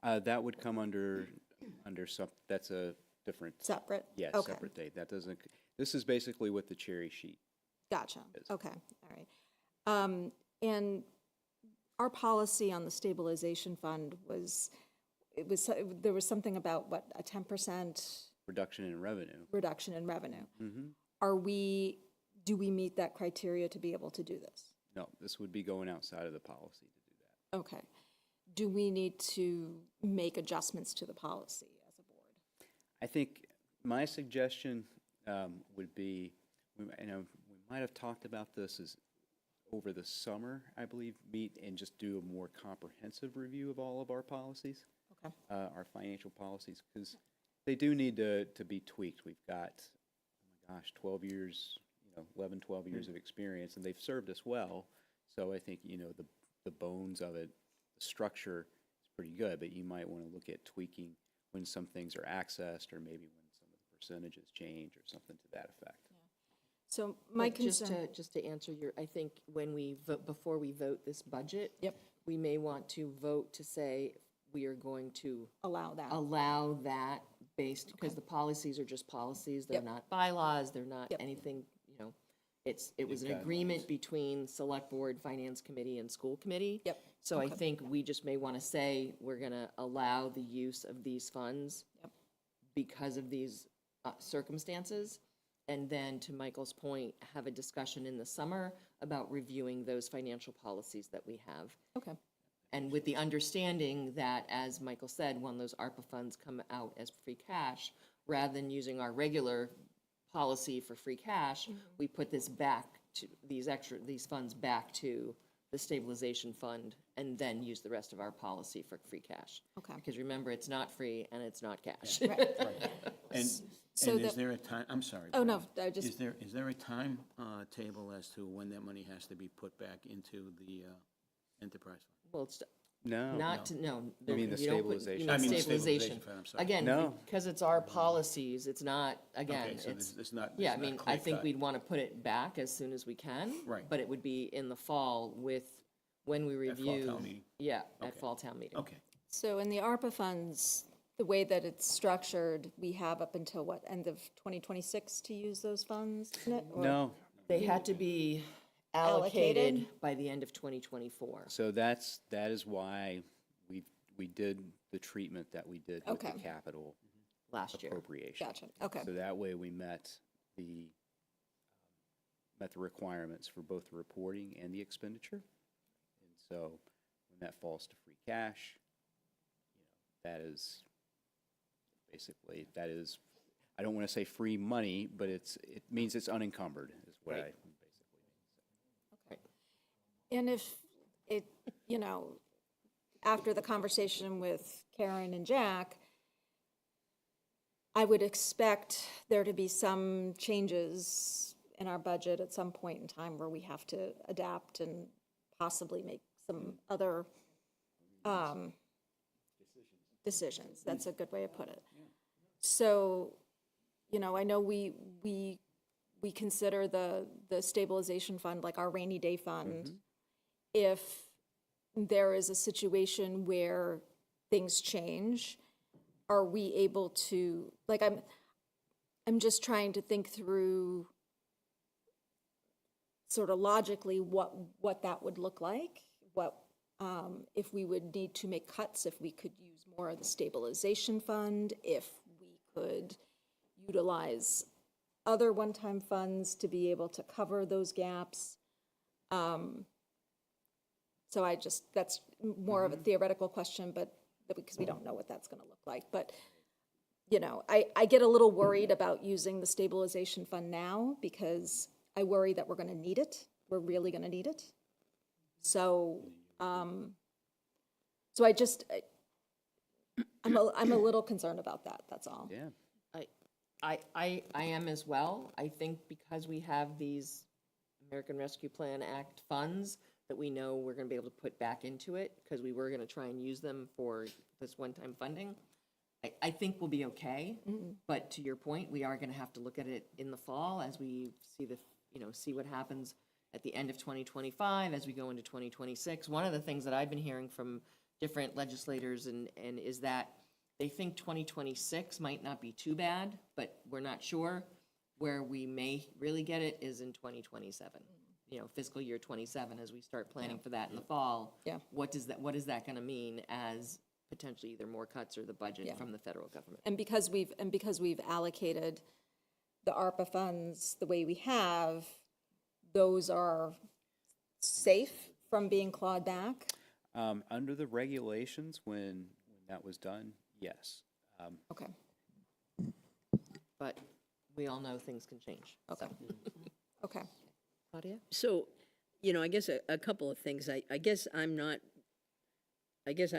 That would come under some, that's a different.
Separate?
Yeah,
Okay.
separate date. That doesn't, this is basically what the cherry sheet.
Gotcha.
is.
Okay, all right. And our policy on the stabilization fund there was something about, what, a 10%
Reduction in revenue.
reduction in revenue.
Mm-hmm.
Do we meet that criteria to be able to do this?
No, this would be going outside of the policy to do that.
Okay. Do we need to make adjustments to the policy as a board?
I think my suggestion would be, we might have talked about this as over the summer, I believe, meet and just do a more comprehensive review of all of our policies, our financial policies, because they do need to be tweaked. We've got, oh my gosh, 12 years, 11, 12 years of experience, and they've served us well. So I think, the bones of it, the structure is pretty good, but you might want to look at tweaking when some things are accessed or maybe when some of the percentages change or something to that effect.
So my
But
concern.
just to answer I think when we vote, before we vote this budget.
Yep.
We may want to vote to say we are going to
Allow that.
allow that based, because the policies are just policies. They're
Yep.
not bylaws, they're not
Yep.
anything, it was an agreement between Select Board, Finance Committee, and School Committee.
Yep.
So I
Okay.
think we just may want to say, we're going to allow the use of these funds because of these circumstances. And then, to Michael's point, have a discussion in the summer about reviewing those financial policies that we have.
Okay.
And with the understanding that, as Michael said, when those ARPA funds come out as free cash, rather than using our regular policy for free cash, we put this back to, these funds back to the stabilization fund and then use the rest of our policy for free cash.
Okay.
Because remember, it's not free and it's not cash.
And,
So
and is
that-
there a time, I'm sorry.
Oh, no,
Brian.
I just-
Is there a time table as to when that money has to be put back into the enterprise fund?
Well, it's
No.
not to, no.
You mean the
you don't put-
stabilization?
You
I
mean
mean the
stabilization.
stabilization fund, I'm sorry.
Again,
No.
because it's our policies, it's not, again,
Okay, so
it's.
it's not.
Yeah, I
it's not
mean, I think
clear-cut.
we'd want to put it back as soon as we can.
Right.
But it would be in the fall with, when we
At fall
review.
town meeting.
Yeah, at
Okay.
fall town meeting.
Okay.
So in the ARPA funds, the way that it's structured, we have up until what, end of 2026 to use those funds? Isn't it? Or-
No.
They had to be
Allocated?
allocated by the end of 2024.
So that is why we did the treatment that we did with the
Okay.
capital
Last year.
appropriation.
Gotcha, okay.
So that way we met the requirements for both the reporting and the expenditure. And so when that falls to free cash, that is basically, I don't want to say free money, but it means it's unencumbered is what
Right.
I
And if it, after the conversation with Karen and Jack, I would expect there to be some changes in our budget at some point in time where we have to adapt and possibly make some other decisions. That's a good way to put it. So, I know we consider the stabilization fund like our rainy day fund. If there is a situation where things change, are we able to, like, I'm just trying to think through sort of logically what that would look like, if we would need to make cuts, if we could use more of the stabilization fund, if we could utilize other one-time funds to be able to cover those gaps. So that's more of a theoretical question, but because we don't know what that's gonna look like. But, I get a little worried about using the stabilization fund now because I worry that we're gonna need it. We're really gonna need it. So, I'm a little concerned about that, that's all.
Yeah.
I am as well. I think because we have these American Rescue Plan Act funds that we know we're gonna be able to put back into it, because we were gonna try and use them for this one-time funding, I think we'll be okay. But to your point, we are gonna have to look at it in the fall as we see see what happens at the end of 2025, as we go into 2026. One of the things that I've been hearing from different legislators and is that they think 2026 might not be too bad, but we're not sure. Where we may really get it is in 2027, fiscal year 27, as we start planning for that in the fall.
Yeah.
What is that gonna mean as potentially either more cuts or the budget
Yeah.
from the federal government?
And because we've allocated the ARPA funds the way we have, those are safe from being clawed back?
Under the regulations, when that was done, yes.
Okay.
But we all know things can change.
Okay. Okay.
Claudia?
So, I guess a couple of things. I guess I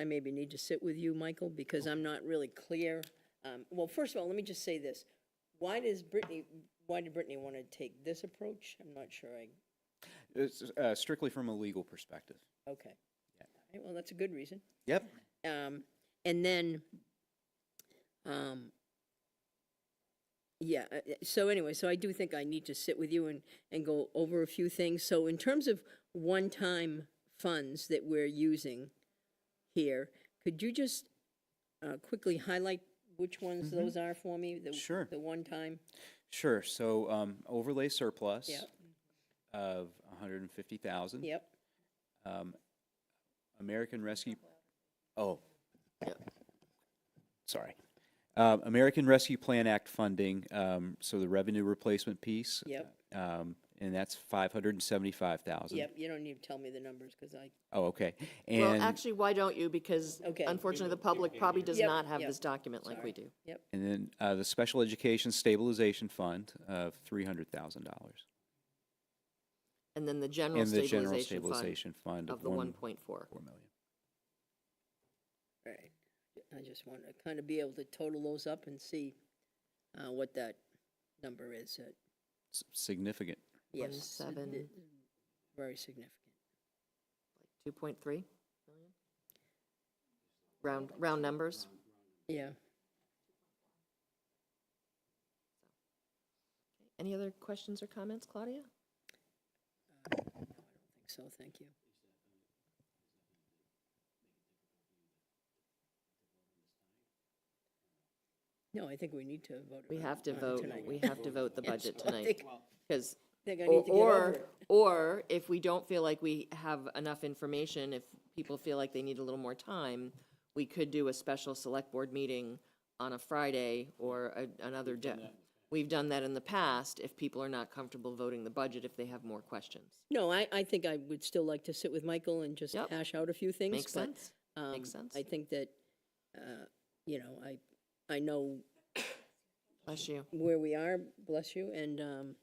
maybe need to sit with you, Michael, because I'm not really clear. Well, first of all, let me just say this. Why did Brittany want to take this approach? I'm not sure
It's strictly from a legal perspective.
okay. All right, well, that's a good reason.
Yep.
And then, yeah, so anyway, so I do think I need to sit with you and go over a few things. So in terms of one-time funds that we're using here, could you just quickly highlight which ones those are for me?
Sure.
The one-time?
Sure. So overlay surplus
Yep.
of 150,000.
Yep.
American Rescue. Oh. Sorry. American Rescue Plan Act funding. So the revenue replacement piece.
Yep.
and that's 575,000.
Yep, you don't need to tell me the numbers, because I,
Oh, okay.
Well,
And,
actually, why don't you? Because
Okay.
unfortunately, the public probably does
Yep,
not have
yep.
this document like we do.
yep.
and then the Special Education Stabilization Fund of $300,000.
And then the general
And the General
stabilization
Stabilization Fund
of the 1.4.
4 million.
Right. I just want to kind of be able to total those up and see what that number is.
Significant.
Yes,
1.7.
very significant.
2.3 million? Round numbers?
Yeah.
Any other questions or comments, Claudia?
I don't think so, thank you. No, I think we need to vote.
We have to
on it
vote,
tonight.
we have to vote the
Yeah,
budget
so I
tonight.
think-
Because,
think I need to get over it.
or if we don't feel like we have enough information, if people feel like they need a little more time, we could do a special select board meeting on a Friday or another day. We've done that in the past, if people are not comfortable voting the budget, if they have more questions.
No, I think I would still like to sit with Michael and just
Yep.
hash out a few things.
Makes
but,
sense. Makes sense.
I think that, you know, I know
Bless you.
where we are, bless you, and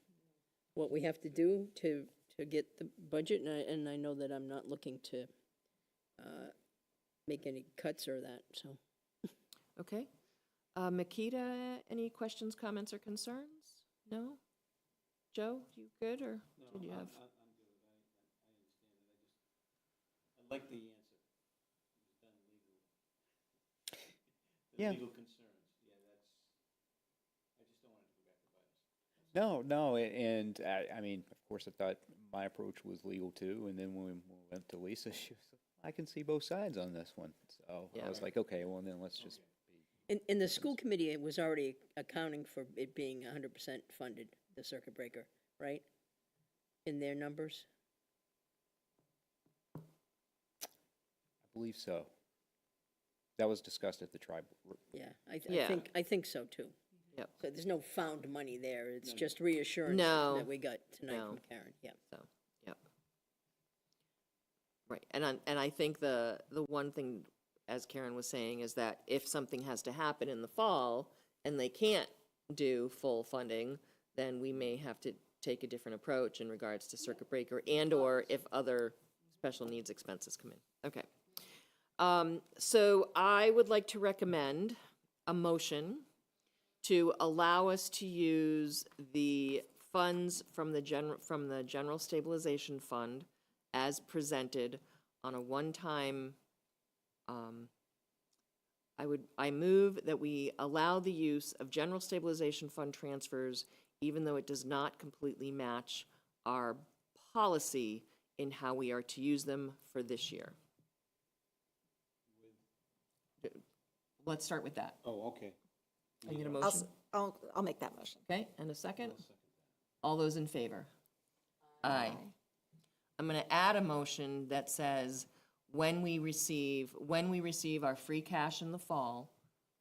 what we have to do to get the budget, and I know that I'm not looking to make any cuts or that, so.
Okay. Makita, any questions, comments, or concerns? No? Joe, you good, or did you have?
I like the answer.
Yeah.
Legal concerns, yeah, I just don't want it to go back to bite us.
No, and I mean, of course, I thought my approach was legal too, and then when we went to Lisa, she was like, I can see both sides on this one. So I was like, okay, well, then let's just.
In the school committee, it was already accounting for it being 100% funded, the circuit breaker, right? In their numbers?
I believe so. That was discussed at the tribe.
Yeah,
Yeah.
I think so too.
Yep.
So there's no found money there, it's just reassurance
No.
that we got tonight
No.
from Karen, yeah.
So, yep. Right, and I think the one thing, as Karen was saying, is that if something has to happen in the fall and they can't do full funding, then we may have to take a different approach in regards to circuit breaker and/or if other special needs expenses come in. Okay. So I would like to recommend a motion to allow us to use the funds from the general stabilization fund as presented on a one-time, I move that we allow the use of general stabilization fund transfers even though it does not completely match our policy in how we are to use them for this year. Let's start with that.
Oh, okay.
Can I get a motion?
I'll make that motion.
Okay, and a second? All those in favor? Aye. I'm going to add a motion that says, when we receive our free cash in the fall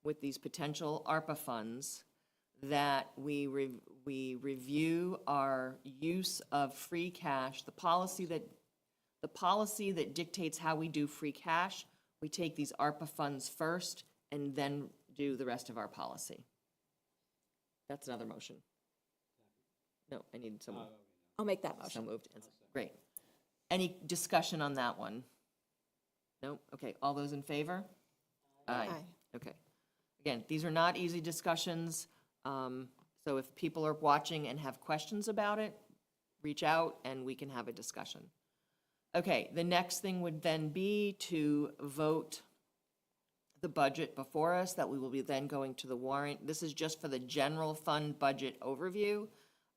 with these potential ARPA funds, that we review our use of free cash, the policy that dictates how we do free cash. We take these ARPA funds first and then do the rest of our policy. That's another motion. No, I need someone.
I'll make that
So
motion.
moved. Great. Any discussion on that one? No? Okay, all those in favor? Aye. Okay. Again, these are not easy discussions, so if people are watching and have questions about it, reach out and we can have a discussion. Okay, the next thing would then be to vote the budget before us, that we will be then going to the warrant. This is just for the general fund budget overview.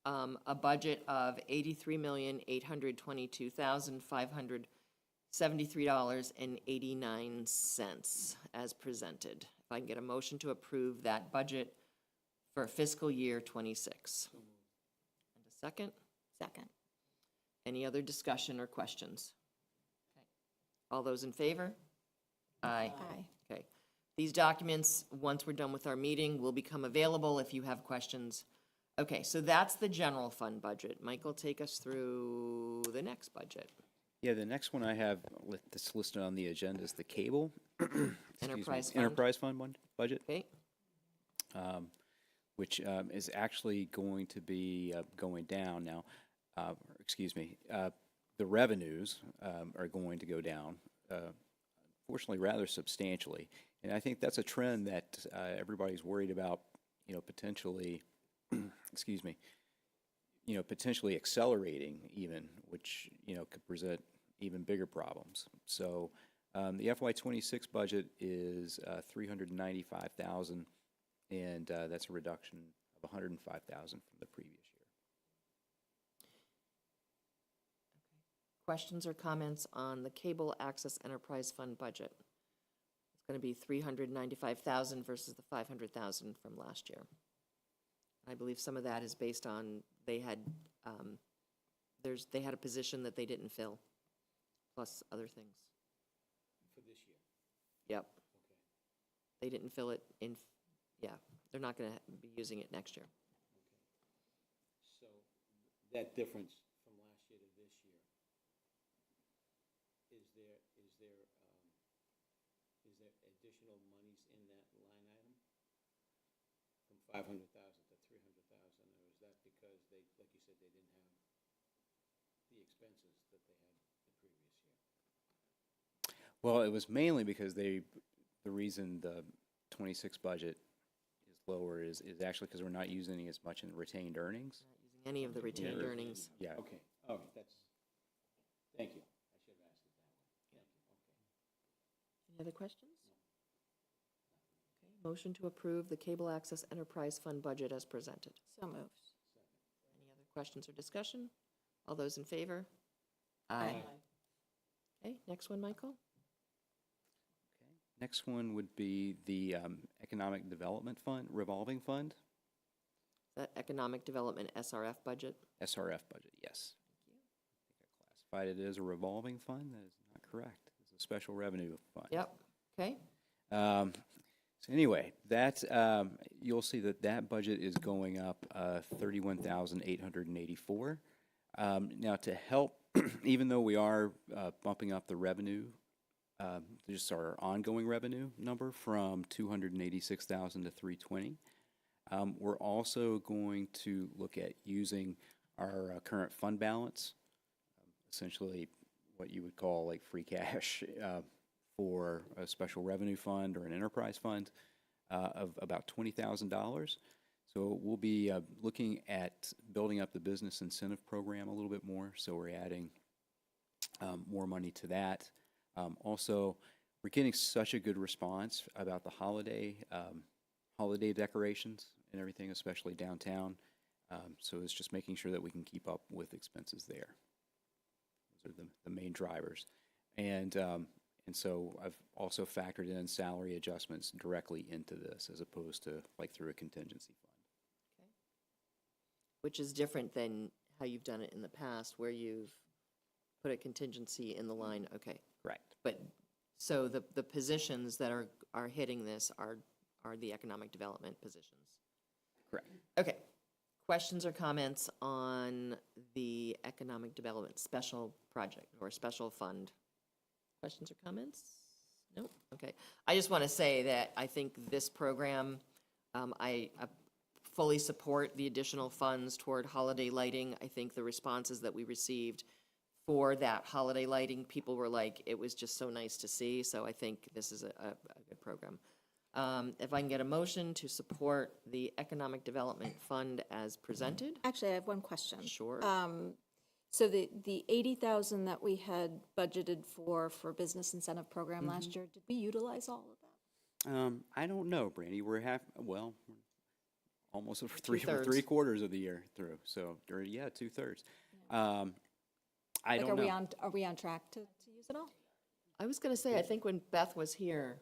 A budget of $83,822,573.89 as presented. If I can get a motion to approve that budget for fiscal year '26. And a second?
Second.
Any other discussion or questions? Okay. All those in favor? Aye.
Aye.
Okay. These documents, once we're done with our meeting, will become available if you have questions Okay, so that's the general fund budget. Michael, take us through the next budget.
Yeah, the next one I have that's listed on the agenda is the cable. excuse me,
Enterprise fund.
Enterprise fund budget.
Okay,
Which is actually going to be going down now. Excuse me, the revenues are going to go down, fortunately rather substantially. And I think that's a trend that everybody's worried about, potentially, excuse me, potentially accelerating even, which, could present even bigger problems. So the FY26 budget is $395,000. And that's a reduction of $105,000 from the previous year.
questions or comments on the Cable Access Enterprise Fund budget? It's going to be $395,000 versus the $500,000 from last year. I believe some of that is based on they had a position that they didn't fill, plus other things.
For this year?
Yep. They didn't fill it in, yeah, they're not going to be using it next year.
So that difference from last year to this year, is there additional monies in that line item? From 500,000 to 300,000, or is that because they, like you said, they didn't have the expenses that they had the previous year?
Well, it was mainly because the reason the 26 budget is lower is actually because we're not using as much in retained earnings.
Not using any of the retained earnings.
Yeah.
Okay, all right, thank you. I should have asked it that way. Thank you, okay.
Any other questions? Okay, motion to approve the Cable Access Enterprise Fund budget as presented.
So moved.
Any other questions or discussion? All those in favor?
Aye.
Okay, next one, Michael?
Next one would be the Economic Development Fund, revolving fund,
Is that Economic Development SRF budget?
SRF budget, yes. I think I classified it as a revolving fund. That is not correct. It's a special revenue fund.
Yep, okay.
So anyway, that you'll see that budget is going up $31,884. Now to help, even though we are bumping up the revenue, just our ongoing revenue number from 286,000 to 320. We're also going to look at using our current fund balance, essentially what you would call like free cash for a special revenue fund or an enterprise fund of about $20,000. So we'll be looking at building up the business incentive program a little bit more. So we're adding more money to that. Also, we're getting such a good response about the holiday decorations and everything, especially downtown. So it's just making sure that we can keep up with expenses there. Those are the main drivers. And so I've also factored in salary adjustments directly into this as opposed to like through a contingency fund.
Okay. Which is different than how you've done it in the past where you've put a contingency in the line, okay.
Correct.
But, so the positions that are hitting this are the economic development positions?
Correct.
Okay. Questions or comments on the economic development special project or special fund? Questions or comments? Nope, okay. I just want to say that I think this program, I fully support the additional funds toward holiday lighting. I think the responses that we received for that holiday lighting, people were like, it was just so nice to see. So I think this is a good program. If I can get a motion to support the Economic Development Fund as presented?
Actually, I have one question.
Sure.
So the 80,000 that we had budgeted for business incentive program last year, did we utilize all of that?
I don't know, Brandy. We're almost
Two-thirds.
3/4 of the year through. So, yeah, 2/3. I don't know.
Are we on track to use it all?
I was going to say, I think when Beth was here,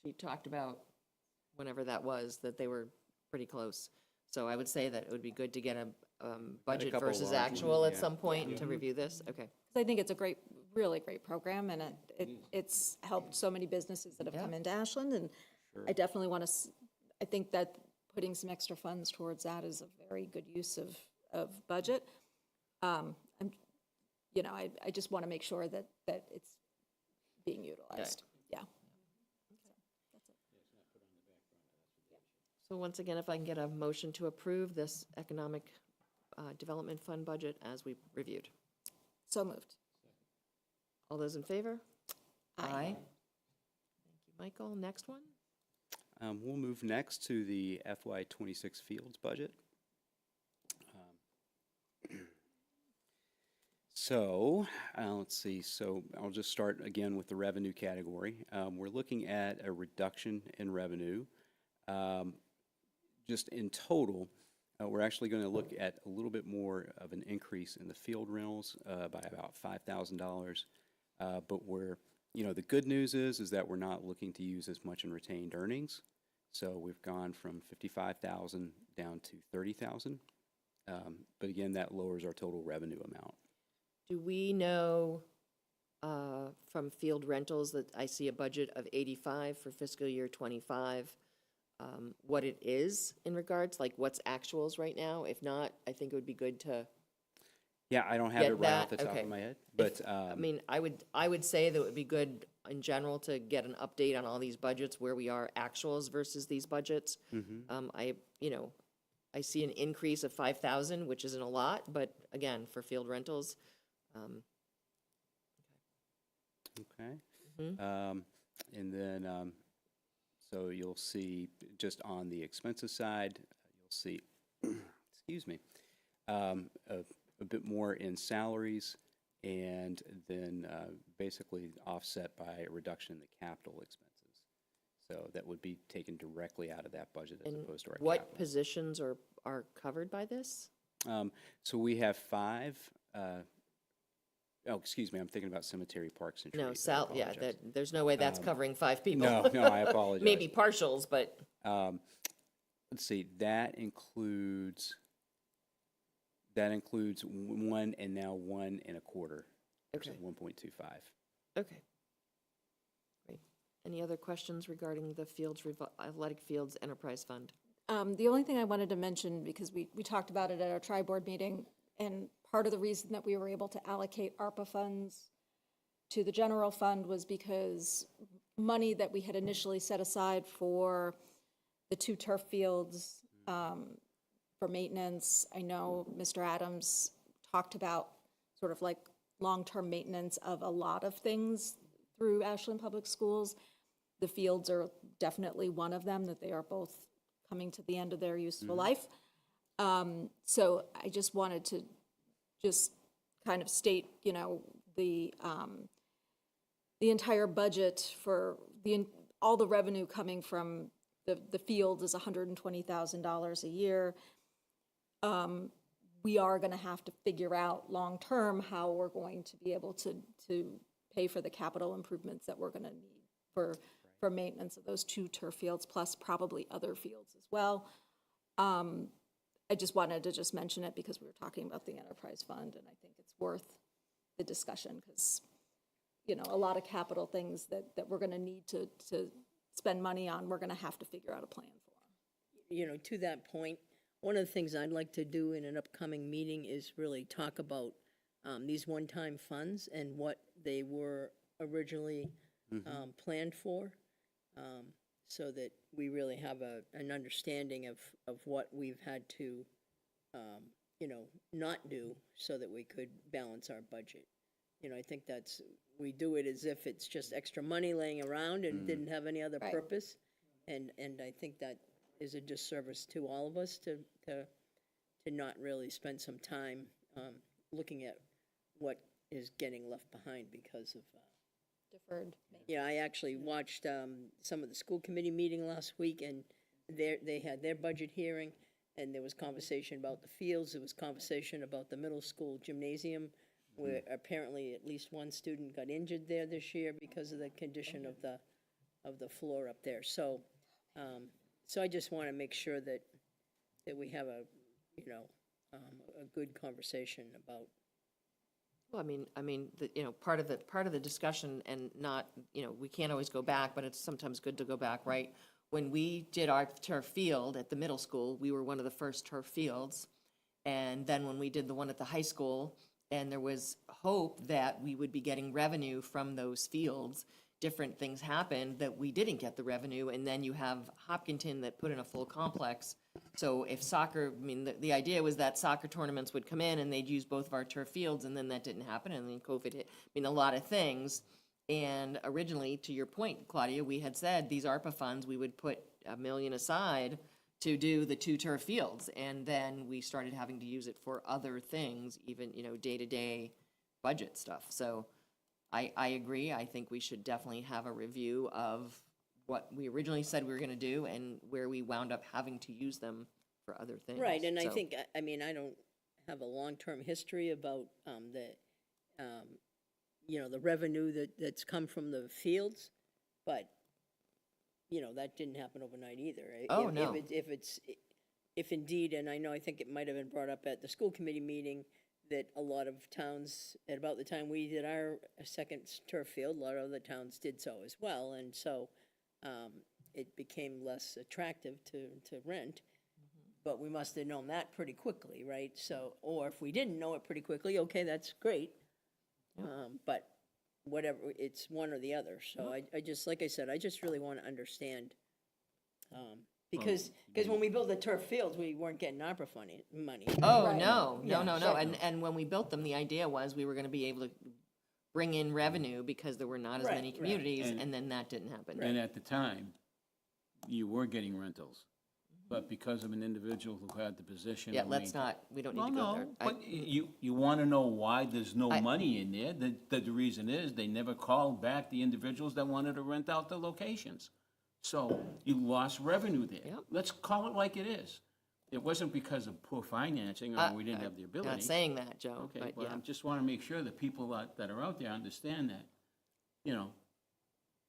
she talked about whenever that was, that they were pretty close. So I would say that it would be good to get a budget
couple
versus
lines,
actual at
yeah.
some point to review this. Okay.
'Cause I think it's a really great program, and it's helped so many businesses that have come into Ashland, and I definitely want to, I think that putting some extra funds towards that is a very good use of budget. I just want to make sure that it's being utilized. Yeah.
So once again, if I can get a motion to approve this Economic Development Fund budget as we reviewed.
So moved.
All those in favor?
Aye.
Thank you, Michael. Next one?
We'll move next to the FY26 Fields budget. Let's see. So I'll just start again with the revenue category. We're looking at a reduction in revenue. Just in total, we're actually going to look at a little bit more of an increase in the field rentals by about $5,000. But the good news is that we're not looking to use as much in retained earnings. So we've gone from 55,000 down to 30,000. But again, that lowers our total revenue amount.
Do we know from field rentals that I see a budget of 85 for fiscal year 25, what it is in regards, like what's actuals right now? If not, I think it would be good to
Yeah, I don't have
get
it right off the
that.
top
Okay.
of my head, but
I mean, I would say that it would be good in general to get an update on all these budgets, where we are actuals versus these budgets. I see an increase of 5,000, which isn't a lot, but again, for field rentals.
okay. And then, so you'll see just on the expenses side, you'll see, excuse me, a bit more in salaries, and then basically offset by a reduction in the capital expenses. So that would be taken directly out of that budget as opposed to our
What
capital.
positions are covered by this?
So we have 5. Excuse me, I'm thinking about cemetery, parks, and trees.
No,
I
yeah,
apologize.
there's no way that's covering 5 people.
No, I apologize.
Maybe partials, but
Let's see, that includes 1 and now 1 1/4.
Okay.
So 1.25.
okay. Great. Any other questions regarding the Athletic Fields Enterprise Fund?
The only thing I wanted to mention, because we talked about it at our tri-board meeting, and part of the reason that we were able to allocate ARPA funds to the general fund was because money that we had initially set aside for the 2 turf fields for maintenance. I know Mr. Adams talked about sort of like long-term maintenance of a lot of things through Ashland Public Schools. The fields are definitely one of them, that they are both coming to the end of their useful life. So I just wanted to just kind of state, the entire budget for all the revenue coming from the field is $120,000 a year. We are going to have to figure out long-term how we're going to be able to pay for the capital improvements that we're going to need for maintenance of those 2 turf fields, plus probably other fields as well. I just wanted to just mention it because we were talking about the enterprise fund, and I think it's worth the discussion because, a lot of capital things that we're going to need to spend money on, we're going to have to figure out a plan for.
To that point, one of the things I'd like to do in an upcoming meeting is really talk about these one-time funds and what they were originally planned for, so that we really have an understanding of what we've had to, not do so that we could balance our budget. I think we do it as if it's just extra money laying around and didn't have any other purpose. And I think that is a disservice to all of us to not really spend some time looking at what is getting left behind because of
Deferred.
Yeah, I actually watched some of the school committee meeting last week, and they had their budget hearing, and there was conversation about the fields. There was conversation about the middle school gymnasium, where apparently at least one student got injured there this year because of the condition of the floor up there. So, so I just want to make sure that we have a good conversation about.
Well, I mean, part of the discussion, and not, we can't always go back, but it's sometimes good to go back, right? when we did our turf field at the middle school, we were one of the first turf fields. And then when we did the one at the high school, and there was hope that we would be getting revenue from those fields, different things happened that we didn't get the revenue. And then you have Hopkinton that put in a full complex. So if soccer, I mean, the idea was that soccer tournaments would come in and they'd use both of our turf fields, and then that didn't happen, and then COVID hit. I mean, a lot of things. And originally, to your point, Claudia, we had said these ARPA funds, we would put $1 million aside to do the 2 turf fields. And then we started having to use it for other things, even, you know, day-to-day budget stuff. So I agree. I think we should definitely have a review of what we originally said we were going to do and where we wound up having to use them for other things.
Right, and I
So-
think, I mean, I don't have a long-term history about you know, the revenue that's come from the fields, but, you know, that didn't happen overnight either.
Oh,
If-
no.
If indeed, and I know, I think it might have been brought up at the school committee meeting, that a lot of towns, at about the time we did our second turf field, a lot of other towns did so as well, and so it became less attractive to rent. But we must have known that pretty quickly, right? So, or if we didn't know it pretty quickly, okay, that's great. But whatever, it's one or the other. So I just, like I said, I just really want to understand. Because when we built the turf fields, we weren't getting ARPA money.
Oh,
Right.
no.
Yeah, right.
And when we built them, the idea was we were going to be able to bring in revenue because there were not as
Right,
many
right.
communities,
And-
and then that didn't happen.
And at the time, you were getting rentals. But because of an individual who had the position.
Yeah,
of
let's
main-
not, we don't need
Well,
to go
no,
there.
but you want to know why there's no money in there. The reason is they never called back the individuals that wanted to rent out the locations. So you lost revenue there.
Yep.
Let's call it like it is. It wasn't because of poor financing or we didn't have the ability.
Not saying that, Joe,
Okay,
but
but
yeah.
I just want to make sure that people that are out there understand that, you know,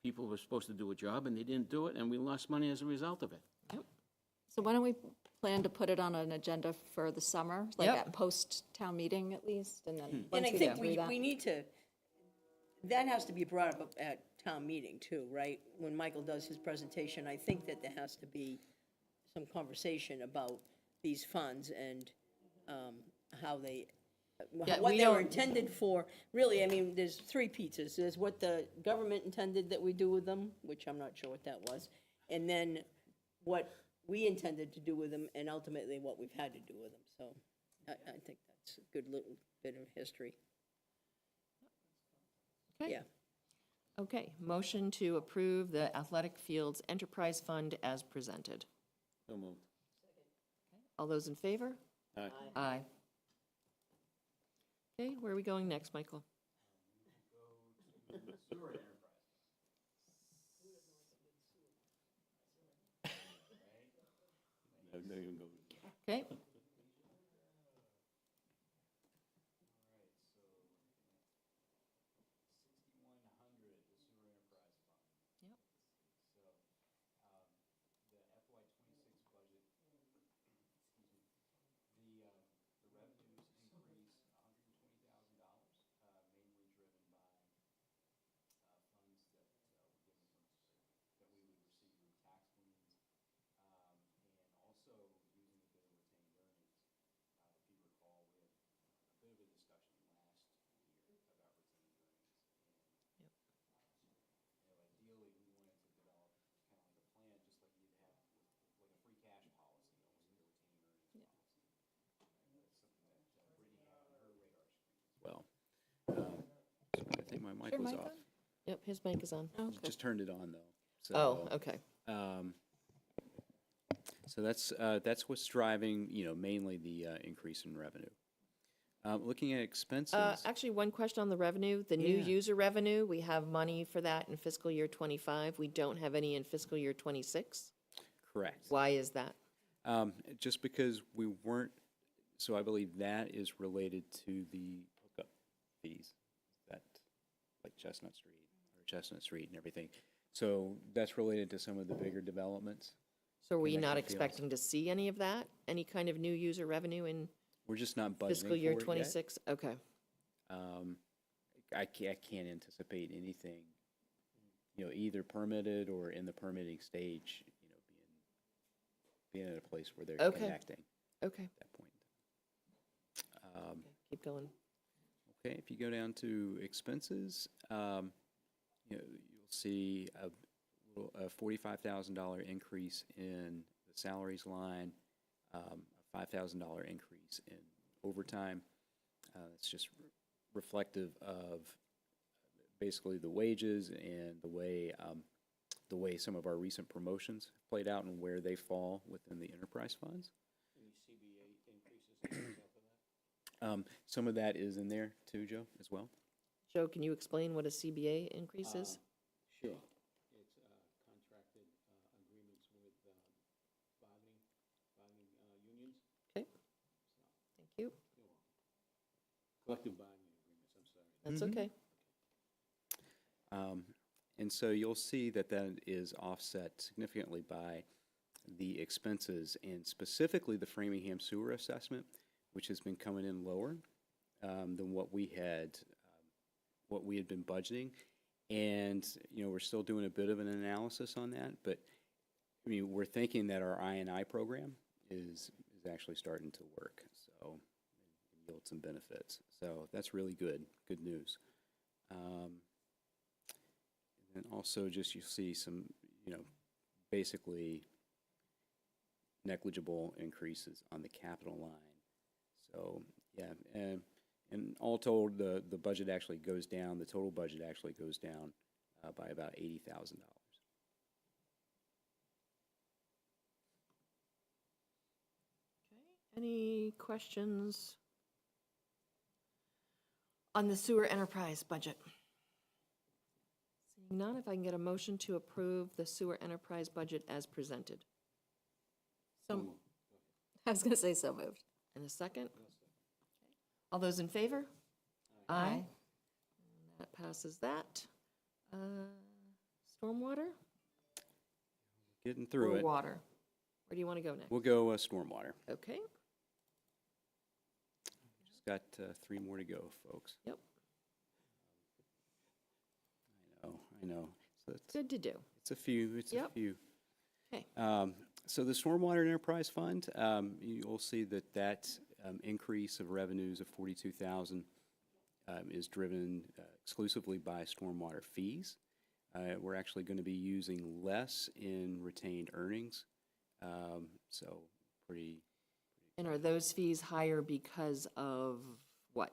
people were supposed to do a job and they didn't do it, and we lost money as a result of it.
So why don't we plan to put it on an agenda for the summer, like
Yep.
at post-town meeting at least, and then
And
once
I
we
think
get through that.
we need to, that has to be brought up at town meeting too, right? When Michael does his presentation, I think that there has to be some conversation about these funds and how they,
Yeah,
what
we
they were
don't-
intended for. Really, I mean, there's 3 pieces. There's what the government intended that we do with them, which I'm not sure what that was, and then what we intended to do with them, and ultimately what we've had to do with them. So I think that's a good little bit of history.
Okay.
Yeah.
Okay, motion to approve the Athletic Fields Enterprise Fund as presented.
So moved.
All those in favor?
Aye.
Aye. Okay, where are we going next, Michael? Okay.
Well, I think my mic
Your
was
mic
off.
on? Yep, his mic is on.
Just turned it on, though. So,
Oh, okay.
So that's what's driving, you know, mainly the increase in revenue. Looking at expenses.
Actually, one question on the revenue, the new
Yeah.
user revenue, we have money for that in fiscal year '25. We don't have any in fiscal year '26.
Correct.
Why is that?
Just because we weren't, so I believe that is related to the hookup fees, that, like Chestnut Street and everything. So that's related to some of the bigger developments.
So are we not
Connection fields.
expecting to see any of that? Any kind of new user revenue in
We're just not budgeting
fiscal year
for it yet.
'26? Okay.
I can't anticipate anything, you know, either permitted or in the permitting stage, you know, being at a place where they're
Okay.
connecting
Okay,
at that point.
keep going.
Okay, if you go down to expenses, you'll see a $45,000 increase in the salaries line, a $5,000 increase in overtime. It's just reflective of basically the wages and the way some of our recent promotions played out and where they fall within the enterprise funds. Some of that is in there too, Joe, as well.
Joe, can you explain what a CBA increase is?
Sure. It's contracted agreements with bargaining unions.
Okay, thank you.
Collective bargaining agreements, I'm sorry.
That's okay.
And so you'll see that that is offset significantly by the expenses and specifically the Framingham sewer assessment, which has been coming in lower than what we had been budgeting. And, we're still doing a bit of an analysis on that, but I mean, we're thinking that our I&I program is actually starting to work, so yield some benefits. So that's really good news. And also just you see some, basically negligible increases on the capital line. So, yeah, and all told, the budget actually goes down, the total budget actually goes down by about $80,000.
Any questions on the sewer enterprise budget? Seeing none, if I can get a motion to approve the sewer enterprise budget as presented.
I was going to say so moved.
And a second? All those in favor? Aye. And that passes that. Stormwater
Getting through
or
it.
water? Where do you want to go next?
We'll go stormwater.
Okay,
Just got 3 more to go, folks.
yep,
I know. So it's
good to do.
a few, it's a
Yep.
few.
Okay.
So the Stormwater Enterprise Fund, you'll see that increase of revenues of $42,000 is driven exclusively by stormwater fees. We're actually going to be using less in retained earnings, so pretty.
And are those fees higher because of what?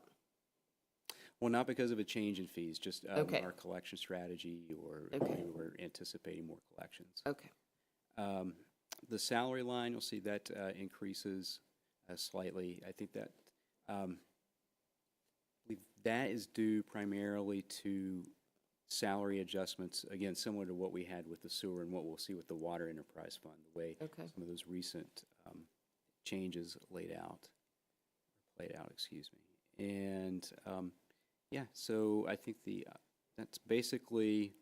Well, not because of a change in fees, just
Okay.
our collection strategy, or
Okay.
we're anticipating more collections.
Okay,
The salary line, you'll see that increases slightly. I think that that is due primarily to salary adjustments, again, similar to what we had with the sewer and what we'll see with the water enterprise fund, the way
Okay.
some of those recent changes played out, excuse me. And yeah, so I think that's basically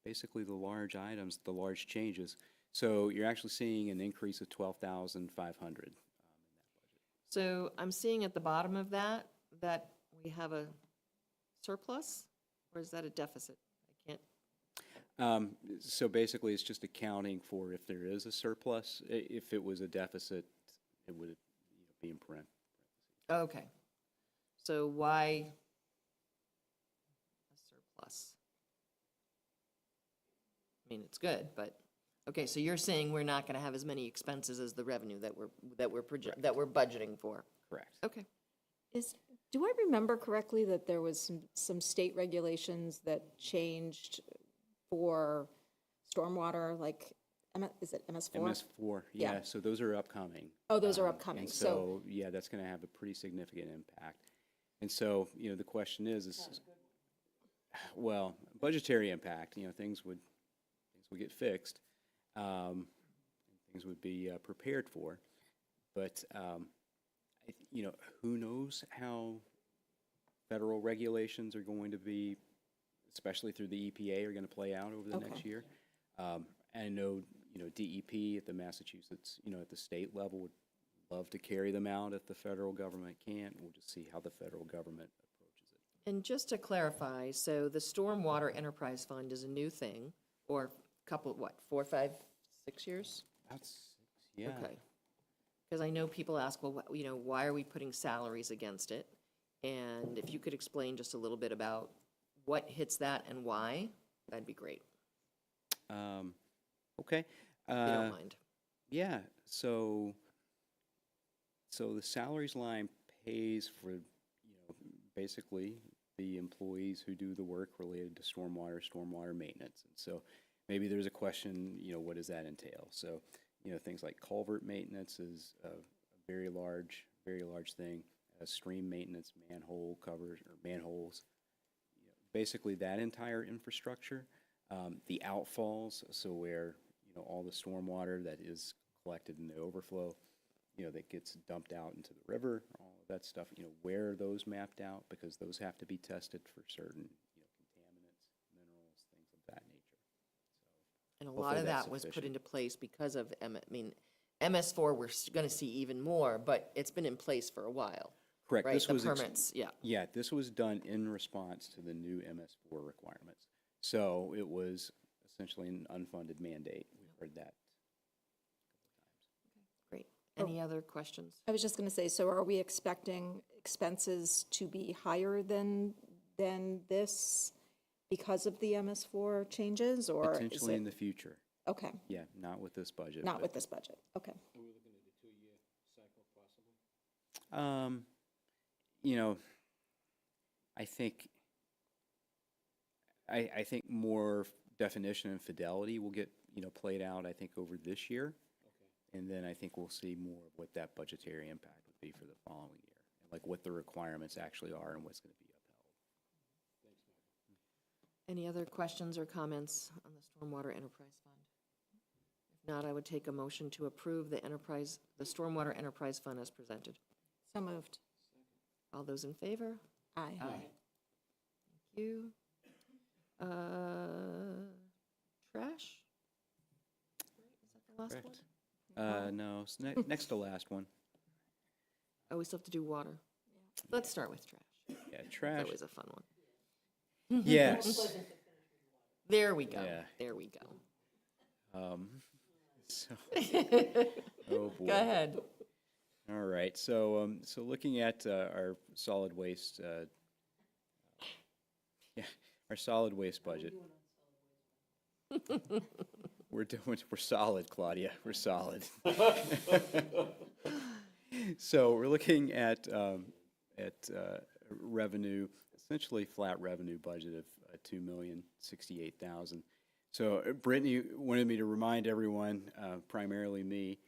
the large items, the large changes. So you're actually seeing an increase of 12,500.
so I'm seeing at the bottom of that we have a surplus, or is that a deficit? I can't,
So basically, it's just accounting for if there is a surplus. If it was a deficit, it would be in parentheses.
okay. So why a surplus? I mean, it's good, but, okay, so you're saying we're not gonna have as many expenses as the revenue that we're budgeting for?
Correct.
Okay.
Do I remember correctly that there was some state regulations that changed for stormwater, like, is it MS4?
MS4,
Yeah.
yeah, so those are upcoming.
Oh, those are upcoming,
And
so,
so, yeah, that's going to have a pretty significant impact. And so, the question is, well, budgetary impact, things would get fixed, and things would be prepared for. But, who knows how federal regulations are going to be, especially through the EPA, are going to play out over the next year. And I know, DEP at the Massachusetts, at the state level would love to carry them out if the federal government can't. We'll just see how the federal government approaches it.
And just to clarify, so the Stormwater Enterprise Fund is a new thing, or a couple, 4 or 5, 6 years?
That's, yeah.
Okay. Because I know people ask, well, why are we putting salaries against it? And if you could explain just a little bit about what hits that and why, that'd be great,
Okay.
if you don't mind.
Yeah, so the salaries line pays for, basically the employees who do the work related to stormwater maintenance. And so maybe there's a question, what does that entail? So, things like culvert maintenance is a very large thing. Stream maintenance, manhole covers or manholes, basically that entire infrastructure. The outfalls, so where, all the stormwater that is collected in the overflow, that gets dumped out into the river, all of that stuff, where are those mapped out? Because those have to be tested for certain, contaminants, minerals, things of that nature.
And a
Hopefully
lot of
that's
that was put
sufficient.
into place because of, MS4, we're going to see even more, but it's been in place for a while.
Correct.
Right,
This
the
was
permits, yeah.
Yeah, this was done in response to the new MS4 requirements. So it was essentially an unfunded mandate. We've heard that.
Great. Any other questions?
I was just going to say, so are we expecting expenses to be higher than this because of the MS4 changes, or is
Potentially in
it?
the future.
Okay,
Yeah, not with this budget.
not
but,
with this budget, okay.
I think I think more definition and fidelity will get, played out, I think, over this year. Okay. And then I think we'll see more of what that budgetary impact would be for the following year, and like what the requirements actually are and what's going to be upheld.
Any other questions or comments on the Stormwater Enterprise Fund? If not, I would take a motion to approve the Stormwater Enterprise Fund as presented.
So moved.
All those in favor?
Aye.
Thank you. Trash? Is that the last one?
Correct. No, it's next to last one.
Oh, we still have to do water. Let's start with trash.
Yeah, trash.
That was a fun one.
Yes.
There we go.
Yeah.
There we go.
So, oh boy.
Go ahead.
All right. So, so looking at our solid waste, our solid waste budget. We're solid, Claudia. We're solid. So we're looking at revenue, essentially flat revenue budget of $2,068,000. So Brittany wanted me to remind everyone, primarily me,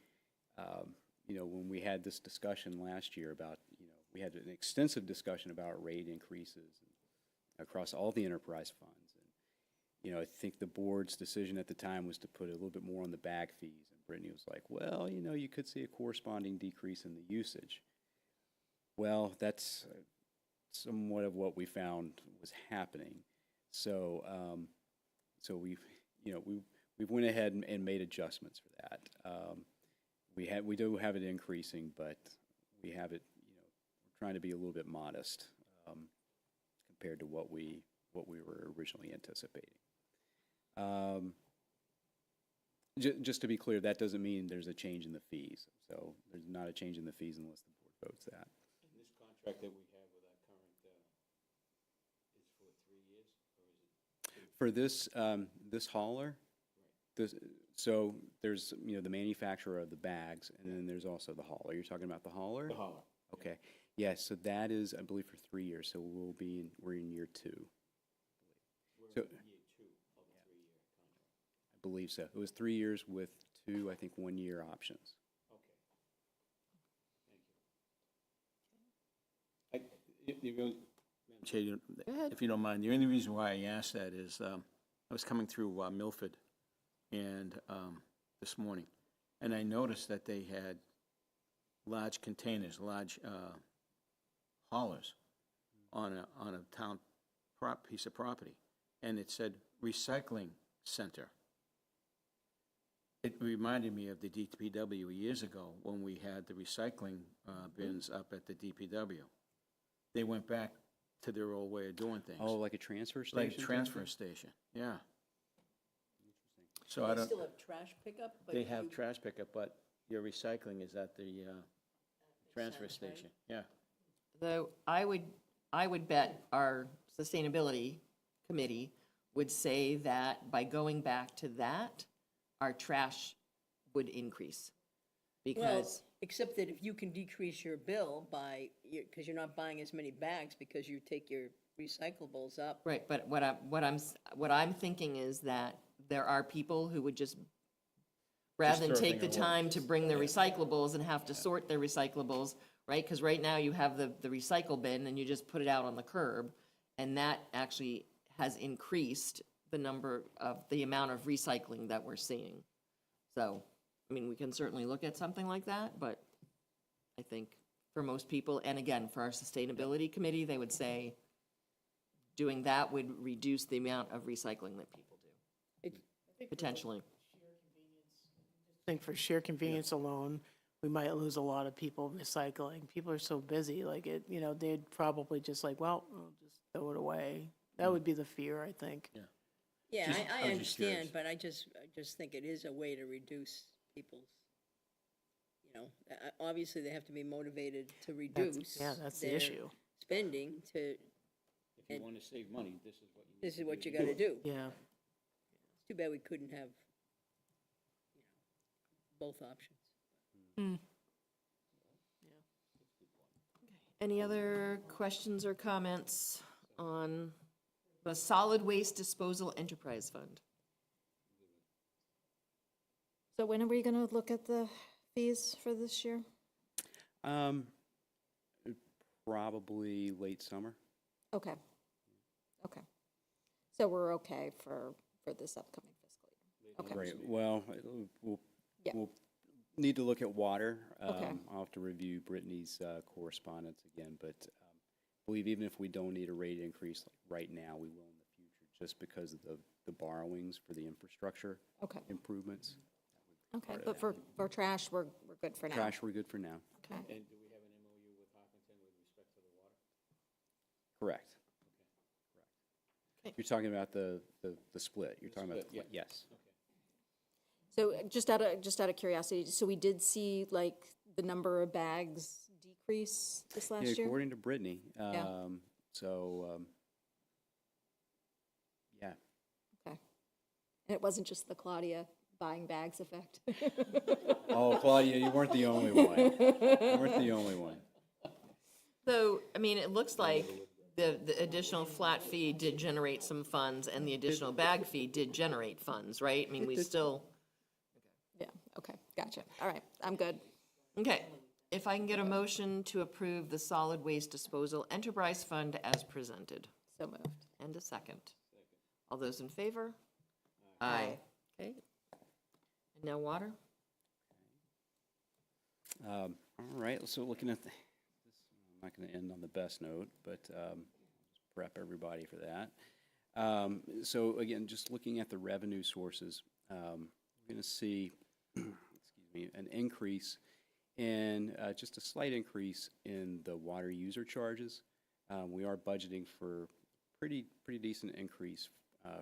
when we had this discussion last year about, we had an extensive discussion about rate increases across all the enterprise funds. And, I think the board's decision at the time was to put a little bit more on the bag fees. And Brittany was like, well, you could see a corresponding decrease in the usage. Well, that's somewhat of what we found was happening. So, so we've went ahead and made adjustments for that. We do have it increasing, but we have it, we're trying to be a little bit modest compared to what we were originally anticipating. Just to be clear, that doesn't mean there's a change in the fees. So there's not a change in the fees unless the board votes that.
And this contract that we have with our current, is for 3 years, or is it?
For this hauler, so there's, the manufacturer of the bags, and then there's also the hauler. You're talking about the hauler?
The hauler.
Okay. Yes, so that is, I believe, for 3 years, so we're in year 2.
We're
So-
in year 2 of a 3-year contract.
I believe so. It was 3 years with 2, I think, 1-year options.
Okay. Madam Chair,
Go ahead.
if you don't mind, the only reason why I asked that is I was coming through Milford and this morning, and I noticed that they had large containers, large haulers on a town piece of property, and it said recycling center. It reminded me of the DPW years ago when we had the recycling bins up at the DPW. They went back to their old way of doing things.
Oh, like a transfer station?
Like a transfer station, yeah. So I
They
don't,
still have trash pickup, but
they have
you-
trash pickup, but your recycling is at the transfer
sense, right?
station, yeah.
Though I would bet our sustainability committee would say that by going back to that, our trash would increase.
Well,
Because,
except that if you can decrease your bill by, because you're not buying as many bags because you take your recyclables up.
right, but what I'm thinking is that there are people who would just, rather than
throw
take the
things away.
time to bring their recyclables and have to sort their recyclables, right? Because right now you have the recycle bin and you just put it out on the curb, and that actually has increased the number of, the amount of recycling that we're seeing. So, I mean, we can certainly look at something like that, but I think for most people, and again, for our sustainability committee, they would say doing that would reduce the amount of recycling that people do, potentially.
I think for sheer convenience alone, we might lose a lot of people recycling. People are so busy, like it, you know, they'd probably just like, well, we'll just throw it away. That would be the fear, I think.
Yeah.
Yeah,
Just-
I
I was just
understand,
curious.
but I just think it is a way to reduce people's, you know, obviously they have to be motivated to reduce.
Yeah, that's the
their
issue.
Spending to,
If you
And-
want to save money, this is what you.
this is what you gotta do.
Yeah.
It's too bad we couldn't have, you know, both options.
Any other questions or comments on the Solid Waste Disposal Enterprise Fund?
So when are we going to look at the fees for this year?
Probably late summer.
Okay. Okay. So we're okay for this upcoming fiscal year? Okay.
Great, well, we'll,
Yeah.
we'll need to look at water.
Okay.
I'll have to review Brittany's correspondence again, but I believe even if we don't need a rate increase right now, we will in the future, just because of the borrowings for the infrastructure
Okay.
improvements.
Okay, but for trash, we're good for now?
Trash, we're good for now.
Okay.
And do we have an MOU with Hopkinton with respect to the water?
Correct.
Okay.
You're talking about the split, you're talking about,
split,
yes.
So just out of curiosity, so we did see like the number of bags decrease this last
Yeah,
year?
according to Brittany,
Yeah.
Yeah.
Okay. And it wasn't just the Claudia buying bags effect?
Oh, Claudia, you weren't the only one. You weren't the only one.
So, I mean, it looks like the additional flat fee did generate some funds, and the additional bag fee did generate funds, right? I mean, we still,
Yeah, okay, gotcha. All right, I'm good.
okay. If I can get a motion to approve the Solid Waste Disposal Enterprise Fund as presented.
So moved.
And a second. All those in favor? Aye. Okay. And now water?
All right, so looking at this, I'm not going to end on the best note, but prep everybody for that. So again, just looking at the revenue sources, we're going to see, excuse me, an increase in, just a slight increase in the water user charges. We are budgeting for pretty decent increase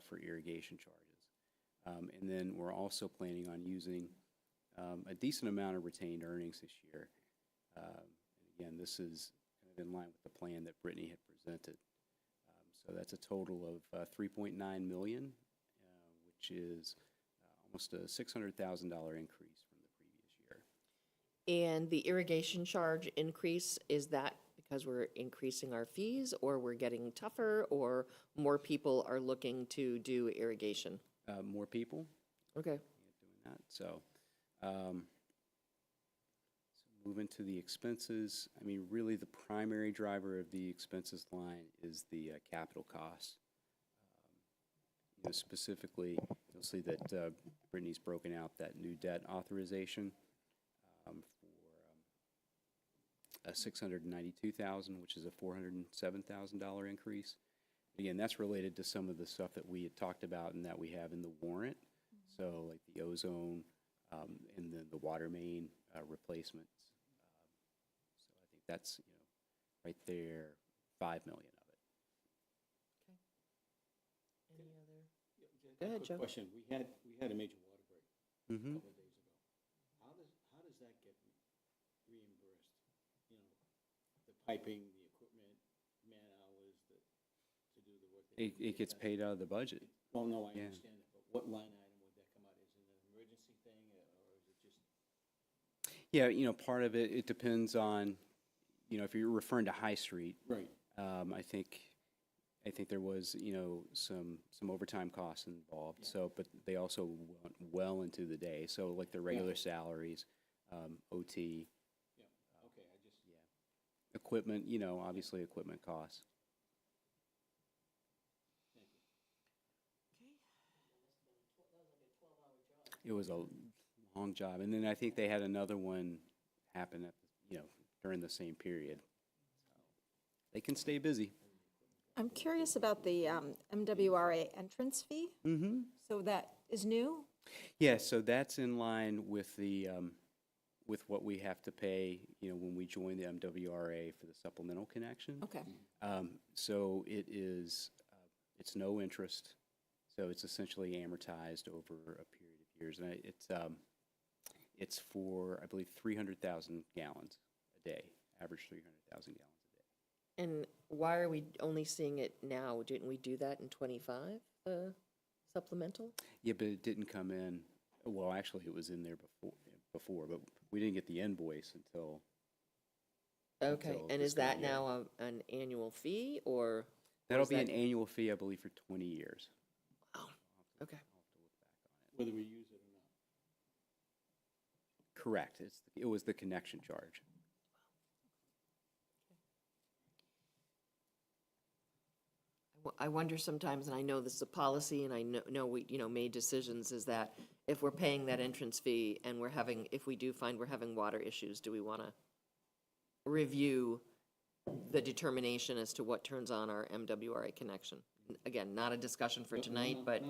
for irrigation charges. And then we're also planning on using a decent amount of retained earnings this year. And again, this is kind of in line with the plan that Brittany had presented. So that's a total of $3.9 million, which is almost a $600,000 increase from the previous year.
And the irrigation charge increase, is that because we're increasing our fees, or we're getting tougher, or more people are looking to do irrigation?
More people
Okay.
doing that. So moving to the expenses, I mean, really the primary driver of the expenses line is the capital costs. Specifically, you'll see that Brittany's broken out that new debt authorization for $692,000, which is a $407,000 increase. Again, that's related to some of the stuff that we had talked about and that we have in the warrant. So like the ozone and then the water main replacements. So I think that's, right there, $5 million of it.
Any other Go ahead, Joe.
Question, we had a major water break a
Mm-hmm.
couple of days ago. How does that get reimbursed? You know, the piping, the equipment, man hours, to do the work.
It gets paid out of the budget.
Well, no, I
Yeah.
understand that, but what line item would that come out? Is it an emergency thing, or is it just?
Yeah, part of it depends on, if you're referring to High Street.
Right.
I think there was, some overtime costs involved. So, but they also went well into the day. So like their regular salaries, OT.
Yeah, okay,
Equipment, obviously equipment costs. It was a long job. And then I think they had another one happen at, during the same period. They can stay busy.
I'm curious about the MWRA entrance fee.
Mm-hmm.
So that is new?
Yeah, so that's in line with with what we have to pay, when we join the MWRA for the supplemental connection.
Okay.
So it's no interest. So it's essentially amortized over a period of years. And it's for, I believe, 300,000 gallons a day, average 300,000 gallons a day.
And why are we only seeing it now? Didn't we do that in 25, supplemental?
Yeah, but it didn't come in, well, actually, it was in there before, but we didn't get the invoice until.
Okay,
until
and is
this
that
year.
now an annual fee, or?
That'll
is
be
that-
an annual fee, I believe, for 20 years.
Okay.
Whether we use it or not.
Correct. It was the connection charge.
I wonder sometimes, and I know this is a policy, and I know we, made decisions, is that if we're paying that entrance fee and if we do find we're having water issues, do we want to review the determination as to what turns on our MWRA connection? Again, not a discussion for tonight, but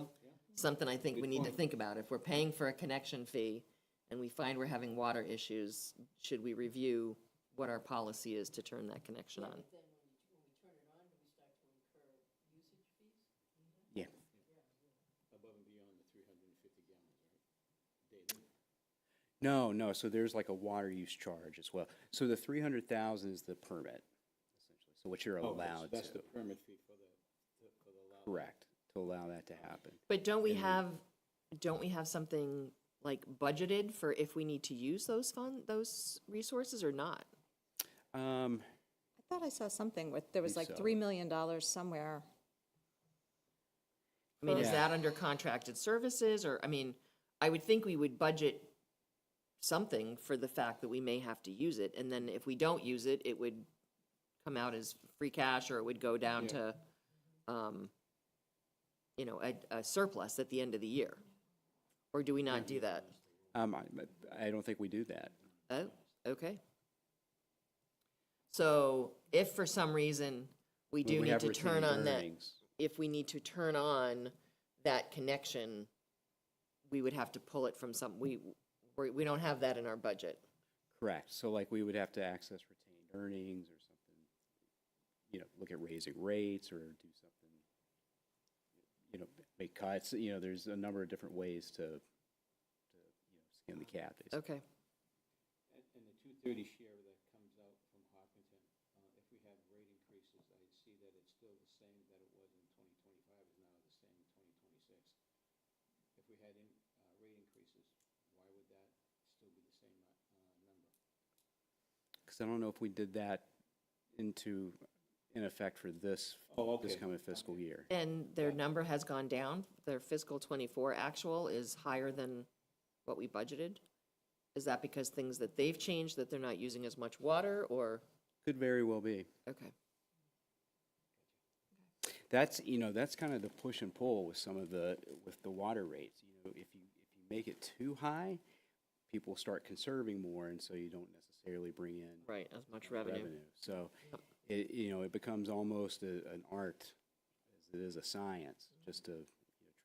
something I think we need to think about. If we're paying for a connection fee and we find we're having water issues, should we review what our policy is to turn that connection on?
Yeah.
Above and beyond the 350 gallons, right? Daily?
No, so there's like a water use charge as well. So the 300,000 is the permit, essentially. So what you're
Oh,
allowed to.
that's the permit fee for the
Correct, to allow that to happen.
But don't we have something like budgeted for if we need to use those resources or not?
I thought I saw something with, there was like
think so.
$3 million somewhere.
I mean, is
Yeah.
that under contracted services, or, I would think we would budget something for the fact that we may have to use it, and then if we don't use it, it would come out as free cash, or it would go down to, a surplus at the end of the year? Or do we not do that?
I don't think we do that.
Oh, okay. So if for some reason we do
We
need
have
to turn
retained
on that,
earnings.
if we need to turn on that connection, we would have to pull it from we don't have that in our budget.
Correct. So like we would have to access retained earnings or something, look at raising rates or do something, make cuts. There's a number of different ways to skin the cat, basically.
Okay.
And the 230 share that comes out from Hopkinton, if we have rate increases, I see that it's still the same that it was in 2025, is now the same in 2026. If we had rate increases, why would that still be the same number?
Because I don't know if we did that in effect for this coming fiscal year.
And their number has gone down? Their fiscal '24 actual is higher than what we budgeted? Is that because things that they've changed, that they're not using as much water, or?
Could very well be.
Okay.
That's kind of the push and pull with with the water rates. If you make it too high, people start conserving more, and so you don't necessarily bring in
Right, as much revenue.
So it becomes almost an art as it is a science, just to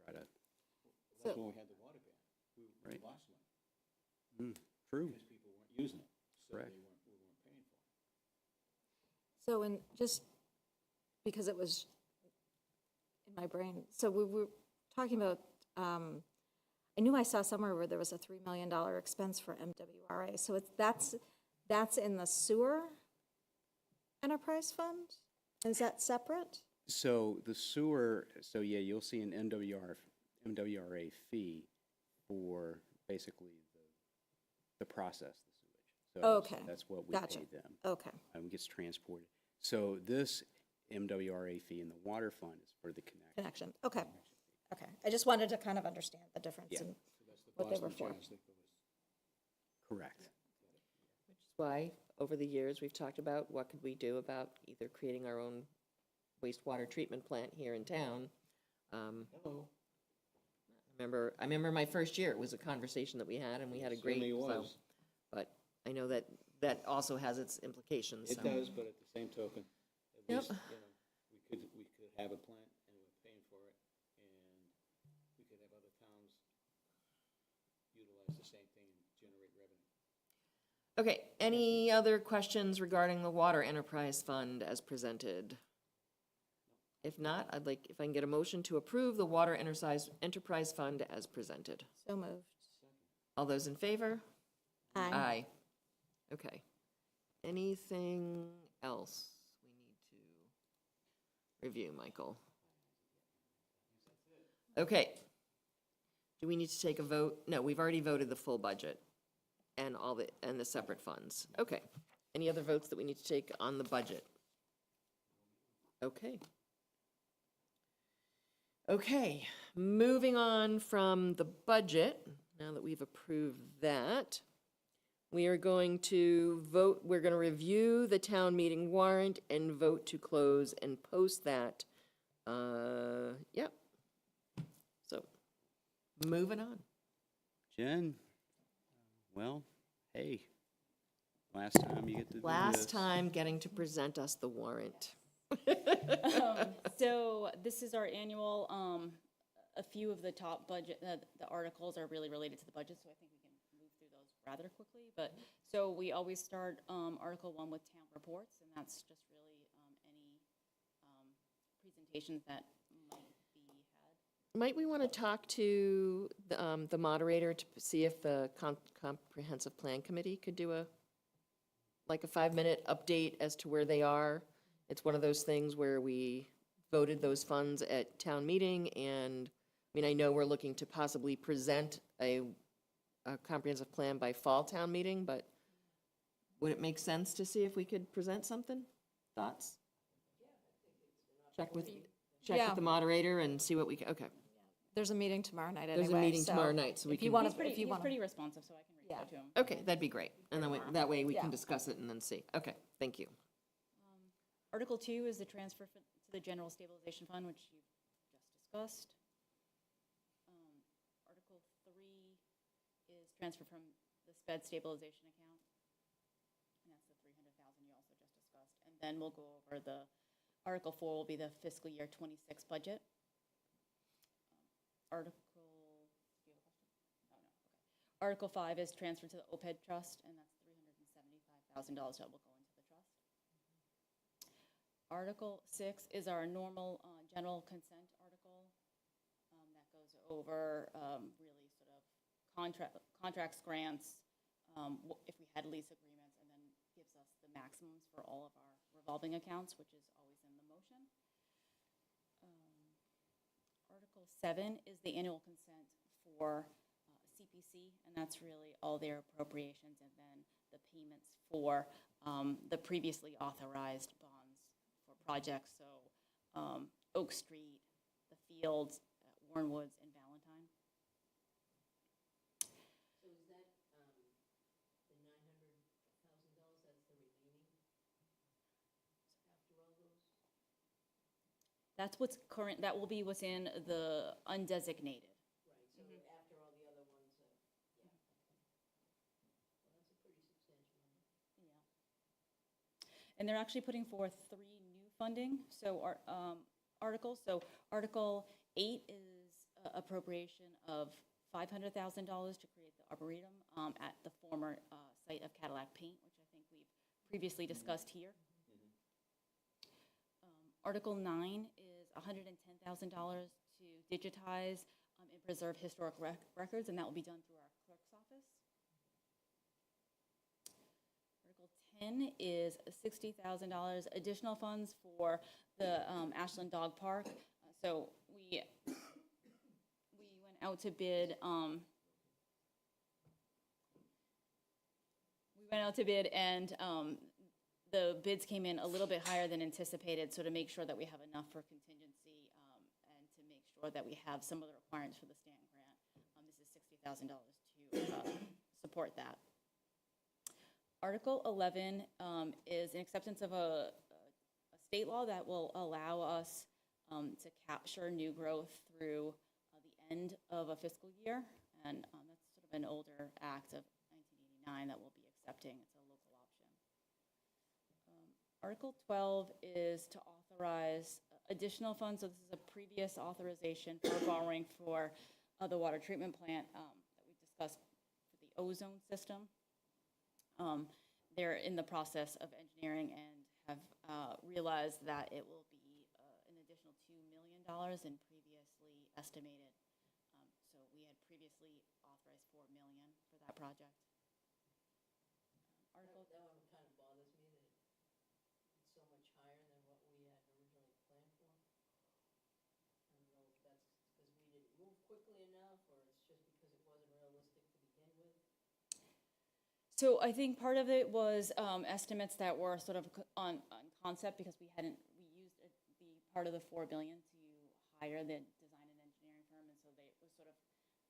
try to.
That's when we had the water ban. We
Right.
lost money.
True.
Because people weren't using it, so
Correct.
we weren't paying for it.
So, and just because it was in my brain, so we were talking about I knew I saw somewhere where there was a $3 million expense for MWRA. So that's in the sewer enterprise fund? Is that separate?
So the sewer, so yeah, you'll see an MWRA fee for basically the process, the sewage. So
Okay.
that's what we
Gotcha.
pay them.
Okay.
Gets transported. So this MWRA fee in the water fund is for the connection.
Okay. Okay. I just wanted to kind of understand the difference in what they were for.
Correct.
Which is why, over the years, we've talked about what could we do about either creating our own wastewater treatment plant here in town. I remember my first year, it was a conversation that we had, and we had a great, but I know that that also has its implications.
It
so.
does, but at the same token, at
Yep.
least, we could have a plant and we're paying for it, and we could have other towns utilize the same thing and generate revenue.
Okay, any other questions regarding the Water Enterprise Fund as presented? If not, I'd like, if I can get a motion to approve the Water Enterprise Fund as presented.
So moved.
All those in favor?
Aye.
Aye. Okay. Anything else we need to review, Michael? Okay. Do we need to take a vote? No, we've already voted the full budget and and the separate funds. Okay. Any other votes that we need to take on the budget? Okay. Okay, moving on from the budget, now that we've approved that, we are going to vote, we're going to review the town meeting warrant and vote to close and post that. Yep. So, moving on.
Jen, well, hey, last time you get to do
Last
this.
time getting to present us the warrant.
So this is our annual, a few of the top budget, the articles are really related to the budget, so I think we can move through those rather quickly. But, so we always start Article 1 with town reports, and that's just really any presentations that might be had.
Might we want to talk to the moderator to see if the Comprehensive Plan Committee could do a 5-minute update as to where they are? It's one of those things where we voted those funds at town meeting, and, I mean, I know we're looking to possibly present a comprehensive plan by fall town meeting, but would it make sense to see if we could present something? Thoughts? Check with the moderator and see what we can, okay.
There's a meeting tomorrow night anyway.
There's a meeting tomorrow night, so we can.
He's pretty responsive, so I can reach out to him.
Okay, that'd be great. And then that way we can discuss it and then see. Okay, thank you.
Article 2 is the transfer to the General Stabilization Fund, which you just discussed. Article 3 is transfer from the SPED stabilization account, and that's the $300,000 you also just discussed. And then we'll go over the, Article 4 will be the fiscal year 26 budget. Article 5 is transfer to the OPED trust, and that's $375,000 that will go into the trust. Article 6 is our normal general consent article that goes over really sort of contracts, grants, if we had lease agreements, and then gives us the maximums for all of our revolving accounts, which is always in the motion. Article 7 is the annual consent for CPC, and that's really all their appropriations and then the payments for the previously authorized bonds for projects, so Oak Street, the fields, Warren Woods, and Valentine.
So is that the $900,000 that's the remaining after all those?
That's what's current, that will be what's in the undesignated.
Right, so after all the other ones, yeah. Well, that's a pretty substantial number.
Yeah. And they're actually putting forth 3 new funding, so articles. So Article 8 is appropriation of $500,000 to create the arboretum at the former site of Cadillac Paint, which I think we've previously discussed here. Article 9 is $110,000 to digitize and preserve historic records, and that will be done through our clerk's office. Article 10 is $60,000 additional funds for the Ashland Dog Park. So we went out to bid. And the bids came in a little bit higher than anticipated. So to make sure that we have enough for contingency and to make sure that we have some of the requirements for the Stanton grant, this is $60,000 to support that. Article 11 is an acceptance of a state law that will allow us to capture new growth through the end of a fiscal year. And that's sort of an older act of 1989 that we'll be accepting. It's a local option. Article 12 is to authorize additional funds. So this is a previous authorization for borrowing for the water treatment plant that we discussed for the ozone system. They're in the process of engineering and have realized that it will be an additional $2 million in previously estimated. So we had previously authorized $4 million for that project.
Article that one kind of bothers me that it's so much higher than what we had originally planned for. I don't know if that's because we didn't move quickly enough, or it's just because it wasn't realistic to begin with.
So I think part of it was estimates that were sort of on concept because we used the part of the $4 billion to hire the design and engineering firm, and so they was sort of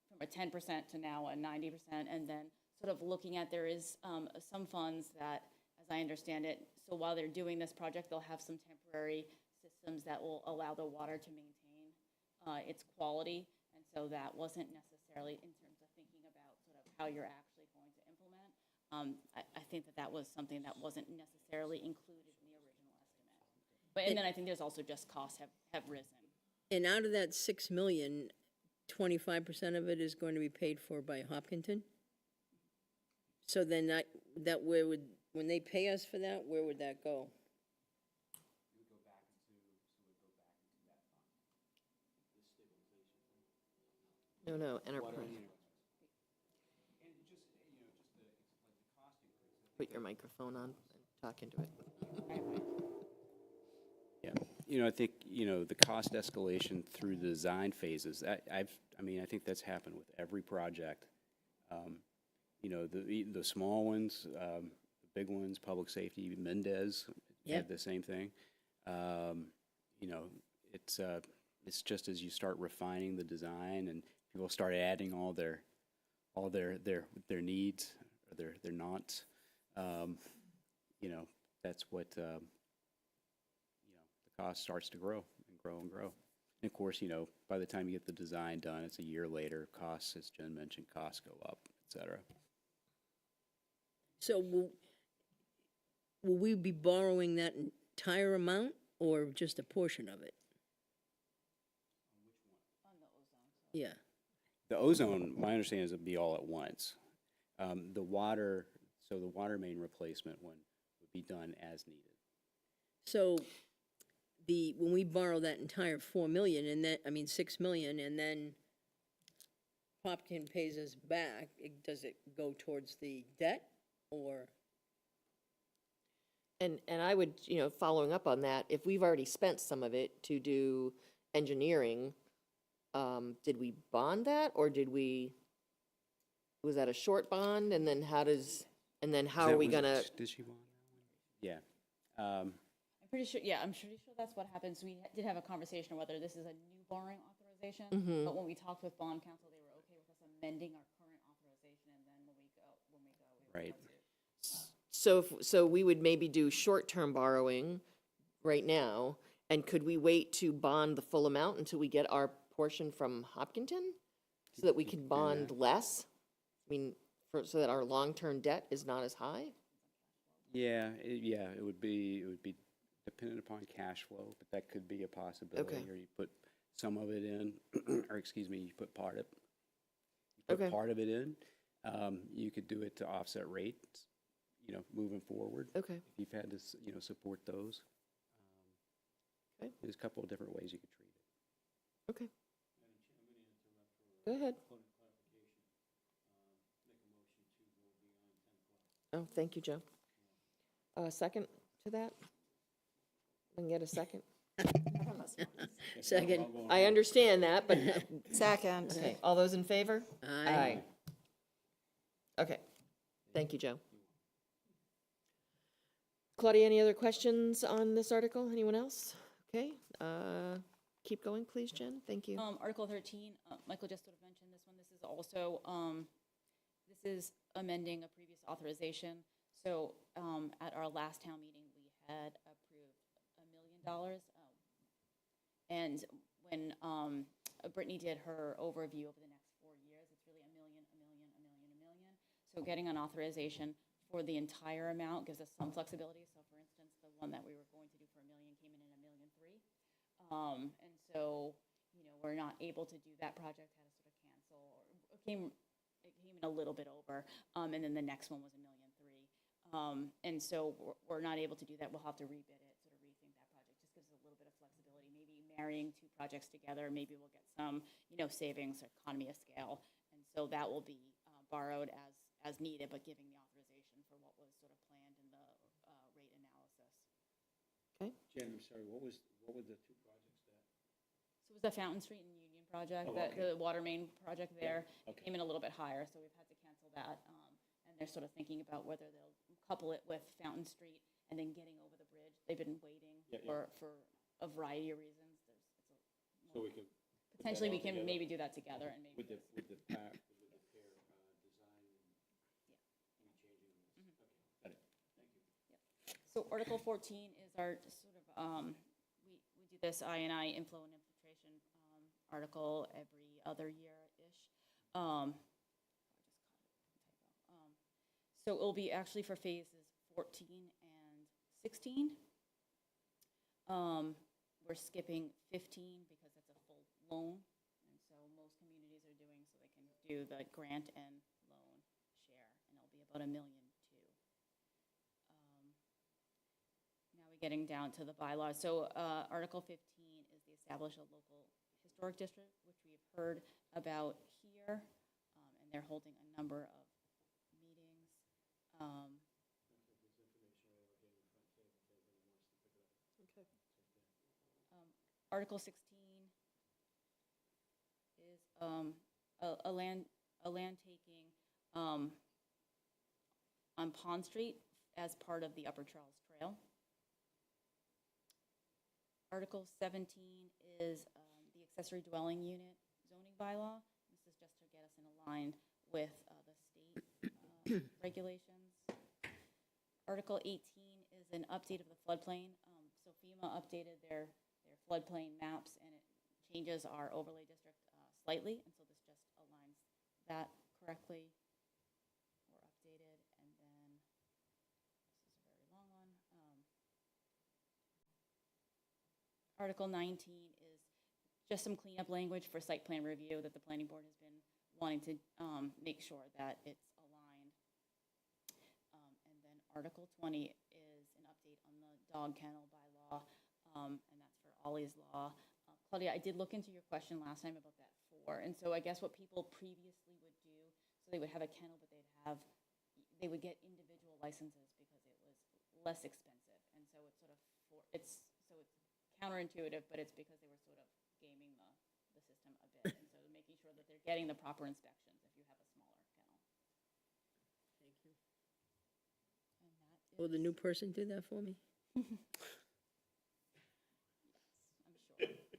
from a 10% to now a 90%, and then sort of looking at there is some funds that, as I understand it, so while they're doing this project, they'll have some temporary systems that will allow the water to maintain its quality, and so that wasn't necessarily in terms of thinking about sort of how you're actually going to implement. I think that was something that wasn't necessarily included in the original estimate. But and then I think there's also just costs have risen.
And out of that $6 million, 25% of it is going to be paid for by Hopkinton? So then that where would, when they pay us for that, where would that go?
No, enterprise. Put your microphone on and talk into it.
Yeah, I think, the cost escalation through the design phases, I think that's happened with every project. The small ones, the big ones, public safety, Mendez had the same thing. It's just as you start refining the design and people start adding all their needs or their nots. That's what the cost starts to grow and grow and grow. And of course, by the time you get the design done, it's a year later. Costs, as Jen mentioned, costs go up, et cetera.
So will we be borrowing that entire amount or just a portion of it? Yeah.
The ozone, my understanding is it'd be all at once. The water main replacement one would be done as needed.
So when we borrow that entire $4 million and then, $6 million, and then Hopkins pays us back, does it go towards the debt or?
And I would, following up on that, if we've already spent some of it to do engineering, did we bond that, or was that a short bond, and then how are we gonna?
Did she bond that one? Yeah.
I'm pretty sure that's what happens. We did have a conversation on whether this is a new borrowing authorization, but when we talked with bond counsel, they were okay with us amending our current authorization, and then when we go,
Right.
So we would maybe do short-term borrowing right now, and could we wait to bond the full amount until we get our portion from Hopkinton, so that we can bond less? So that our long-term debt is not as high?
Yeah, it would be dependent upon cash flow, but that could be a possibility.
Okay.
Or you put some of it in, or excuse me, you put part of it in. You could do it to offset rates, moving forward.
Okay.
If you've had to, support those. There's a couple of different ways you could treat it.
Okay. Go ahead. Oh, thank you, Joe. Second to that? I can get a second?
Second.
I understand that, but.
Second.
Okay, all those in favor?
Aye.
Okay, thank you, Joe. Claudia, any other questions on this article? Anyone else? Okay, keep going, please, Jen. Thank you.
Article 13, Michael just sort of mentioned this one. This is also, this is amending a previous authorization. So at our last town meeting, we had approved $1 million. And when Brittany did her overview over the next 4 years, it's really $1 million, $1 million, $1 million, $1 million. So getting an authorization for the entire amount gives us some flexibility. So for instance, the one that we were going to do for $1 million came in at $1.3 million. And so, you know, we're not able to do that project, had to sort of cancel, or it came in a little bit over. And then the next one was $1.3 million. And so we're not able to do that. We'll have to rebid it, sort of rethink that project. Just gives us a little bit of flexibility. Maybe marrying two projects together, maybe we'll get some, you know, savings or economy of scale. And so that will be borrowed as needed, but giving the authorization for what was sort of planned in the rate analysis.
Okay.
Jen, I'm sorry, what were the two projects that?
So it was the Fountain Street and Union project,
Oh, okay.
the water main project there.
okay.
Came in a little bit higher, so we've had to cancel that. And they're sort of thinking about whether they'll couple it with Fountain Street and then getting over the bridge. They've been waiting for a variety of reasons.
So we can.
Potentially, we can maybe do that together and maybe.
With the pair design and any changing in this. Okay, got it. Thank you.
So Article 14 is our sort of, we do this I&I inflow and infiltration article every other year-ish. So it will be actually for phases 14 and 16. We're skipping 15 because it's a full loan, and so most communities are doing so they can do the grant and loan share, and it'll be about $1.2 million. Now we're getting down to the bylaws. So Article 15 is the establish a local historic district, which we've heard about here, and they're holding a number of meetings. Article 16 is a land taking on Pond Street as part of the Upper Charles Trail. Article 17 is the accessory dwelling unit zoning bylaw. This is just to get us in line with the state regulations. Article 18 is an update of the floodplain. So FEMA updated their floodplain maps, and it changes our overlay district slightly, and so this just aligns that correctly or updated. And then this is a very long one. Article 19 is just some cleanup language for site plan review that the planning board has been wanting to make sure that it's aligned. And then Article 20 is an update on the dog kennel bylaw, and that's for Ollie's Law. Claudia, I did look into your question last time about that 4, and so I guess what people previously would do, so they would have a kennel, but they would get individual licenses because it was less expensive, and so it's sort of it's counterintuitive, but it's because they were sort of gaming the system a bit, and so making sure that they're getting the proper inspections if you have a smaller kennel.
Thank you. Will the new person do that for me?
I'm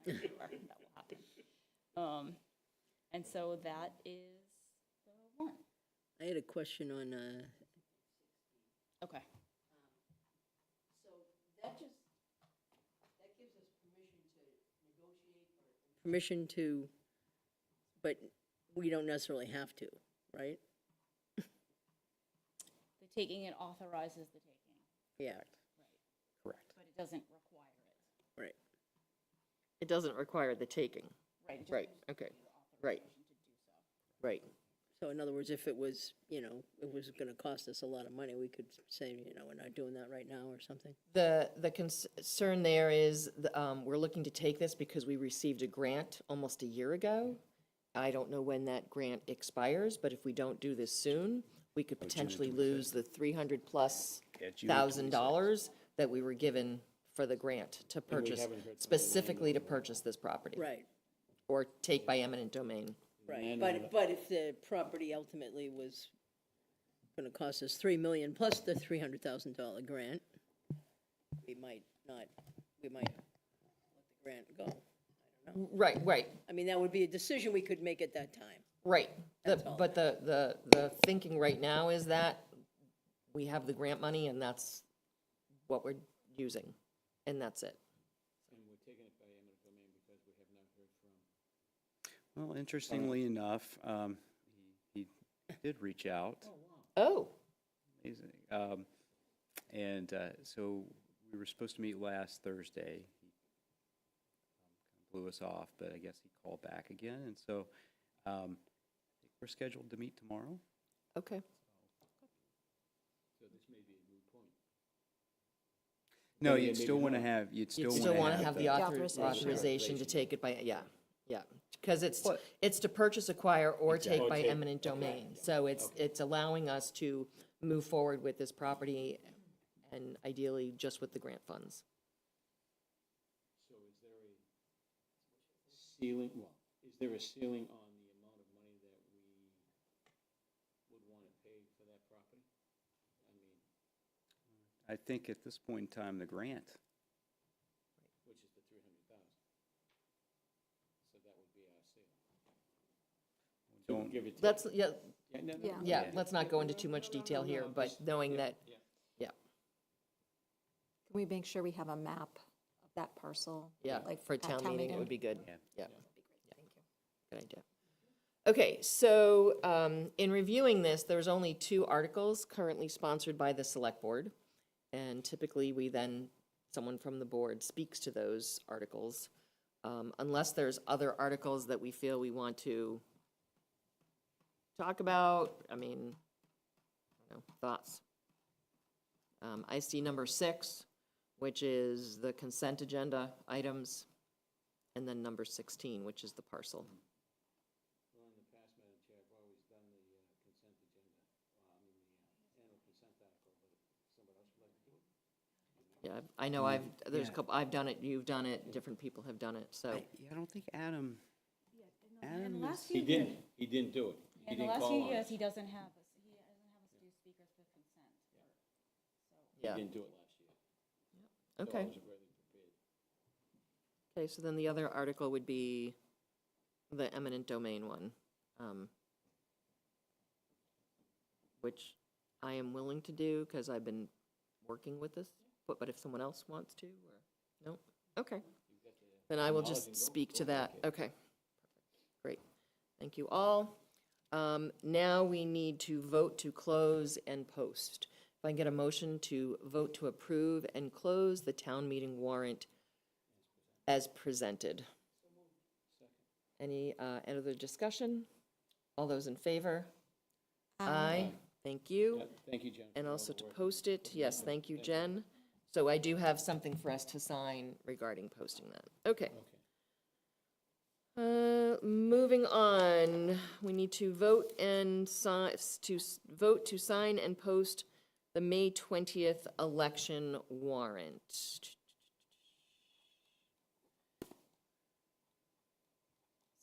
sure that will happen. And so that is the warrant.
I had a question on,
Okay.
so that gives us permission to, but we don't necessarily have to, right?
The taking, it authorizes the taking.
Yeah.
Correct.
But it doesn't require it.
Right.
It doesn't require the taking.
Right. It just
Right,
gives
okay,
you the
right,
authorization to do so.
right.
So in other words, if it was, you know, it was gonna cost us a lot of money, we could say, you know, we're not doing that right now or something.
The concern there is, we're looking to take this because we received a grant almost a year ago, I don't know when that grant expires, but if we don't do this soon, we could potentially lose the $300+ thousand dollars that we were given for the grant to purchase, specifically to purchase this property.
Right,
Or take by eminent domain.
right. But if the property ultimately was gonna cost us $3 million plus the $300,000 grant, we might let the grant go.
Right, right,
I mean, that would be a decision we could make at that time.
right.
That's all.
But the thinking right now is that we have the grant money and that's what we're using, and that's it.
Well, interestingly enough, he did reach out.
Oh.
Amazing. And so we were supposed to meet last Thursday. He blew us off, but I guess he called back again. And so I think we're scheduled to meet tomorrow.
Okay.
So this may be a moot point.
No, you'd still want to have, you'd still
want to have the
authorization.
authorization to take it by, yeah. Because it's to purchase, acquire, or take by eminent domain. So it's allowing us to move forward with this property and ideally just with the grant funds.
So is there a ceiling, is there a ceiling on the amount of money that we would want to pay for that property? I mean,
I think at this point in time, the grant.
which is the 300,000. So that would be our ceiling.
Don't
Give it to.
Let's, yeah,
Yeah.
yeah, let's not go into too much detail here, but knowing that, yeah,
Can we make sure we have a map of that parcel?
yeah,
like
for
at
town meeting, it would be good.
Yeah.
Yeah. Good idea. Okay, so in reviewing this, there's only 2 articles currently sponsored by the Select Board. And typically, someone from the board speaks to those articles. Unless there's other articles that we feel we want to talk about, I mean, I don't know, thoughts? I see number 6, which is the consent agenda items, and then number 16, which is the parcel.
Well, in the past, Madam Chair, I've always done the consent agenda, the annual consent article, but if somebody else would like to do it.
Yeah, I know there's a couple, I've done it, you've done it, different people have done it, so.
I don't think Adam.
In the last
He
few years,
didn't do it. He
in the
didn't
last
call
few
on
years,
us.
he doesn't have us do speakers with consent.
He
Yeah.
didn't do it last year. So I
Okay.
wasn't ready prepared.
Okay, so then the other article would be the eminent domain one, which I am willing to do because I've been working with this, but if someone else wants to, or, no? Okay. Then I will just speak to that. Okay. Great. Thank you all. Now we need to vote to close and post. If I can get a motion to vote to approve and close the town meeting warrant as presented. Any other discussion? All those in favor? Aye. Thank you.
Yeah, thank you, Jen.
And
for all
also
the
to
work.
post it, yes, thank you, Jen. So I do have something for us to sign regarding posting that. Okay. Moving on, we need to vote and vote to sign and post the May 20th election warrant.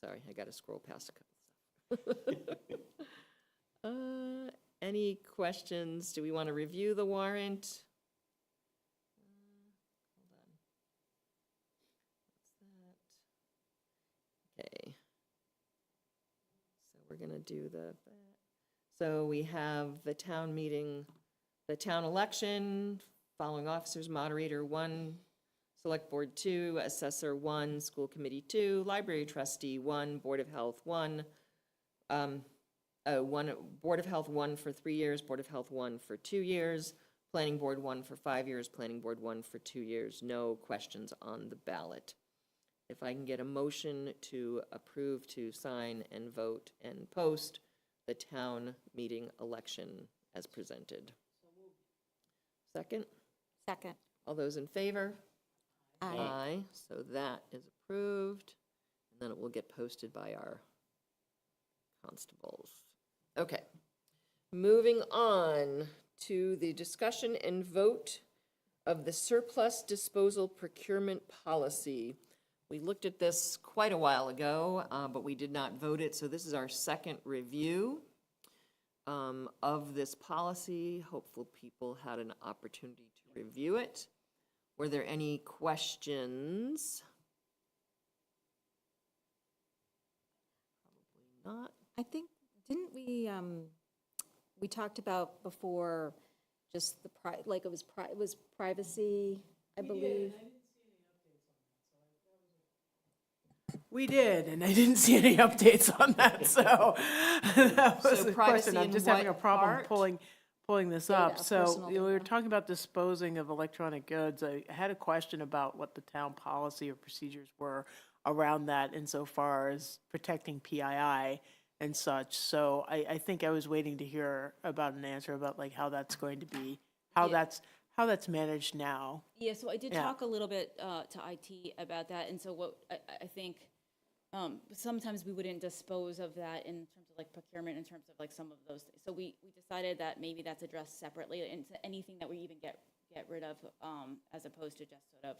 Sorry, I gotta scroll past a couple stuff. Any questions? Do we want to review the warrant? Okay. So we're gonna do so we have the town meeting, the town election, following officers, moderator 1, select board 2, assessor 1, school committee 2, library trustee 1, board of health 1, board of health 1 for 3 years, board of health 1 for 2 years, planning board 1 for 5 years, planning board 1 for 2 years. No questions on the ballot. If I can get a motion to approve, to sign and vote and post the town meeting election as presented. Second?
Second.
All those in favor?
Aye.
So that is approved, and then it will get posted by our constables. Okay. Moving on to the discussion and vote of the surplus disposal procurement policy. We looked at this quite a while ago, but we did not vote it, so this is our second review of this policy. Hopeful people had an opportunity to review it. Were there any questions? Probably not.
I think, didn't we talked about before just the it was privacy, I believe.
We did, and I didn't see any updates on that, so that was
So
the
privacy
question. I'm
in
just having a
what
problem
part?
pulling this
Data,
up. So
personal
we were
data.
talking about disposing of electronic goods. I had a question about what the town policy or procedures were around that insofar as protecting PII and such. So I think I was waiting to hear about an answer about like how that's going to be, how that's managed now.
Yeah, so I did talk a little bit to IT about that, and so what I think sometimes we wouldn't dispose of that in terms of like procurement, in terms of like some of those things. So we decided that maybe that's addressed separately into anything that we even get rid of, as opposed to just sort of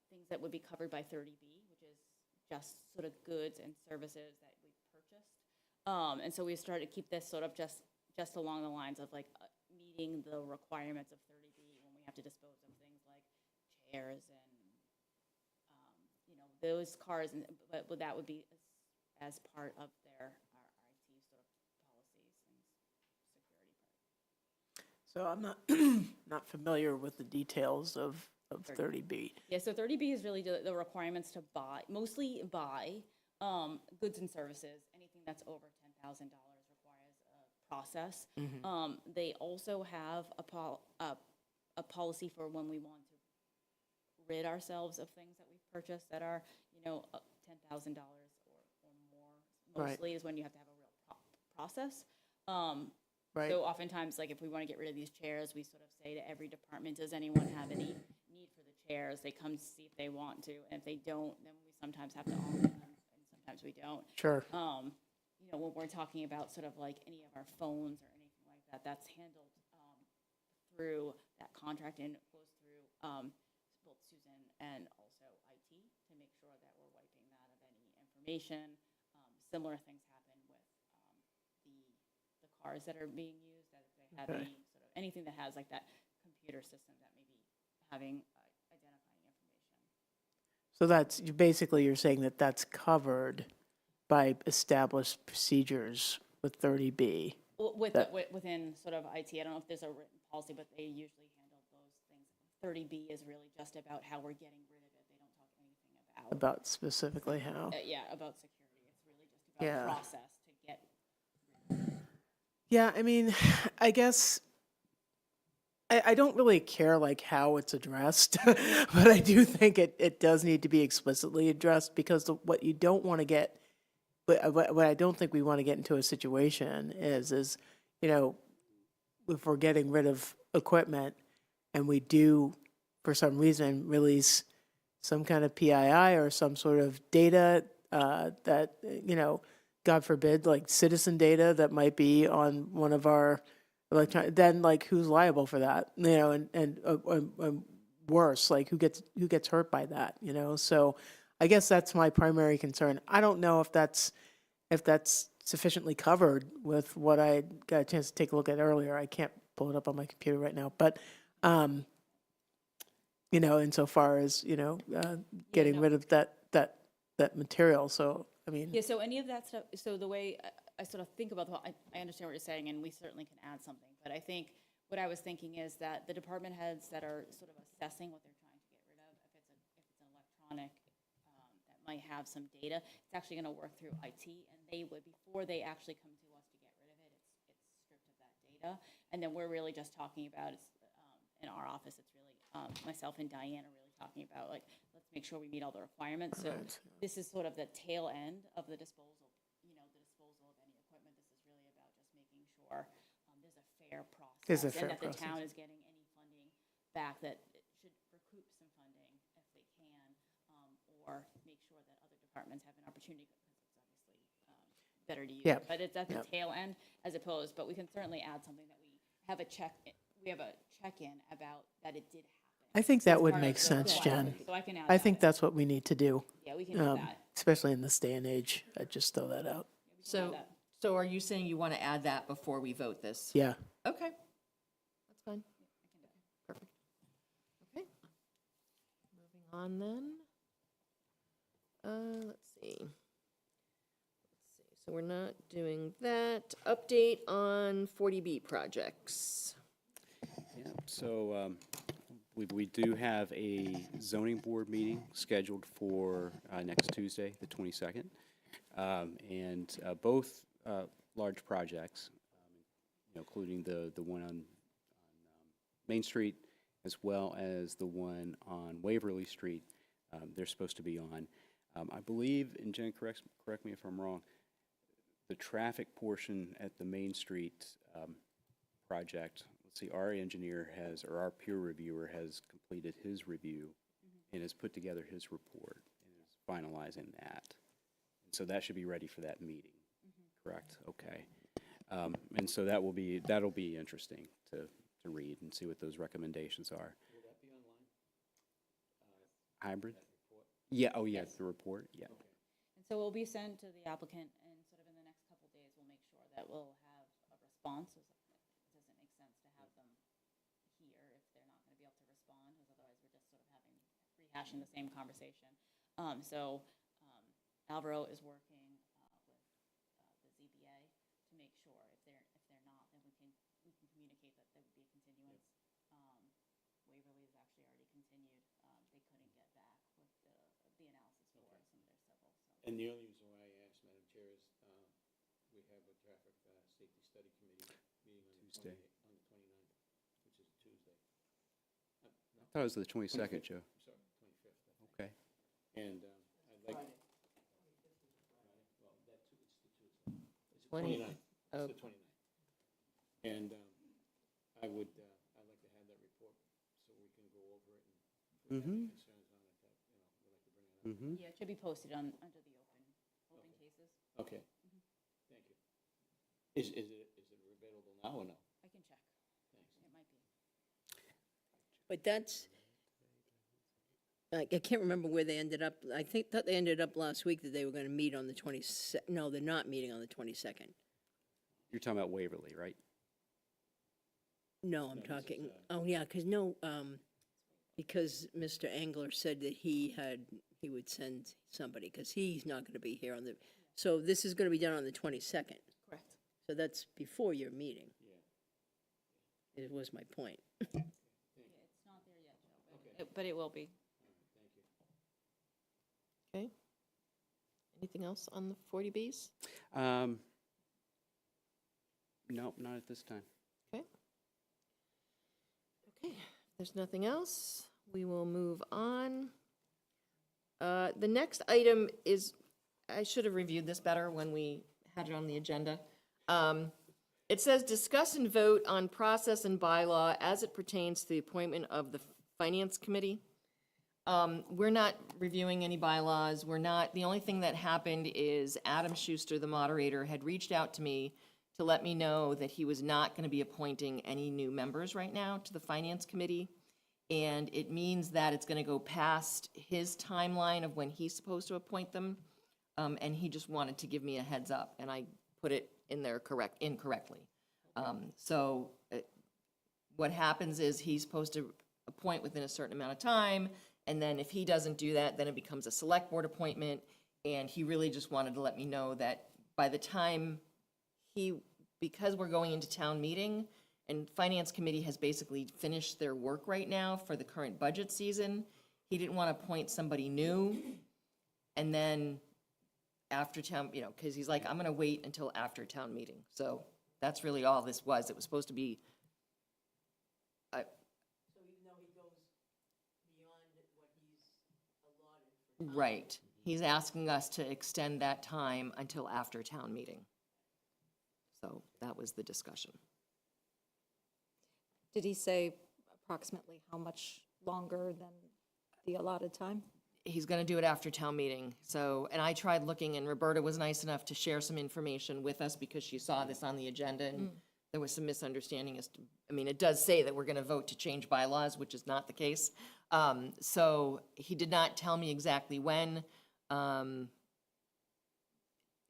things that would be covered by 30B, which is just sort of goods and services that we purchased. And so we started to keep this sort of just along the lines of like meeting the requirements of 30B when we have to dispose of things like chairs and those cars, but that would be as part of our IT sort of policies and security part.
So I'm not familiar with the details of 30B.
Yeah, so 30B is really the requirements to mostly buy goods and services. Anything that's over $10,000 requires a process.
Mm-hmm.
They also have a policy for when we want to rid ourselves of things that we've purchased that are, $10,000 or more. Mostly is when you have to have a real process.
Right.
So oftentimes, like if we want to get rid of these chairs, we sort of say to every department, does anyone have any need for the chairs? They come to see if they want to, and if they don't, then we sometimes have to offer them, and sometimes we don't.
Sure.
When we're talking about sort of like any of our phones or anything like that, that's handled through that contract, and it goes through both Susan and also IT to make sure that we're wiping that of any information. Similar things happen with the cars that are being used, that if they have any sort of anything that has like that computer system that may be having identifying information.
So that's basically you're saying that that's covered by established procedures with 30B.
Well, within sort of IT, I don't know if there's a written policy, but they usually handle those things. 30B is really just about how we're getting rid of it. They don't talk anything
About specifically how.
about security. It's really just about process to get.
Yeah, I mean, I guess I don't really care like how it's addressed, but I do think it does need to be explicitly addressed because what you don't want to get, what I don't think we want to get into a situation is if we're getting rid of equipment and we do, for some reason, release some kind of PII or some sort of data that, God forbid, like citizen data that might be on one of our electronic, then like who's liable for that, and worse, like who gets hurt by that, So I guess that's my primary concern. I don't know if that's sufficiently covered with what I got a chance to take a look at earlier. I can't pull it up on my computer right now, but insofar as getting rid of that material. So I mean,
Yeah. So any of that stuff. So the way I sort of think about I understand what you're saying, and we certainly can add something. But I think what I was thinking is that the department heads that are sort of assessing what they're trying to get rid of, if it's an electronic that might have some data, it's actually going to work through IT, and they would, before they actually come to us to get rid of it, it's stripped of that data, and then we're really just talking about in our office. It's really myself and Diane are really talking about like let's make sure we meet all the requirements. So this is sort of the tail end of the disposal. The disposal of any equipment. This is really about just making sure there's a fair process and that the town is getting any funding back that it should recoup some funding if they can, or make sure that other departments have an opportunity because it's obviously. better to use.
Yep.
But it's at the
Yep.
tail end as opposed, but we can certainly add something that we have a check-in about that it did happen.
I think that
As
would
part of
make
the
sense,
process.
Jen.
So I can add
I
that.
think that's what we need to do.
Yeah, we can do that.
Especially in this day and age. I'd just throw that out.
So, so are you saying you want to add that before we vote this?
Yeah.
Okay. That's fine. Perfect. Okay. Moving on then. Let's see. So we're not doing that. Update on 40B projects.
Yeah, so we do have a zoning board meeting scheduled for next Tuesday, the 22nd. And both large projects, including the one on Main Street as well as the one on Waverly Street, they're supposed to be on. I believe, and Jen, correct me if I'm wrong, the traffic portion at the Main Street project, let's see, our engineer has, or our peer reviewer has completed his review and has put together his report and is finalizing that. And so that should be ready for that meeting, correct? Okay. And so that'll be interesting to read and see what those recommendations are. Will that be online? Hybrid? Yeah, oh yeah, the report, yeah.
And so it will be sent to the applicant, and sort of in the next couple of days, we'll make sure that we'll have a response. It doesn't make sense to have them here if they're not going to be able to respond, because otherwise we're just sort of rehashing the same conversation. Alvaro is working with the ZBA to make sure if they're not, then we can communicate that there would be a continuance. Waverly is actually already continued. They couldn't get back with the analysis for some of their civil.
And the only reason why I asked, Madam Chair, is we have a traffic safety study committee meeting on
Tuesday.
On the 29th, which is Tuesday.
I thought it was the 22nd, Joe.
Sorry, 25th.
Okay.
And I'd like. Well, it's the Tuesday. It's the
20
29th. It's the 29th. And I'd like to have that report so we can go over it and if we have any concerns on it that, we'd like to bring it up.
Yeah, it should be posted under the open cases.
Okay. Thank you. Is it available now or no?
I can check.
Thanks.
It might be.
But that's, I can't remember where they ended up. Thought they ended up last week that they were going to meet on the 22nd. No, they're not meeting on the 22nd.
You're talking about Waverly, right?
No, I'm talking, because Mr. Engler said that he would send somebody, because he's not going to be here so this is going to be done on the 22nd.
Correct.
So that's before your meeting. Yeah. It was my point.
It's not there yet, Joe, but it will be.
Okay. Anything else on the 40Bs?
No, not at this time.
Okay. Okay, if there's nothing else, we will move on. The next item is, I should have reviewed this better when we had it on the agenda. It says discuss and vote on process and bylaw as it pertains to the appointment of the Finance Committee. We're not reviewing any bylaws. The only thing that happened is Adam Schuster, the moderator, had reached out to me to let me know that he was not going to be appointing any new members right now to the Finance Committee. And it means that it's going to go past his timeline of when he's supposed to appoint them. And he just wanted to give me a heads up, and I put it in there incorrectly. What happens is he's supposed to appoint within a certain amount of time, and then if he doesn't do that, then it becomes a select board appointment. And he really just wanted to let me know that by the time because we're going into town meeting, and Finance Committee has basically finished their work right now for the current budget season, he didn't want to appoint somebody new, and then after town, because he's like, I'm going to wait until after town meeting. So that's really all this was. It was supposed to be.
So even though he goes beyond what he's allotted for time.
Right. He's asking us to extend that time until after town meeting. So that was the discussion.
Did he say approximately how much longer than the allotted time?
he's gonna do it after town meeting. So, and I tried looking, and Roberta was nice enough to share some information with us because she saw this on the agenda, and there was some misunderstanding as to, I mean, it does say that we're gonna vote to change bylaws, which is not the case. So he did not tell me exactly when.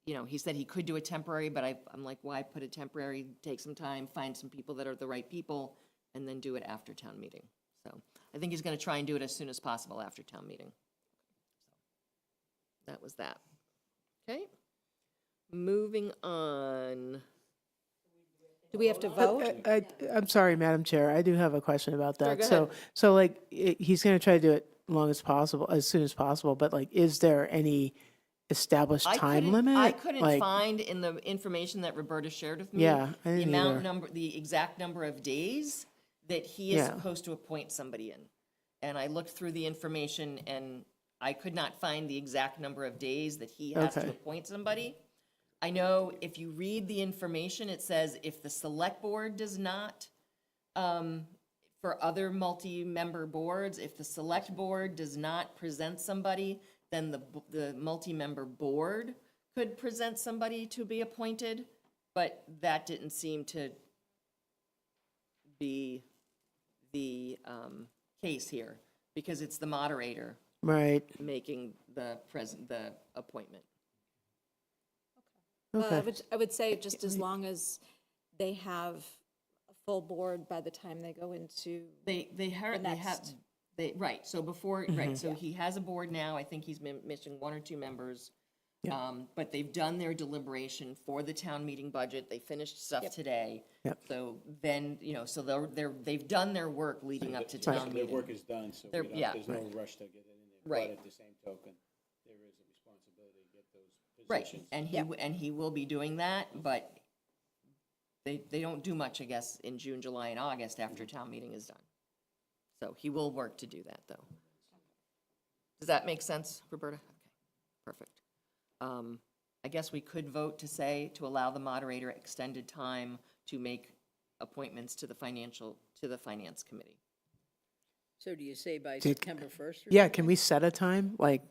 You know, he said he could do a temporary, but I'm like, why put a temporary, take some time, find some people that are the right people, and then do it after town meeting. So I think he's gonna try and do it as soon as possible after town meeting. That was that. Okay. Moving on.
Do we have to vote?
I'm sorry, Madam Chair, I do have a question about
Sure,
that.
go
So like, he's gonna try to do it as soon as possible, but like, is there any established time limit?
I couldn't
Like,
find in the information that Roberta shared with me.
Yeah, I
the
didn't either.
the exact number of days that he is
Yeah.
supposed to appoint somebody in. And I looked through the information and I could not find the exact number of days that he has to
Okay.
appoint somebody. I know if you read the information, it says if the select board does not, for other multi-member boards, if the select board does not present somebody, then the multi-member board could present somebody to be appointed, but that didn't seem to be the case here, because it's the moderator
Right,
making the appointment.
Well,
okay.
I would say just as long as they have a full board by the time they go into
Right, so before, right, so he has a board now, I think he's missing 1 or 2 members. But they've done their deliberation for the town meeting budget, they finished stuff today.
Yep.
So then, you know, so they've done their work leading up to town
Their
meeting.
work is done, so
They're- yeah.
there's no rush to get it in there.
Right.
But at the same token, there is a responsibility to get those
Right,
positions.
and he will be doing that, but they don't do much, I guess, in June, July, and August after town meeting is done. So he will work to do that, though. Does that make sense, Roberta? Okay, perfect. I guess we could vote to allow the moderator extended time to make appointments to the finance committee.
So do you say by
Did-
September 1st?
Yeah, can we set a time? Like,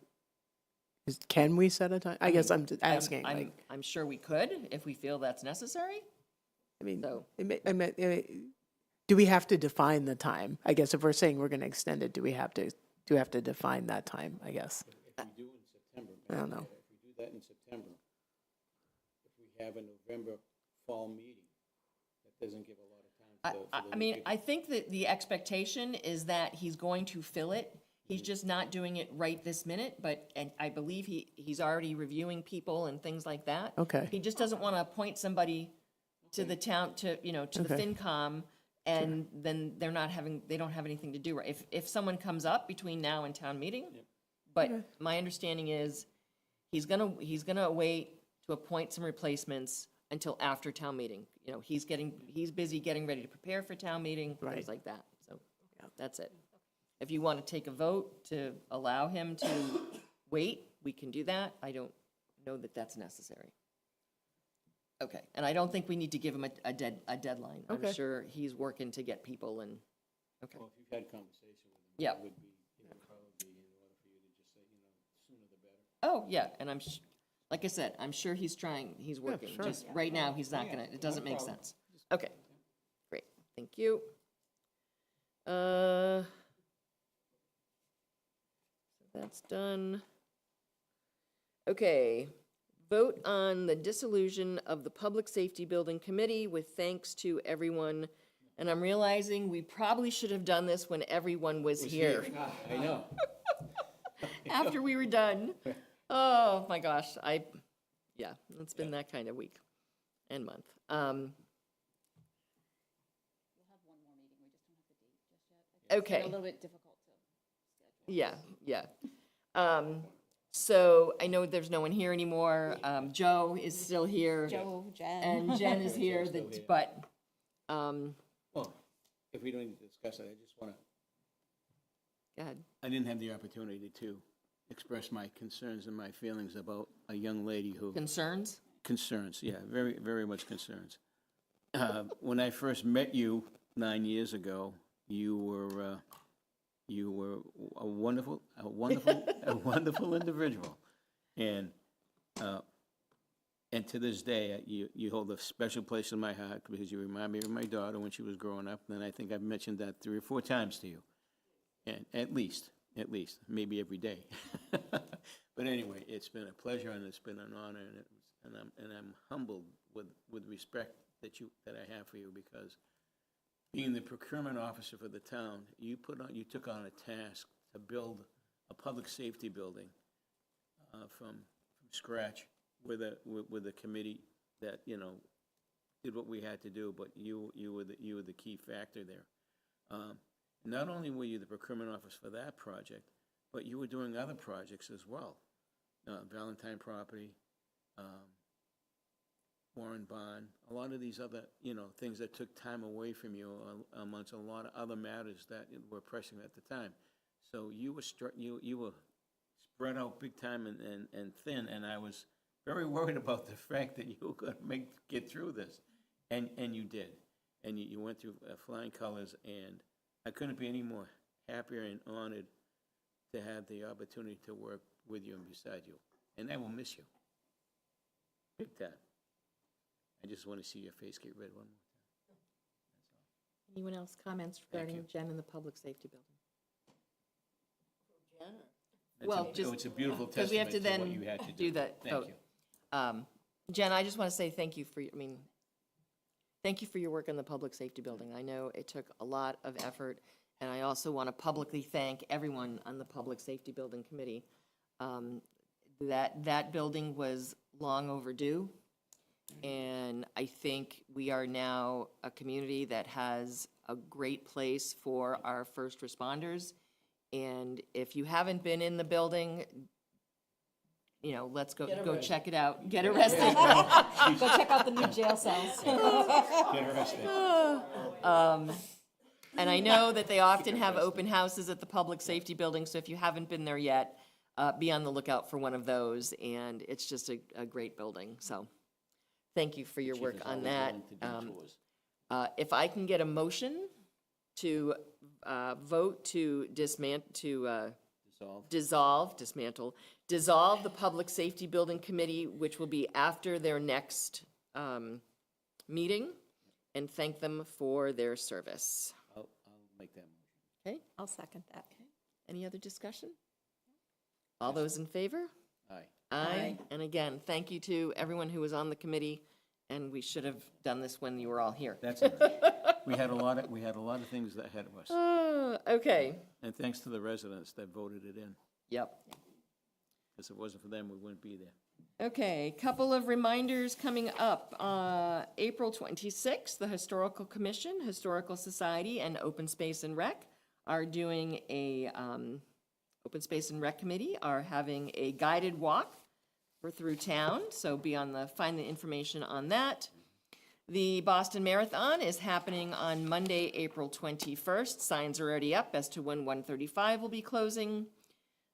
can we set a time? I guess I'm just
I'm-
asking,
I'm,
like,
I'm sure we could, if we feel that's necessary.
I mean,
So,
do we have to define the time? I guess if we're saying we're gonna extend it, do we have to define that time, I guess?
If we do in September.
I don't know.
If we do that in September, if we have a November fall meeting, that doesn't give a lot of time for the
I mean, I think that the expectation is that he's going to fill it. He's just not doing it right this minute, and I believe he's already reviewing people and things like that.
Okay.
He just doesn't want to appoint somebody to the town, to the
Okay.
FinCom, and then they don't have anything to do. If someone comes up between now and town meeting, but my understanding is he's gonna wait to appoint some replacements until after town meeting. You know, he's busy getting ready to prepare for town meeting, things
Right.
like that. So, that's it. If you want to take a vote to allow him to wait, we can do that. I don't know that that's necessary. Okay, and I don't think we need to give him a deadline. I'm
Okay.
sure he's working to get people and, okay.
Well, if you've had conversation with them,
Yeah.
it would be, probably in order for you to just say, sooner the better.
Oh, yeah, and like I said, I'm sure he's trying, he's working.
sure.
Just right now, he's not gonna, it doesn't make sense. Okay, great, thank you. That's done. Okay, vote on the dissolution of the Public Safety Building Committee with thanks to everyone. And I'm realizing we probably should have done this when everyone was here.
I know.
After we were done. Oh, my gosh, yeah, it's been that kind of week and month. Okay.
A little bit difficult to
Yeah, yeah. So I know there's no one here anymore. Joe is still here.
Joe, Jen.
And Jen is here,
Joe's still here.
but,
Well, if we don't need to discuss it, I just want to,
go ahead.
I didn't have the opportunity to express my concerns and my feelings about a young lady who.
Concerns?
Concerns, yeah, very, very much concerns. When I first met you 9 years ago, you were You were a wonderful, a wonderful individual. And to this day, you hold a special place in my heart because you remind me of my daughter when she was growing up. And I think I've mentioned that 3 or 4 times to you. And at least, maybe every day. But anyway, it's been a pleasure and it's been an honor, and I'm humbled with respect that I have for you, because being the procurement officer for the town, you took on a task to build a public safety building from scratch with a committee that did what we had to do, but you were the key factor there. Not only were you the procurement officer for that project, but you were doing other projects as well. Valentine Property, Warren Bond, a lot of these other, things that took time away from you amongst a lot of other matters that were pressing at the time. So you were spread out big time and thin, and I was very worried about the fact that you were going to get through this, and you did, and you went through flying colors, and I couldn't be any more happier and honored to have the opportunity to work with you and beside you. And I will miss you. Big time. I just want to see your face get red one more time.
Anyone else comments regarding Jen and the public safety building? Well,
it's a beautiful
because we have
testament
to
to
then
what you had to
do that vote. Jen, I just want to say thank you for your work on the public safety building. I know it took a lot of effort, and I also want to publicly thank everyone on the Public Safety Building Committee. That building was long overdue, and I think we are now a community that has a great place for our first responders. And if you haven't been in the building, let's go check it out. Get arrested.
Go check out the new jail cells.
Get arrested.
And I know that they often have open houses at the public safety building, so if you haven't been there yet, be on the lookout for one of those, and it's just a great building, so thank you for your work on that. If I can get a motion to vote to dissolve the Public Safety Building Committee, which will be after their next meeting, and thank them for their service.
I'll make that motion.
Okay,
I'll second that.
any other discussion? All those in favor?
Aye.
Aye. And again, thank you to everyone who was on the committee, and we should have done this when you were all here.
That's all right. We had a lot of things ahead of us.
Okay.
And thanks to the residents that voted it in.
Yep.
Because if it wasn't for them, we wouldn't be there.
Okay, couple of reminders coming up. April 26th, the Historical Commission, Historical Society, and Open Space and Rec are doing a, Open Space and Rec Committee are having a guided walk through town, so find the information on that. The Boston Marathon is happening on Monday, April 21st. Signs are already up as to when 135 will be closing.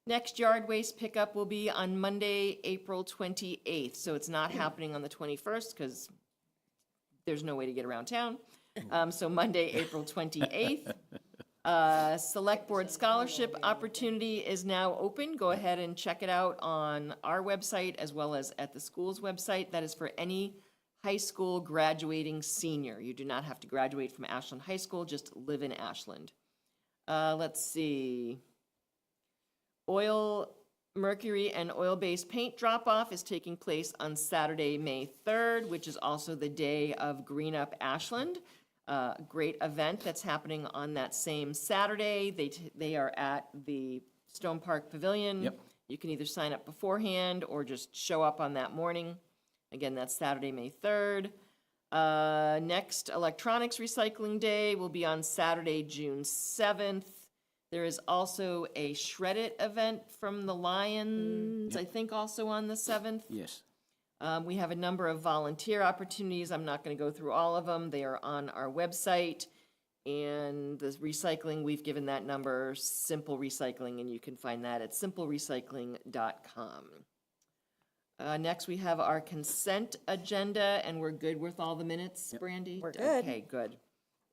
Next yard waste pickup will be on Monday, April 28th. So it's not happening on the 21st because there's no way to get around town. So Monday, April 28th. Select Board Scholarship opportunity is now open. Go ahead and check it out on our website as well as at the school's website. That is for any high school graduating senior. You do not have to graduate from Ashland High School, just live in Ashland. Let's see. Oil, mercury, and oil-based paint drop-off is taking place on Saturday, May 3rd, which is also the day of Green Up Ashland. Great event that's happening on that same Saturday. They are at the Stone Park Pavilion.
Yep.
You can either sign up beforehand or just show up on that morning. Again, that's Saturday, May 3rd. Next electronics recycling day will be on Saturday, June 7th. There is also a Shred It event from the Lions, I think also on the 7th.
Yes.
We have a number of volunteer opportunities. I'm not going to go through all of them. They are on our website. And the recycling, we've given that number, Simple Recycling, and you can find that at simplerecycling.com. Next, we have our consent agenda, and we're good with all the minutes, Brandy?
We're good.
Okay, good.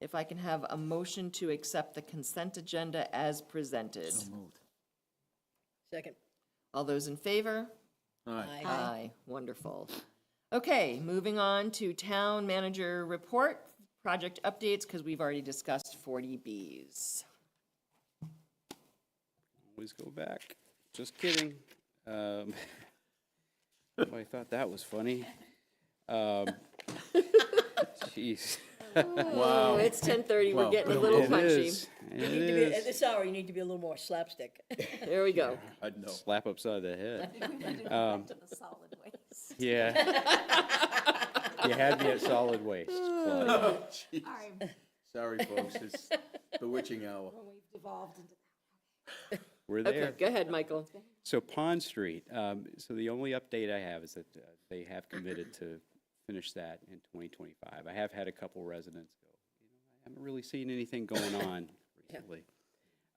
If I can have a motion to accept the consent agenda as presented.
Second.
All those in favor?
Aye.
Aye, wonderful. Okay, moving on to town manager report, project updates, because we've already discussed 40Bs.
Always go back. Just kidding. I thought that was funny. Jeez.
Wow. It's 10:30, we're getting a little
It
punchy.
is.
You
It
need to be, at
is.
this hour, you need to be a little more slapstick.
There we go.
Slap upside the head.
To the solid waste.
Yeah. You had me at solid waste, Claudia.
Sorry, folks, it's the witching hour.
We're there.
Okay, go ahead, Michael.
So Pond Street, so the only update I have is that they have committed to finish that in 2025. I have had a couple residents go, I haven't really seen anything going on recently.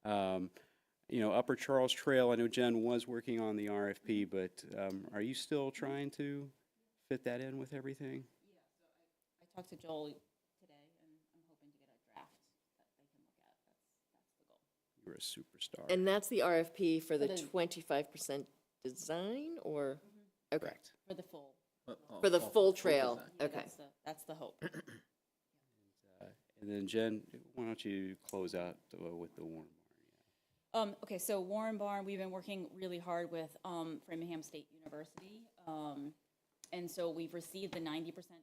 Upper Charles Trail, I know Jen was working on the RFP, but are you still trying to fit that in with everything?
I talked to Joel today, and I'm hoping to get a draft that they can look at. That's the goal.
You're a superstar.
And that's the RFP for the
For the-
25% design, or? Okay.
Correct.
For the full.
For the full trail,
Yeah,
okay.
That's the hope.
And then Jen, why don't you close out with the Warren?
Okay, so Warren Barn, we've been working really hard with Framingham State University. And so we've received the 90% design.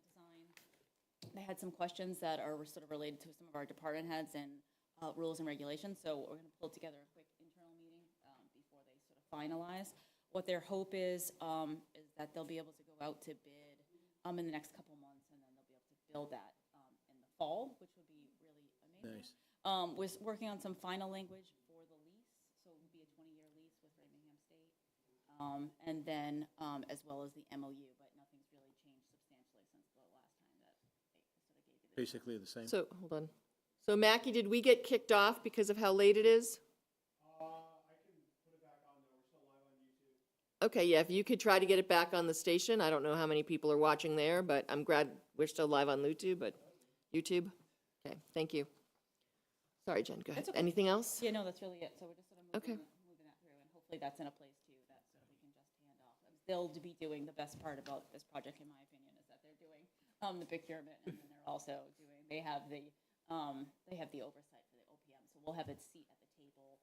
They had some questions that are sort of related to some of our department heads and rules and regulations. So we're going to pull together a quick internal meeting before they sort of finalize. What their hope is that they'll be able to go out to bid in the next couple months, and then they'll be able to build that in the fall, which would be really amazing.
Nice.
Was working on some final language for the lease, so it would be a 20-year lease with Framingham State, and then as well as the MOU, but nothing's really changed substantially since the last time that they sort of gave you the.
Basically the same.
So, hold on. So Mackie, did we get kicked off because of how late it is? Okay, yeah, if you could try to get it back on the station. I don't know how many people are watching there, but I'm glad we're still live on YouTube, but YouTube? Okay, thank you. Sorry, Jen, go ahead.
That's okay.
Anything else?
Yeah, no, that's really it. So we're just sort of
Okay.
moving that through, and hopefully that's in a place too, that so we can just hand off. They'll be doing the best part about this project, in my opinion, is that they're doing the procurement, and then they're also doing, they have the oversight for the OPM. So we'll have a seat at the table.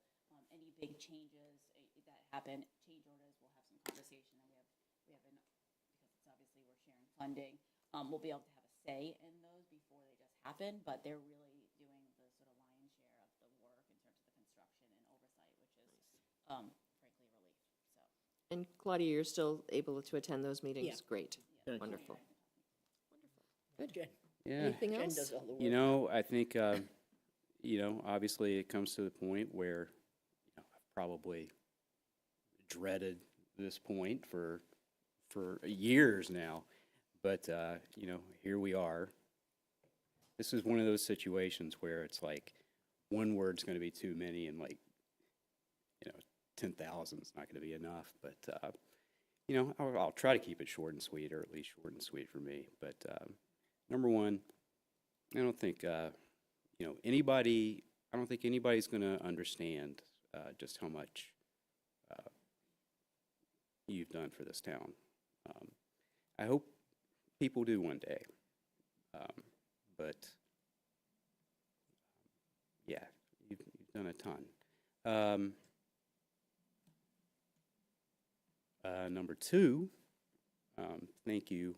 Any big changes that happen, change orders, we'll have some conversation, and we have enough, because it's obviously we're sharing funding. We'll be able to have a say in those before they just happen, but they're really doing the sort of lion's share of the work in terms of the construction and oversight, which is frankly a relief. So
And Claudia, you're still able to attend those meetings?
Yeah.
Great,
Yeah.
wonderful.
Jen.
Yeah.
Anything
Jen
else?
does all the work.
I think, obviously it comes to the point where, I've probably dreaded this point for years now, but, here we are. This is one of those situations where it's like, one word's gonna be too many, and 10,000 is not gonna be enough, but, I'll try to keep it short and sweet, or at least short and sweet for me, but, number one, I don't think, anybody's going to understand just how much you've done for this town. I hope people do one day. But, yeah, you've done a ton. Number two, thank you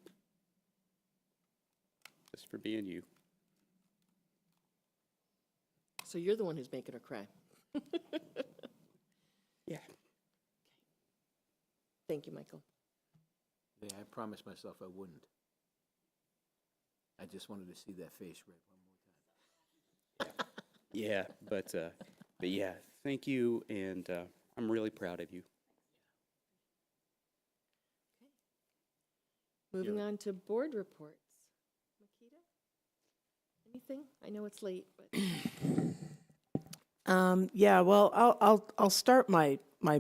just for being you.
So you're the one who's making her cry.
Yeah.
Thank you, Michael.
Yeah, I promised myself I wouldn't. I just wanted to see that face red one more time.
Yeah, but yeah, thank you, and I'm really proud of you.
Moving on to board reports. Makita? Anything? I know it's late, but.
Yeah, well, I'll start my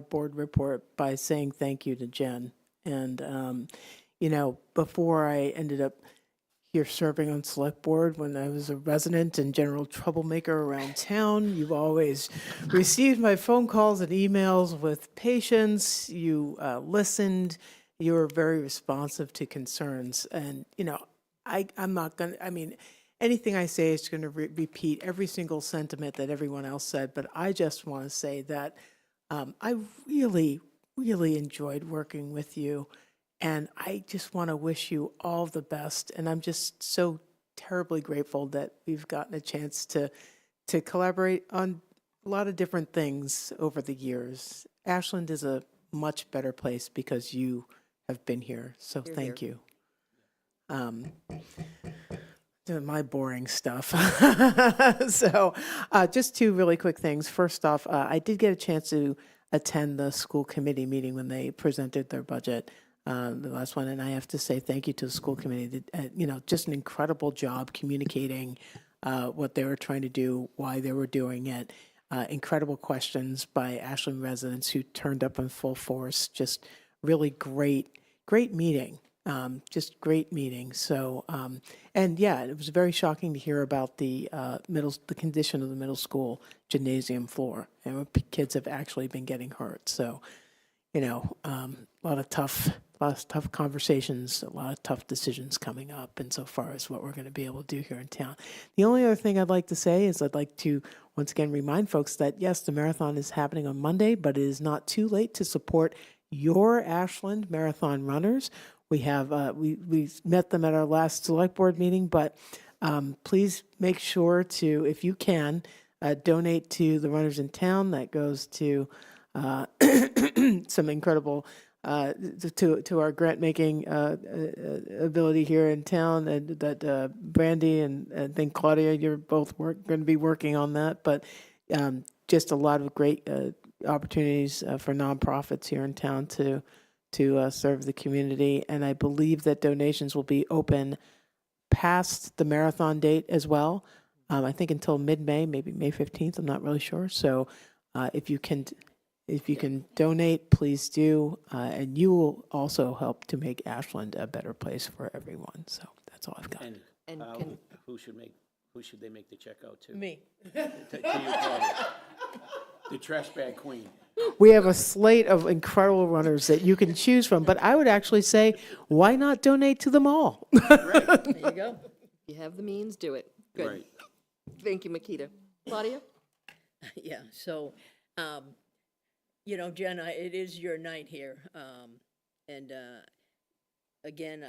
board report by saying thank you to Jen. And, before I ended up here serving on select board when I was a resident and general troublemaker around town. You've always received my phone calls and emails with patience. You listened. You were very responsive to concerns. And, you know, I'm not going to, I mean, anything I say is going to repeat every single sentiment that everyone else said, but I just want to say that I really, really enjoyed working with you. And I just want to wish you all the best. And I'm just so terribly grateful that we've gotten a chance to collaborate on a lot of different things over the years. Ashland is a much better place because you have been here. So thank you. Doing my boring stuff. So just two really quick things. First off, I did get a chance to attend the school committee meeting when they presented their budget. The last one, and I have to say thank you to the school committee. You know, just an incredible job communicating what they were trying to do, why they were doing it. Incredible questions by Ashland residents who turned up in full force. Just really great meeting. Just great meeting. So, and yeah, it was very shocking to hear about the condition of the middle school gymnasium floor, and kids have actually been getting hurt. So, you know, a lot of tough conversations, a lot of tough decisions coming up insofar as what we're going to be able to do here in town. The only other thing I'd like to say is I'd like to once again remind folks that yes, the marathon is happening on Monday, but it is not too late to support your Ashland Marathon runners. We have we met them at our last select board meeting, but please make sure to, if you can, donate to the runners in town. That goes to some incredible to our grant making ability here in town, and that Brandy and I think Claudia, you're both going to be working on that. But just a lot of great opportunities for nonprofits here in town to serve the community, and I believe that donations will be open past the marathon date as well. I think until mid-May, maybe May 15th. I'm not really sure. So if you can donate, please do, and you will also help to make Ashland a better place for everyone. So that's all I've got.
And who should they make the check out to?
Me.
To you, Claudia. The trash bag queen.
We have a slate of incredible runners that you can choose from, but I would actually say, why not donate to them all?
There you go. You have the means, do it. Good.
Right.
Thank you, Makita. Claudia?
Yeah, so, you know, Jen, it is your night here. And again,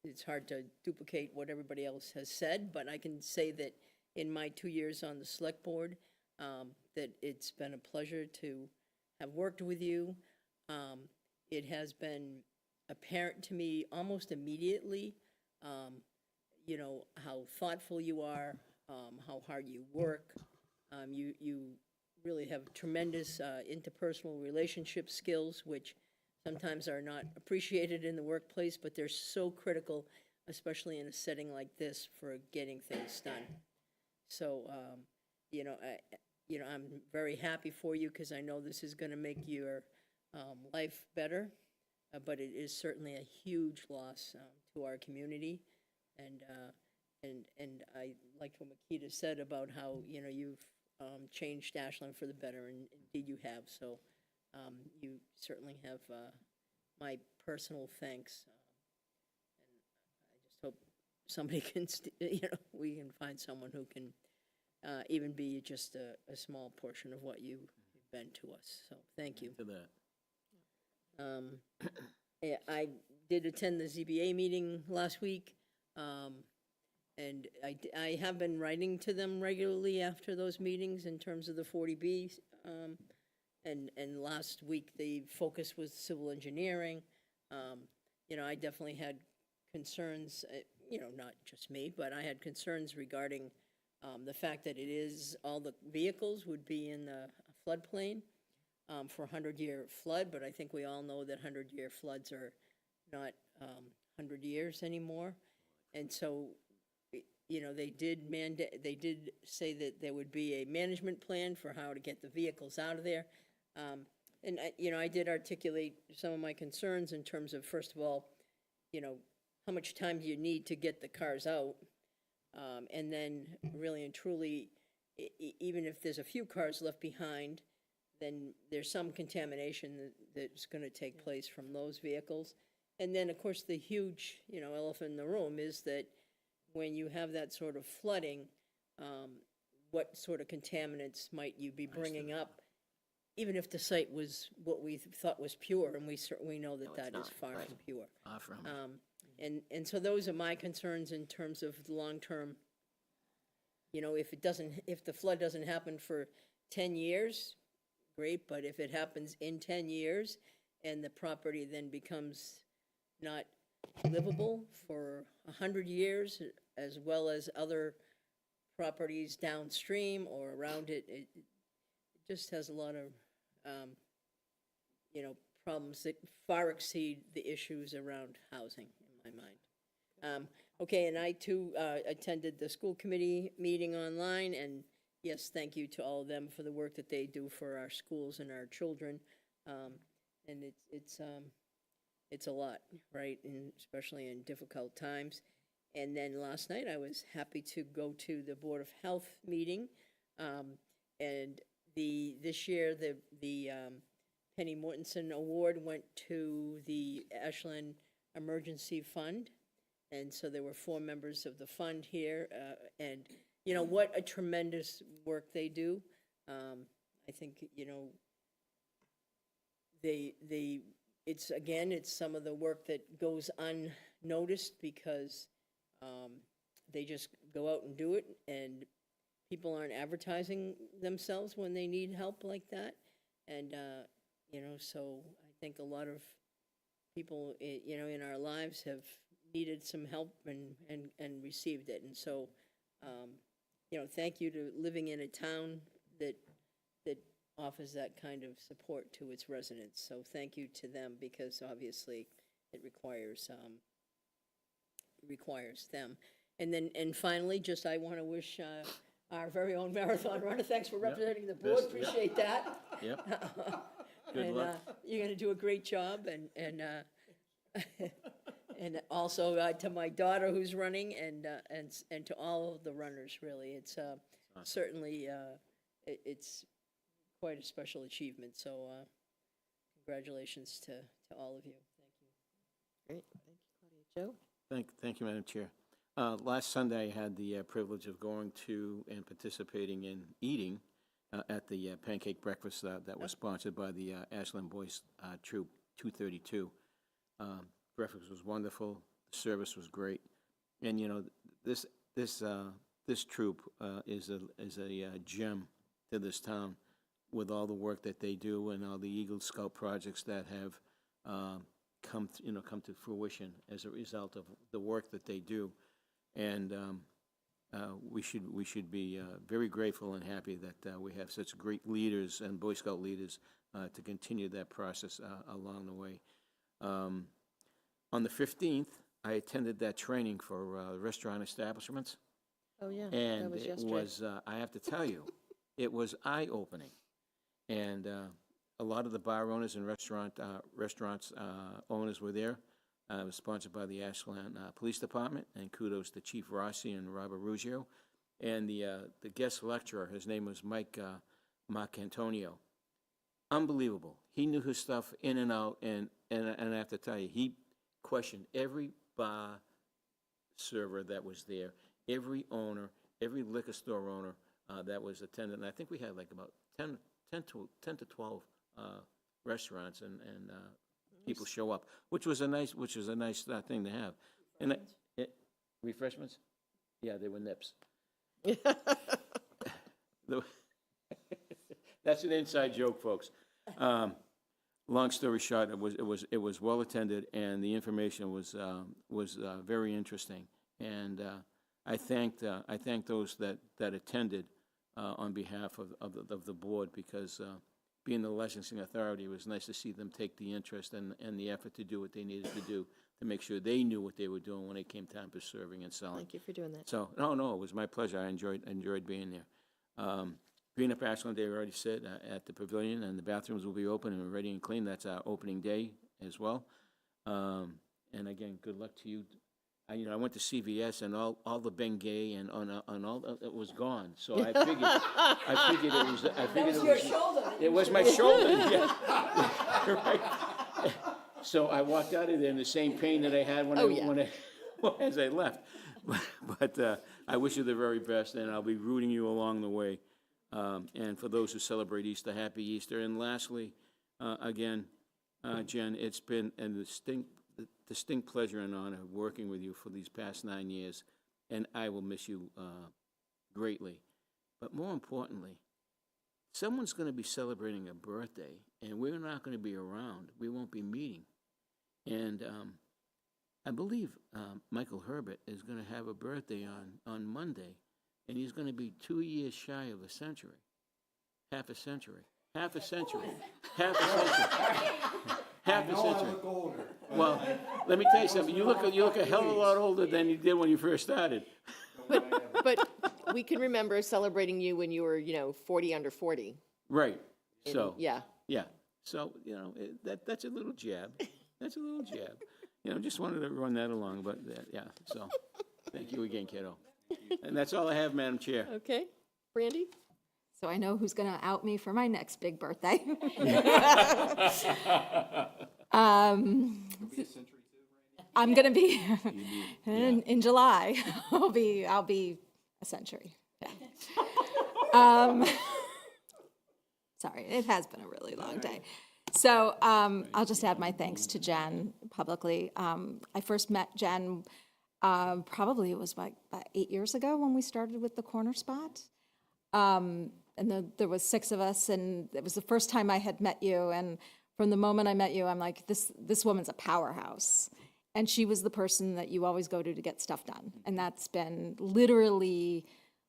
it's hard to duplicate what everybody else has said, but I can say that in my 2 years on the select board, that it's been a pleasure to have worked with you. It has been apparent to me almost immediately, you know, how thoughtful you are, how hard you work. You really have tremendous interpersonal relationship skills, which sometimes are not appreciated in the workplace, but they're so critical, especially in a setting like this, for getting things done. So, you know, I'm very happy for you because I know this is going to make your life better, but it is certainly a huge loss to our community. And I liked what Makita said about how, you know, you've changed Ashland for the better, and indeed you have. So you certainly have my personal thanks. And I just hope somebody can, you know, we can find someone who can even be just a small portion of what you've been to us. So thank you.
To that.
Yeah, I did attend the ZBA meeting last week, and I have been writing to them regularly after those meetings in terms of the 40B. And last week the focus was civil engineering. You know, I definitely had concerns, you know, not just me, but I had concerns regarding the fact that it is, all the vehicles would be in the floodplain for 100-year flood, but I think we all know that 100-year floods are not 100 years anymore. And so, you know, they did say that there would be a management plan for how to get the vehicles out of there. And, you know, I did articulate some of my concerns in terms of, first of all, you know, how much time do you need to get the cars out? And then really and truly, even if there's a few cars left behind, then there's some contamination that's going to take place from those vehicles. And then, of course, the huge, elephant in the room is that when you have that sort of flooding, what sort of contaminants might you be bringing up? Even if the site was what we thought was pure, and we certainly know that that is far from pure.
Far from.
And so those are my concerns in terms of the long-term, if the flood doesn't happen for 10 years, great, but if it happens in 10 years and the property then becomes not livable for 100 years, as well as other properties downstream or around it, it just has a lot of, problems that far exceed the issues around housing, in my mind. Okay, and I too attended the school committee meeting online, and yes, thank you to all of them for the work that they do for our schools and our children. And it's a lot, right, and especially in difficult times. And then last night, I was happy to go to the Board of Health meeting, and this year the Penny Mortensen Award went to the Ashland Emergency Fund, and so there were 4 members of the fund here, and what a tremendous work they do. I think it's some of the work that goes unnoticed because they just go out and do it, and people aren't advertising themselves when they need help like that. And, so I think a lot of people, in our lives have needed some help and received it. And so, thank you to living in a town that offers that kind of support to its residents. So thank you to them, because obviously it requires them. And finally, I want to wish our very own marathon runner, thanks for representing the board, appreciate that.
Yep. Good
And
luck.
you're going to do a great job, and and also to my daughter who's running, and to all of the runners, really. It's certainly, it's quite a special achievement, so congratulations to all of you. Thank you.
Great, thank you, Claudia. Joe?
Thank you, Madam Chair. Last Sunday, I had the privilege of going to and participating in eating at the pancake breakfast that was sponsored by the Ashland Boys Troop 232. Breakfast was wonderful. The service was great, and this troop is a gem to this town, with all the work that they do and all the Eagle Scout projects that have come to fruition as a result of the work that they do. And we should be very grateful and happy that we have such great leaders and Boy Scout leaders to continue that process along the way. On the 15th, I attended that training for restaurant establishments.
Oh, yeah,
And
that was
it
yesterday.
was, I have to tell you, it was eye-opening. And a lot of the bar owners and restaurants owners were there. It was sponsored by the Ashland Police Department, and kudos to Chief Rossi and Robert Ruggiero. And the guest lecturer, his name was Mike Marcantonio. Unbelievable. He knew his stuff in and out, and I have to tell you, he questioned every bar server that was there, every owner, every liquor store owner that was attending. And I think we had like about 10 to 12 restaurants and people show up, which was a nice thing to have. And refreshments, yeah, they were nips. That's an inside joke, folks. Long story short, it was well attended, and the information was very interesting. And I thanked those that attended on behalf of the board, because being the licensing authority, it was nice to see them take the interest and the effort to do what they needed to do to make sure they knew what they were doing when it came time for serving and selling.
Thank you for doing that.
So, no, it was my pleasure. I enjoyed being there. Green Up Ashland Day, we already said, at the pavilion, and the bathrooms will be open and ready and clean. That's our opening day as well. And again, good luck to you, I went to CVS and all the Bengay and on all it was gone. So I figured it was your shoulder. It was my shoulder. Yeah. Right. So I walked out of there in the same pain that I had as I left. But I wish you the very best, and I'll be rooting you along the way. And for those who celebrate Easter, happy Easter. And lastly, again, Jen, it's been a distinct pleasure and honor working with you for these past 9 years, and I will miss you greatly. But more importantly, someone's going to be celebrating a birthday, and we're not going to be around. We won't be meeting. And I believe Michael Herbert is going to have a birthday on Monday, and he's going to be 2 years shy of a century. Half a century. Half a century. Half a century. Half a century. Well, let me tell you something. You look a hell of a lot older than you did when you first started.
But we can remember celebrating you when you were, 40 under 40.
Right. So.
Yeah.
Yeah. So, that's a little jab. That's a little jab. Just wanted to run that along, but yeah. So, thank you again, kiddo. And that's all I have, Madam Chair.
Okay. Brandy?
So I know who's going to out me for my next big birthday. I'm going to be in July. I'll be a century. Yeah. Sorry, it has been a really long day. So I'll just add my thanks to Jen publicly. I first met Jen probably it was about 8 years ago when we started with the Corner Spot. And there was 6 of us, and it was the first time I had met you. And from the moment I met you, I'm like, this woman's a powerhouse. And she was the person that you always go to get stuff done. And that's been literally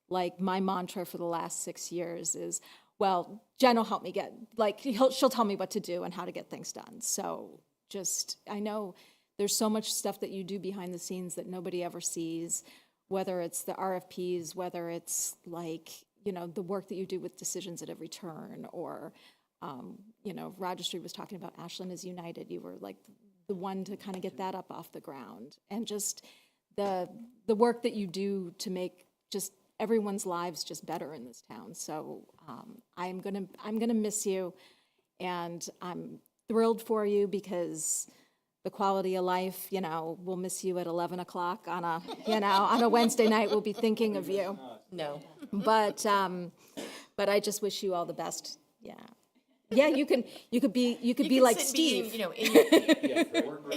like my mantra for the last 6 years is, well, Jen will help me she'll tell me what to do and how to get things done. So I know there's so much stuff that you do behind the scenes that nobody ever sees, whether it's the RFPs, whether it's the work that you do with decisions at every turn, or, Registry was talking about Ashland is United. You were like the one to kind of get that up off the ground, and just the work that you do to make just everyone's lives just better in this town. So I'm gonna miss you, and I'm thrilled for you because the quality of life, we'll miss you at 11 o'clock on a Wednesday night. We'll be thinking of you.
No.
But I just wish you all the best. Yeah. Yeah, you could be like Steve.
In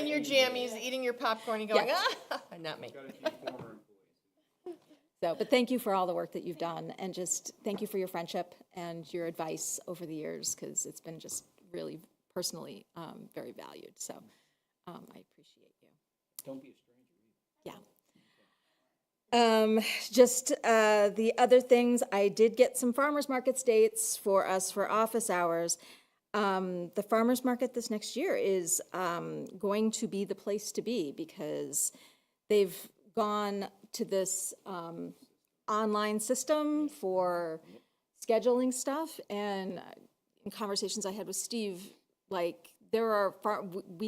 your jammies, eating your popcorn and going, not me.
So, but thank you for all the work that you've done, and just thank you for your friendship and your advice over the years, because it's been just really personally very valued. So I appreciate you.
Don't be a stranger.
Yeah. Just the other things, I did get some farmers market dates for us for office hours. The farmers market this next year is going to be the place to be, because they've gone to this online system for scheduling stuff. And in conversations I had with Steve, we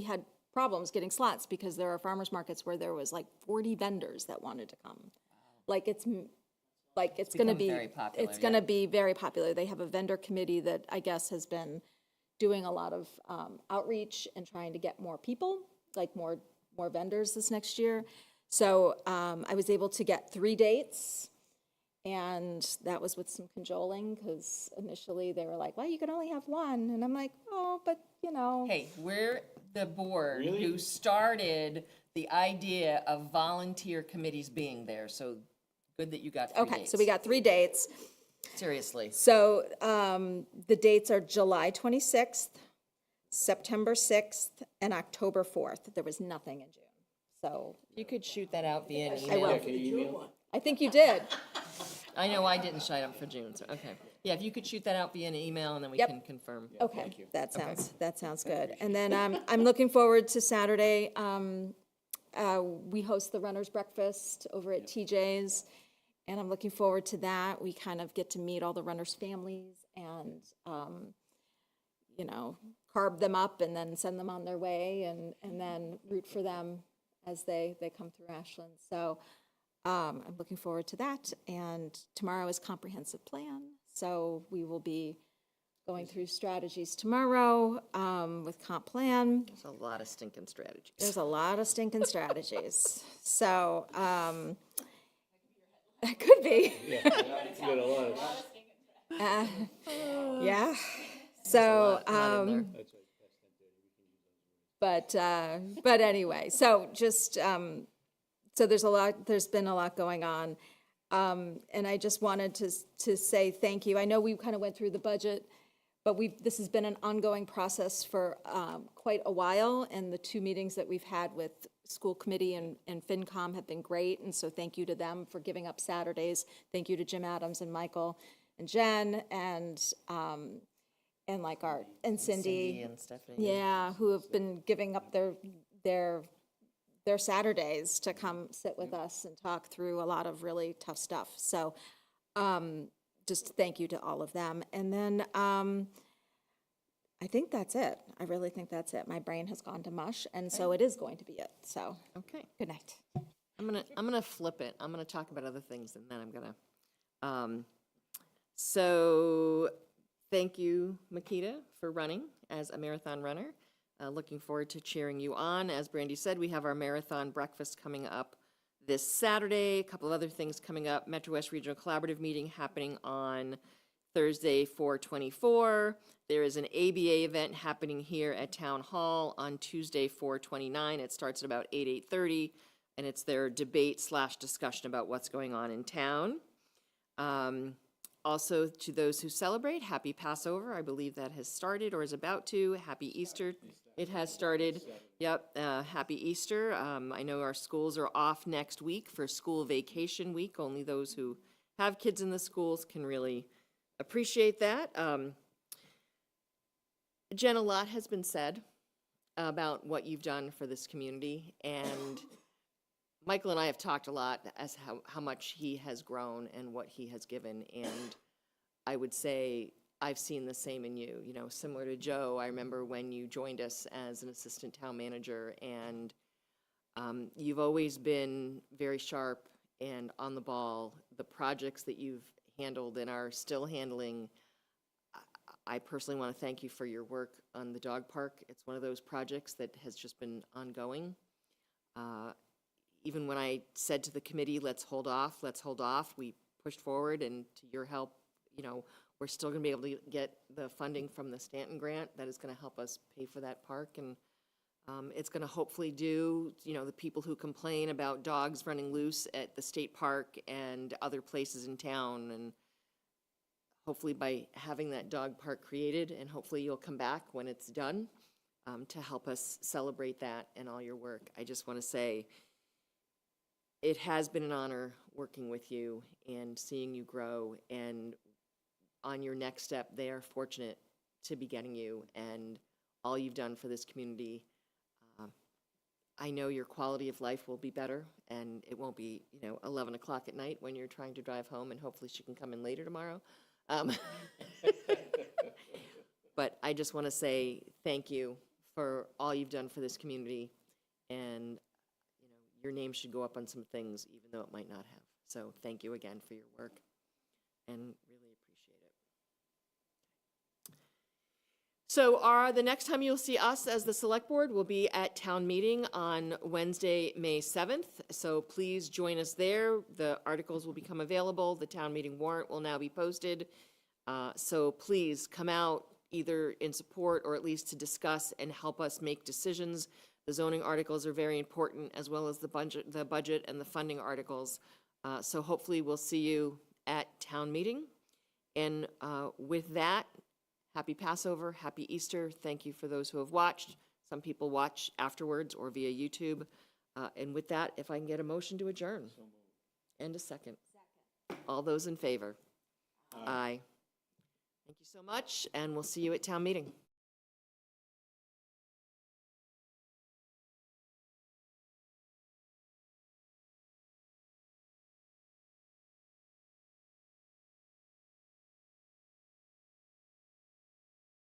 had problems getting slots because there are farmers markets where there was 40 vendors that wanted to come. It's going to be
very popular,
it's going to be very popular. They have a vendor committee that I guess has been doing a lot of outreach and trying to get more people, more vendors this next year. So I was able to get 3 dates, and that was with some cajoling, because initially they were like, well, you can only have 1. And I'm like, oh, but
Hey, we're the board who started the idea of volunteer committees being there. So good that you got 3 dates.
Okay, so we got 3 dates.
Seriously.
So the dates are July 26th, September 6th, and October 4th. There was nothing in June. So
you could shoot that out via an
I
email.
will. I think you did.
I know I didn't sign up for June, so, okay. Yeah, if you could shoot that out via an email, and then we can confirm.
Okay, that sounds good. And then I'm looking forward to Saturday. We host the Runner's Breakfast over at TJ's, and I'm looking forward to that. We kind of get to meet all the runners' families and, carb them up and then send them on their way, and then root for them as they come through Ashland. So I'm looking forward to that. And tomorrow is comprehensive plan. So we will be going through strategies tomorrow with comp plan.
There's a lot of stinking strategies.
There's a lot of stinking strategies. So that could be. Yeah. So, but anyway, so just, so there's been a lot going on. And I just wanted to say thank you. I know we kind of went through the budget, but this has been an ongoing process for quite a while. And the 2 meetings that we've had with school committee and FinCom have been great. And so thank you to them for giving up Saturdays. Thank you to Jim Adams and Michael and Jen and like Art and Cindy
and Stephanie.
Yeah, who have been giving up their Saturdays to come sit with us and talk through a lot of really tough stuff. So just thank you to all of them. And then I think that's it. I really think that's it. My brain has gone to mush, and so it is going to be it. So
Okay.
good night.
I'm gonna flip it. I'm gonna talk about other things, and then I'm gonna. So thank you, Makita, for running as a marathon runner. Looking forward to cheering you on. As Brandy said, we have our marathon breakfast coming up this Saturday. A couple of other things coming up. Metro West Regional Collaborative meeting happening on Thursday, 4/24. There is an ABA event happening here at Town Hall on Tuesday, 4/29. It starts at about 8:30, and it's their debate/discussion about what's going on in town. Also, to those who celebrate, happy Passover. I believe that has started or is about to. Happy Easter. It has started. Yep, happy Easter. I know our schools are off next week for school vacation week. Only those who have kids in the schools can really appreciate that. Jen, a lot has been said about what you've done for this community, and Michael and I have talked a lot as how much he has grown and what he has given, and I would say I've seen the same in you. You know, similar to Joe, I remember when you joined us as an assistant town manager, and you've always been very sharp and on the ball. The projects that you've handled and are still handling, I personally want to thank you for your work on the dog park. It's one of those projects that has just been ongoing. Even when I said to the committee, let's hold off, we pushed forward, and to your help, you know, we're still going to be able to get the funding from the Stanton grant that is going to help us pay for that park, and it's going to hopefully do, you know, the people who complain about dogs running loose at the state park and other places in town, and hopefully by having that dog park created, and hopefully you'll come back when it's done to help us celebrate that and all your work. I just want to say it has been an honor working with you and seeing you grow, and on your next step, they are fortunate to be getting you and all you've done for this community. I know your quality of life will be better, and it won't be, you know, 11 o'clock at night when you're trying to drive home, and hopefully she can come in later tomorrow. But I just want to say thank you for all you've done for this community, and you know, your name should go up on some things, even though it might not have. So thank you again for your work, and really appreciate it. So the next time you'll see us as the select board will be at town meeting on Wednesday, May 7th. So please join us there. The articles will become available. The town meeting warrant will now be posted. So please come out either in support or at least to discuss and help us make decisions. The zoning articles are very important, as well as the budget and the funding articles. So hopefully we'll see you at town meeting. And with that, happy Passover, happy Easter. Thank you for those who have watched. Some people watch afterwards or via YouTube. And with that, if I can get a motion to adjourn. And a second. All those in favor? Aye. Thank you so much, and we'll see you at town meeting.